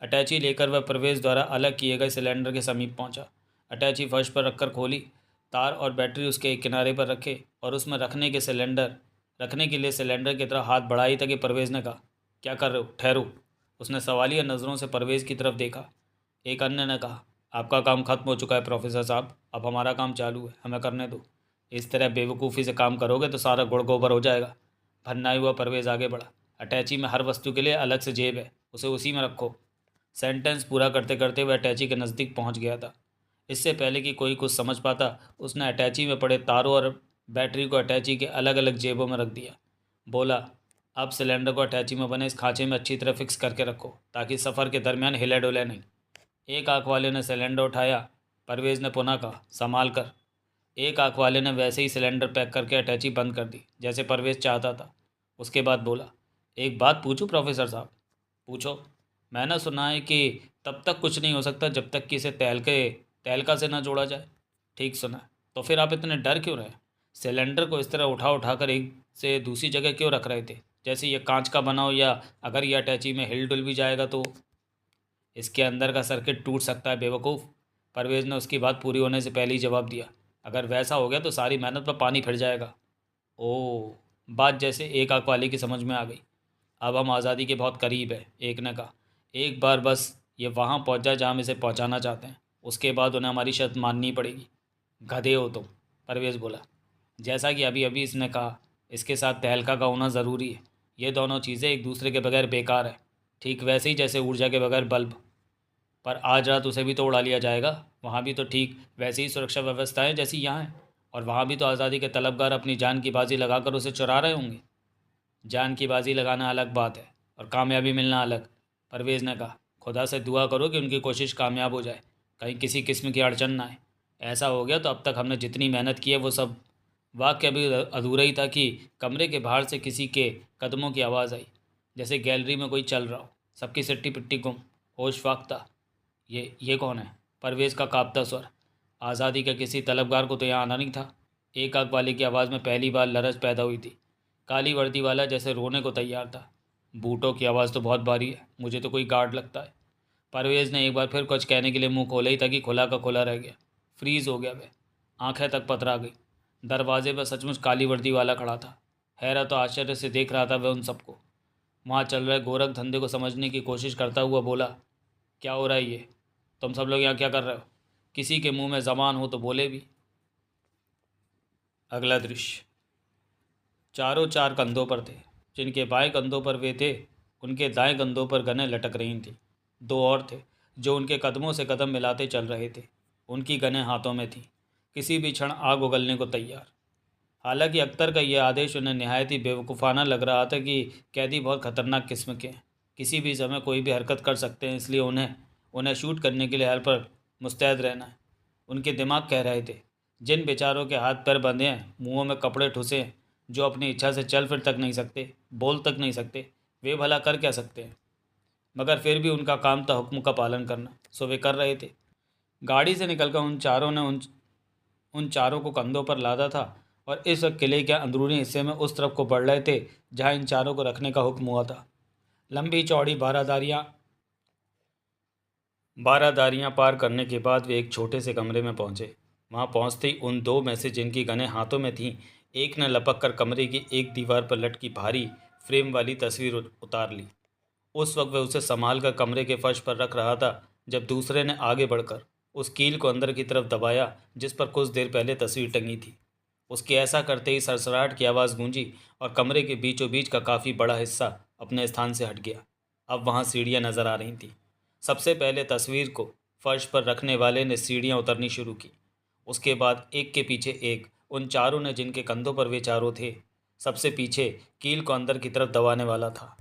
Speaker 1: अटैची लेकर वह परवेज़ द्वारा अलग किए गए सिलेंडर के समीप पहुंचा। अटैची फर्श पर रखकर खोली, तार और बैटरी उसके एक किनारे पर रखे और उसमें रखने के लिए सिलेंडर की तरफ हाथ बढ़ाई ताकि परवेज़ ने कहा, क्या कर रहे हो? ठहरो। उसने सवालिया नज़रों से परवेज़ की तरफ देखा। एक अन्य ने कहा, आपका काम खत्म हो चुका है प्रोफेसर साहब, अब हमारा काम चालू है, हमें करने दो। इस तरह बेवकूफ़ी से काम करोगे तो सारा गुड़ गोबर हो जाएगा। भन्नाई हुआ परवेज़ आगे बढ़ा। अटैची में हर वस्तु के लिए अलग से जेब है, उसे उसी में रखो। सेंटेंस पूरा करते करते वह अटैची के नज़दीक पहुंच गया था। इससे पहले कि कोई कुछ समझ पाता, उसने अटैची में पड़े तारों और बैटरी को अटैची के अलग अलग जेबों में रख दिया। बोला, अब सिलेंडर को अटैची में बने इस खांचे में अच्छी तरह फिक्स करके रखो ताकि सफ़र के दरमियान हिले डुले नहीं। एक आंख वाले ने सिलेंडर उठाया। परवेज़ ने पुनः कहा, संभाल कर। एक आंख वाले ने वैसे ही सिलेंडर पैक करके अटैची बंद कर दी जैसे परवेज़ चाहता था। उसके बाद बोला, एक बात पूछूं प्रोफेसर साहब? पूछो। मैंने सुना है कि तब तक कुछ नहीं हो सकता जब तक कि इसे तहलका से ना जोड़ा जाए। ठीक सुना है। तो फिर आप इतने डर क्यों रहे? सिलेंडर को इस तरह उठा उठाकर एक से दूसरी जगह क्यों रख रहे थे, जैसे ये कांच का बना हो, या अगर यह अटैची में हिल डुल भी जाएगा तो? इसके अंदर का सर्किट टूट सकता है बेवकूफ़। परवेज़ ने उसकी बात पूरी होने से पहले ही जवाब दिया। अगर वैसा हो गया तो सारी मेहनत पर पानी फिर जाएगा। ओह, बात जैसे एक आंख वाले की समझ में आ गई। अब हम आज़ादी के बहुत करीब है, एक ने कहा। एक बार बस ये वहाँ पहुँच जाए जहाँ हम इसे पहुँचाना चाहते हैं, उसके बाद उन्हें हमारी शर्त माननी पड़ेगी। गधे हो तुम, परवेज़ बोला। जैसा कि अभी अभी इसने कहा, इसके साथ तहलका का होना ज़रूरी है। ये दोनों चीज़ें एक दूसरे के बगैर बेकार है, ठीक वैसे ही जैसे ऊर्जा के बगैर बल्ब। पर आज रात उसे भी तो उड़ा लिया जाएगा। वहाँ भी तो ठीक वैसी ही सुरक्षा व्यवस्थाएं जैसी यहाँ है, और वहाँ भी तो आज़ादी के तलबगार अपनी जान की बाजी लगाकर उसे चुरा रहे होंगे। जान की बाजी लगाना अलग बात है और कामयाबी मिलना अलग। परवेज़ ने कहा, खुदा से दुआ करो कि उनकी कोशिश कामयाब हो जाए, कहीं किसी किस्म की अड़चन ना आए। ऐसा हो गया तो अब तक हमने जितनी मेहनत की है वो सब। वाक्य अभी अधूरा ही था कि कमरे के बाहर से किसी के कदमों की आवाज़ आई, जैसे गैलरी में कोई चल रहा हो। सबकी सिट्टी पिट्टी गुम, होश फाख्ता। ये कौन है? परवेज़ का कांपता स्वर। आज़ादी का किसी तलबगार को तो यहाँ आना नहीं था। एक आंख वाले की आवाज़ में पहली बार लरज पैदा हुई थी। काली वर्दी वाला जैसे रोने को तैयार था। बूटों की आवाज़ तो बहुत भारी है, मुझे तो कोई गार्ड लगता है। परवेज़ ने एक बार फिर कुछ कहने के लिए मुंह खोला ही था कि खुला का खुला रह गया। फ्रीज़ हो गया वह, आंखें तक पथरा गई। दरवाजे पर सचमुच काली वर्दी वाला खड़ा था। हैरत और आश्चर्य से देख रहा था वह उन सबको। वहाँ चल रहे गोरख धंधे को समझने की कोशिश करता हुआ बोला, क्या हो रहा है ये? तुम सब लोग यहाँ क्या कर रहे हो? किसी के मुंह में ज़बान हो तो बोले भी। अगला दृश्य। चारों चार कंधों पर थे। जिनके बाएं कंधों पर वे थे, उनके दाएं कंधों पर गनें लटक रही थीं। दो और थे जो उनके कदमों से कदम मिलाते चल रहे थे। उनकी गनें हाथों में थीं, किसी भी क्षण आग उगलने को तैयार। हालांकि अख्तर का यह आदेश उन्हें निहायत ही बेवकूफ़ाना लग रहा था कि कैदी बहुत खतरनाक किस्म के हैं, किसी भी समय कोई भी हरकत कर सकते हैं, इसलिए उन्हें उन्हें शूट करने के लिए हर पर मुस्तैद रहना है। उनके दिमाग कह रहे थे, जिन बेचारों के हाथ पैर बंधे हैं, मुंहों में कपड़े ठुसे हैं, जो अपनी इच्छा से चल फिर तक नहीं सकते, बोल तक नहीं सकते, वे भला कर क्या सकते हैं। मगर फिर भी उनका काम था हुक्म का पालन करना, सो वे कर रहे थे। गाड़ी से निकलकर उन चारों को कंधों पर लादा था और इस वक्त किले के अंदरूनी हिस्से में उस तरफ को बढ़ रहे थे जहां इन चारों को रखने का हुक्म हुआ था। लंबी चौड़ी बारहदारियां पार करने के बाद वे एक छोटे से कमरे में पहुंचे। वहां पहुंचते ही उन दो में से जिनकी गनें हाथों में थीं, एक ने लपक कर कमरे की एक दीवार पर लटकी भारी फ्रेम वाली तस्वीर उतार ली। उस वक्त वह उसे संभाल कर कमरे के फर्श पर रख रहा था जब दूसरे ने आगे बढ़कर उस कील को अंदर की तरफ दबाया जिस पर कुछ देर पहले तस्वीर टंगी थी। उसके ऐसा करते ही सरसराहट की आवाज़ गूंजी और कमरे के बीचों बीच का काफ़ी बड़ा हिस्सा अपने स्थान से हट गया। अब वहाँ सीढ़ियाँ नजर आ रही थीं। सबसे पहले तस्वीर को फर्श पर रखने वाले ने सीढ़ियाँ उतरनी शुरू की। उसके बाद एक के पीछे एक उन चारों ने, जिनके कंधों पर वे चारों थे, सबसे पीछे कील को अंदर की तरफ दबाने वाला था।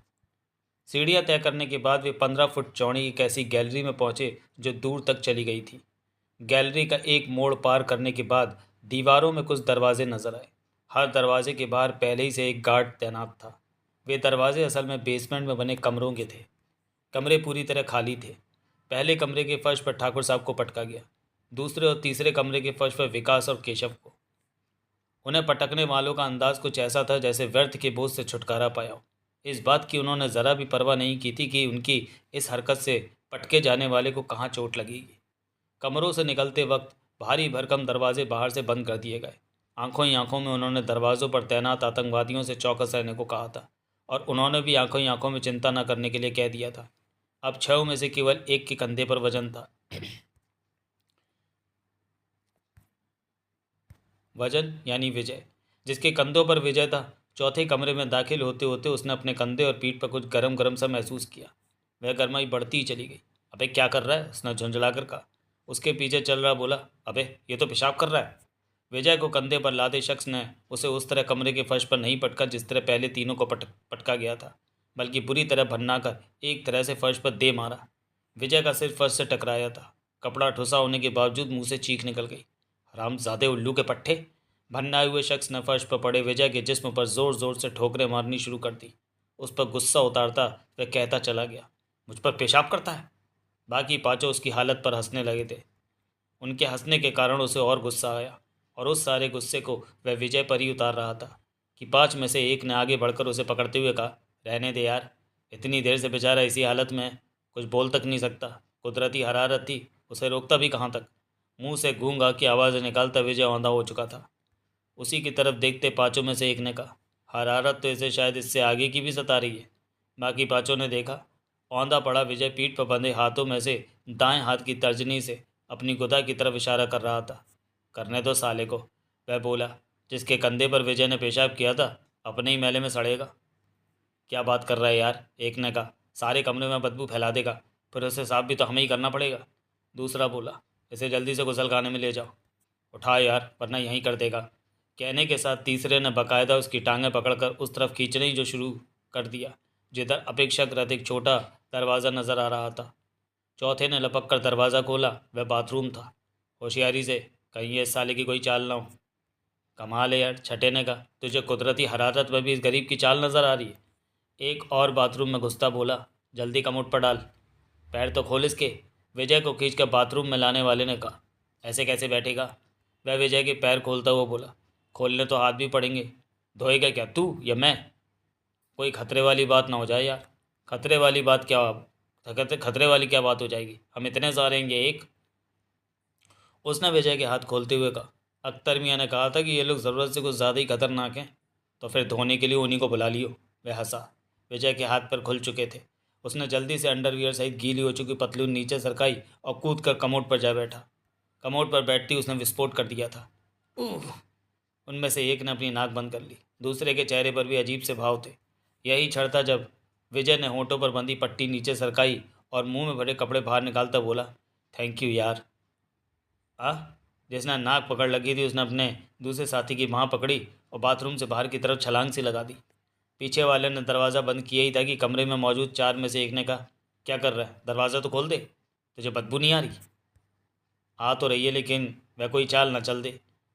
Speaker 1: सीढ़ियाँ तय करने के बाद वे 15 फुट चौड़ी एक ऐसी गैलरी में पहुंचे जो दूर तक चली गई थी। गैलरी का एक मोड़ पार करने के बाद दीवारों में कुछ दरवाजे नजर आए। हर दरवाजे के बाहर पहले ही से एक गार्ड तैनात था। वे दरवाजे असल में बेसमेंट में बने कमरों के थे। कमरे पूरी तरह खाली थे। पहले कमरे के फर्श पर ठाकुर साहब को पटका गया। दूसरे और तीसरे कमरे के फर्श पर विकास और केशव को। उन्हें पटकने वालों का अंदाज कुछ ऐसा था जैसे व्यर्थ के बोझ से छुटकारा पाया हो। इस बात की उन्होंने ज़रा भी परवाह नहीं की थी कि उनकी इस हरकत से पटके जाने वाले को कहाँ चोट लगेगी। कमरों से निकलते वक्त भारी भरकम दरवाजे बाहर से बंद कर दिए गए। आंखों ही आंखों में उन्होंने दरवाज़ों पर तैनात आतंकवादियों से चौकस रहने को कहा था और उन्होंने भी आंखों ही आंखों में चिंता न करने के लिए कह दिया था। अब 6 में से केवल एक के कंधे पर वजन था। वजन यानी विजय। जिसके कंधों पर विजय था, चौथे कमरे में दाखिल होते होते उसने अपने कंधे और पीठ पर कुछ गरम गरम सा महसूस किया। वह गरमाई बढ़ती ही चली गई। अबे क्या कर रहा है, उसने झुंझला कर कहा। उसके पीछे चल रहा बोला, अबे ये तो पेशाब कर रहा है। विजय को कंधे पर लादे शख्स ने उसे उस तरह कमरे के फर्श पर नहीं पटका जिस तरह पहले तीनों को पटका गया था, बल्कि बुरी तरह भन्ना कर एक तरह से फर्श पर दे मारा। विजय का सिर फर्श से टकराया था। कपड़ा ठुसा होने के बावजूद मुंह से चीख निकल गई। हरामजादे उल्लू के पट्टे। भन्नाए हुए शख्स ने फर्श पर पड़े विजय के जिस्म पर जोर जोर से ठोकरें मारनी शुरू कर दी। उस पर गुस्सा उतारता वह कहता चला गया, मुझ पर पेशाब करता है। बाकी पाँचों उसकी हालत पर हंसने लगे थे। उनके हंसने के कारण उसे और गुस्सा आया और उस सारे गुस्से को वह विजय पर ही उतार रहा था कि 5 में से एक ने आगे बढ़कर उसे पकड़ते हुए कहा, रहने दे यार, इतनी देर से बेचारा इसी हालत में है, कुछ बोल तक नहीं सकता। कुदरती हरारत थी, उसे रोकता भी कहाँ तक। मुंह से गूंगा की आवाज़ निकालता विजय औंधा हो चुका था। उसी की तरफ देखते पाँचों में से एक ने कहा, हरारत तो इसे शायद इससे आगे की भी सता रही है। बाकी पाँचों ने देखा, औंधा पड़ा विजय पीठ पर बंधे हाथों में से दाएं हाथ की तर्जनी से अपनी गुदा की तरफ इशारा कर रहा था। करने दो साले को, वह बोला। जिसके कंधे पर विजय ने पेशाब किया था अपने ही मैले में सड़ेगा। क्या बात कर रहा है यार, एक ने कहा। सारे कमरे में बदबू फैला देगा, फिर उसे साफ भी तो हमें ही करना पड़ेगा। दूसरा बोला, इसे जल्दी से गुसलखाने में ले जाओ। उठा यार, वरना यहीं कर देगा। कहने के साथ तीसरे ने बाकायदा उसकी टांगें पकड़कर उस तरफ खींचने ही जो शुरू कर दिया जिधर अपेक्षाकृत एक छोटा दरवाज़ा नज़र आ रहा था। चौथे ने लपक कर दरवाज़ा खोला। वह बाथरूम था। होशियारी से, कहीं ये इस साले की कोई चाल ना हो। कमाल है यार, छठे ने कहा, तुझे कुदरती हरारत में भी इस गरीब की चाल नज़र आ रही है। एक और बाथरूम में घुसता बोला, जल्दी कमोड पर डाल, पैर तो खोल इसके। विजय को खींचकर बाथरूम में लाने वाले ने कहा, ऐसे कैसे बैठेगा। वह विजय के पैर खोलता हुआ बोला, खोलने तो हाथ भी पड़ेंगे। धोएगा क्या तू या मैं। कोई खतरे वाली बात ना हो जाए यार। खतरे वाली बात क्या, खतरे वाली क्या बात हो जाएगी, हम इतने सारे हैं ये एक। उसने विजय के हाथ खोलते हुए कहा, अख्तर मियाँ ने कहा था कि ये लोग ज़रूरत से कुछ ज़्यादा ही खतरनाक हैं, तो फिर धोने के लिए उन्हीं को बुला लियो। वह हंसा। विजय के हाथ पर खुल चुके थे। उसने जल्दी से अंडरवियर सहित गीली हो चुकी पतलून नीचे सरकाई और कूद कर कमोड पर जा बैठा। कमोड पर बैठती उसने विस्फोट कर दिया था। उह! उनमें से एक ने अपनी नाक बंद कर ली। दूसरे के चेहरे पर भी अजीब से भाव थे। यही क्षण था जब विजय ने होठों पर बंधी पट्टी नीचे सरकाई और मुंह में भरे कपड़े बाहर निकालता बोला, थैंक यू यार। आ जिसने नाक पकड़ लगी थी उसने अपने दूसरे साथी की बाँह पकड़ी और बाथरूम से बाहर की तरफ छलांग सी लगा दी। पीछे वाले ने दरवाज़ा बंद किया ही था कि कमरे में मौजूद चार में से एक ने कहा, क्या कर रहा है, दरवाज़ा तो खोल दे, तुझे बदबू नहीं आ रही? आ तो रही है, लेकिन वह कोई चाल ना चल दे।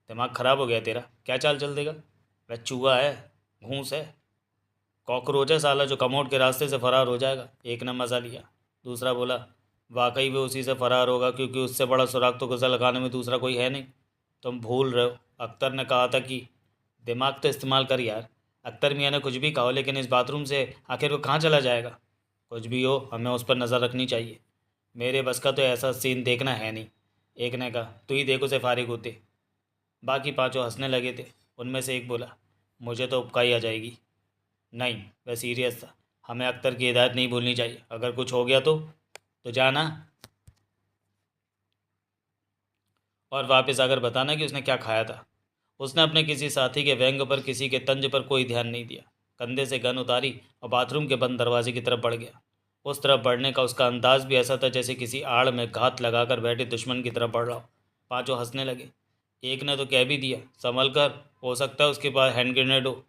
Speaker 1: दिमाग ख़राब हो गया तेरा, क्या चाल चल देगा? वह चूहा है, घूस है, कॉकरोच है साला, जो कमोड के रास्ते से फरार हो जाएगा। एक ने मज़ा लिया। दूसरा बोला, वाकई वो उसी से फरार होगा, क्योंकि उससे बड़ा सुराग तो गुजर लगाने में दूसरा कोई है नहीं। तुम भूल रहे हो, अख्तर ने कहा था कि दिमाग तो इस्तेमाल कर यार। अख्तर मियाँ ने कुछ भी कहा, लेकिन इस बाथरूम से आखिर वो कहाँ चला जाएगा? कुछ भी हो, हमें उस पर नज़र रखनी चाहिए। मेरे बस का तो ऐसा सीन देखना है नहीं। एक ने कहा, तू ही देख उसे फारिग होते। बाकी पांचों हंसने लगे थे। उनमें से एक बोला, मुझे तो उपकाई आ जाएगी। नहीं, वह सीरियस था। हमें अख्तर की हिदायत नहीं भूलनी चाहिए, अगर कुछ हो गया तो जाना और वापस आकर बताना कि उसने क्या खाया था। उसने अपने किसी साथी के व्यंग पर, किसी के तंज पर कोई ध्यान नहीं दिया। कंधे से गन उतारी और बाथरूम के बंद दरवाजे की तरफ बढ़ गया। उस तरफ बढ़ने का उसका अंदाज भी ऐसा था जैसे किसी आड़ में घात लगाकर बैठे दुश्मन की तरफ बढ़ रहा हो। पांचों हंसने लगे। एक ने तो कह भी दिया, संभल कर, हो सकता है उसके पास हैंड ग्रेनेड हो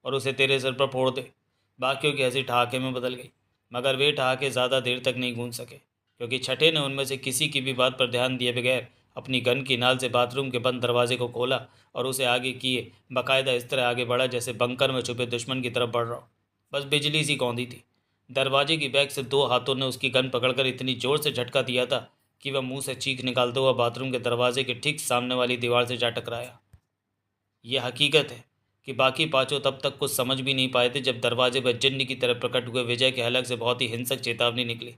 Speaker 1: और उसे तेरे सिर पर फोड़ दे। बाकियों की हंसी ठहाके में बदल गई, मगर वे ठहाके ज़्यादा देर तक नहीं गूंज सके, क्योंकि छठे ने उनमें से किसी की भी बात पर ध्यान दिए बगैर अपनी गन की नाल से बाथरूम के बंद दरवाजे को खोला और उसे आगे किए बाकायदा इस तरह आगे बढ़ा जैसे बंकर में छुपे दुश्मन की तरफ बढ़ रहा हो। बस बिजली सी कौंधी थी। दरवाजे की बैक से दो हाथों ने उसकी गन पकड़कर इतनी जोर से झटका दिया था कि वह मुंह से चीख निकालते हुआ बाथरूम के दरवाजे के ठीक सामने वाली दीवार से जा टकराया। यह हकीकत है कि बाकी पांचों तब तक कुछ समझ भी नहीं पाए थे जब दरवाजे पर जिन्न की तरह प्रकट हुए विजय के हलक से बहुत ही हिंसक चेतावनी निकली,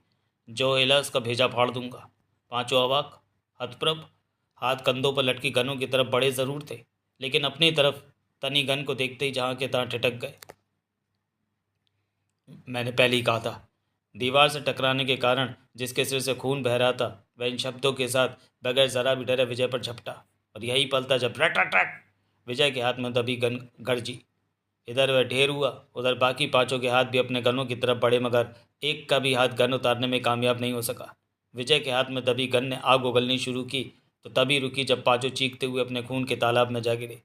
Speaker 1: जो हिला उसका भेजा फाड़ दूंगा। पांचों अवाक, हतप्रभ, हाथ कंधों पर लटकी गनों की तरफ बड़े ज़रूर थे, लेकिन अपनी तरफ तनी गन को देखते ही जहाँ के तहाँ ठिठक गए। मैंने पहले ही कहा था। दीवार से टकराने के कारण जिसके सिर से खून बह रहा था वह इन शब्दों के साथ बगैर ज़रा भी डरे विजय पर झपटा, और यही पल था जब रट रट रट विजय के हाथ में दबी गन गरजी। इधर वह ढेर हुआ, उधर बाकी पांचों के हाथ भी अपने गनों की तरफ बढ़े, मगर एक का भी हाथ गन उतारने में कामयाब नहीं हो सका। विजय के हाथ में दबी गन ने आग उगलनी शुरू की तो तभी रुकी जब पांचों चीखते हुए अपने खून के तालाब में जा गिरे।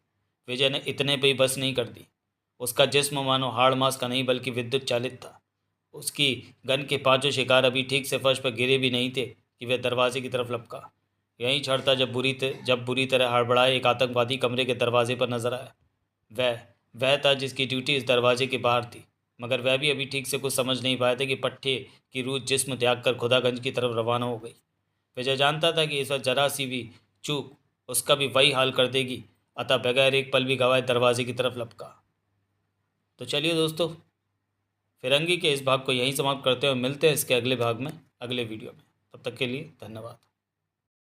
Speaker 1: विजय ने इतने पे ही बस नहीं कर दी। उसका जिस्म मानो हाड़ मांस का नहीं बल्कि विद्युत चालित था। उसकी गन के पांचों शिकार अभी ठीक से फर्श पर गिरे भी नहीं थे कि वह दरवाजे की तरफ लपका। यही क्षण था जब बुरी तरह हड़बड़ाए एक आतंकवादी कमरे के दरवाजे पर नजर आया। वह वह था जिसकी ड्यूटी इस दरवाजे के बाहर थी, मगर वह भी अभी ठीक से कुछ समझ नहीं पाया था कि पट्टे की रूह जिस्म त्याग कर खुदागंज की तरफ रवाना हो गई। विजय जानता था कि इस वक्त जरा सी भी चूक उसका भी वही हाल कर देगी, अतः बगैर एक पल भी गवाए दरवाजे की तरफ लपका। तो चलिए दोस्तों, फिरंगी के इस भाग को यहीं समाप्त करते हुए मिलते हैं इसके अगले भाग में, अगले वीडियो में। तब तक के लिए धन्यवाद।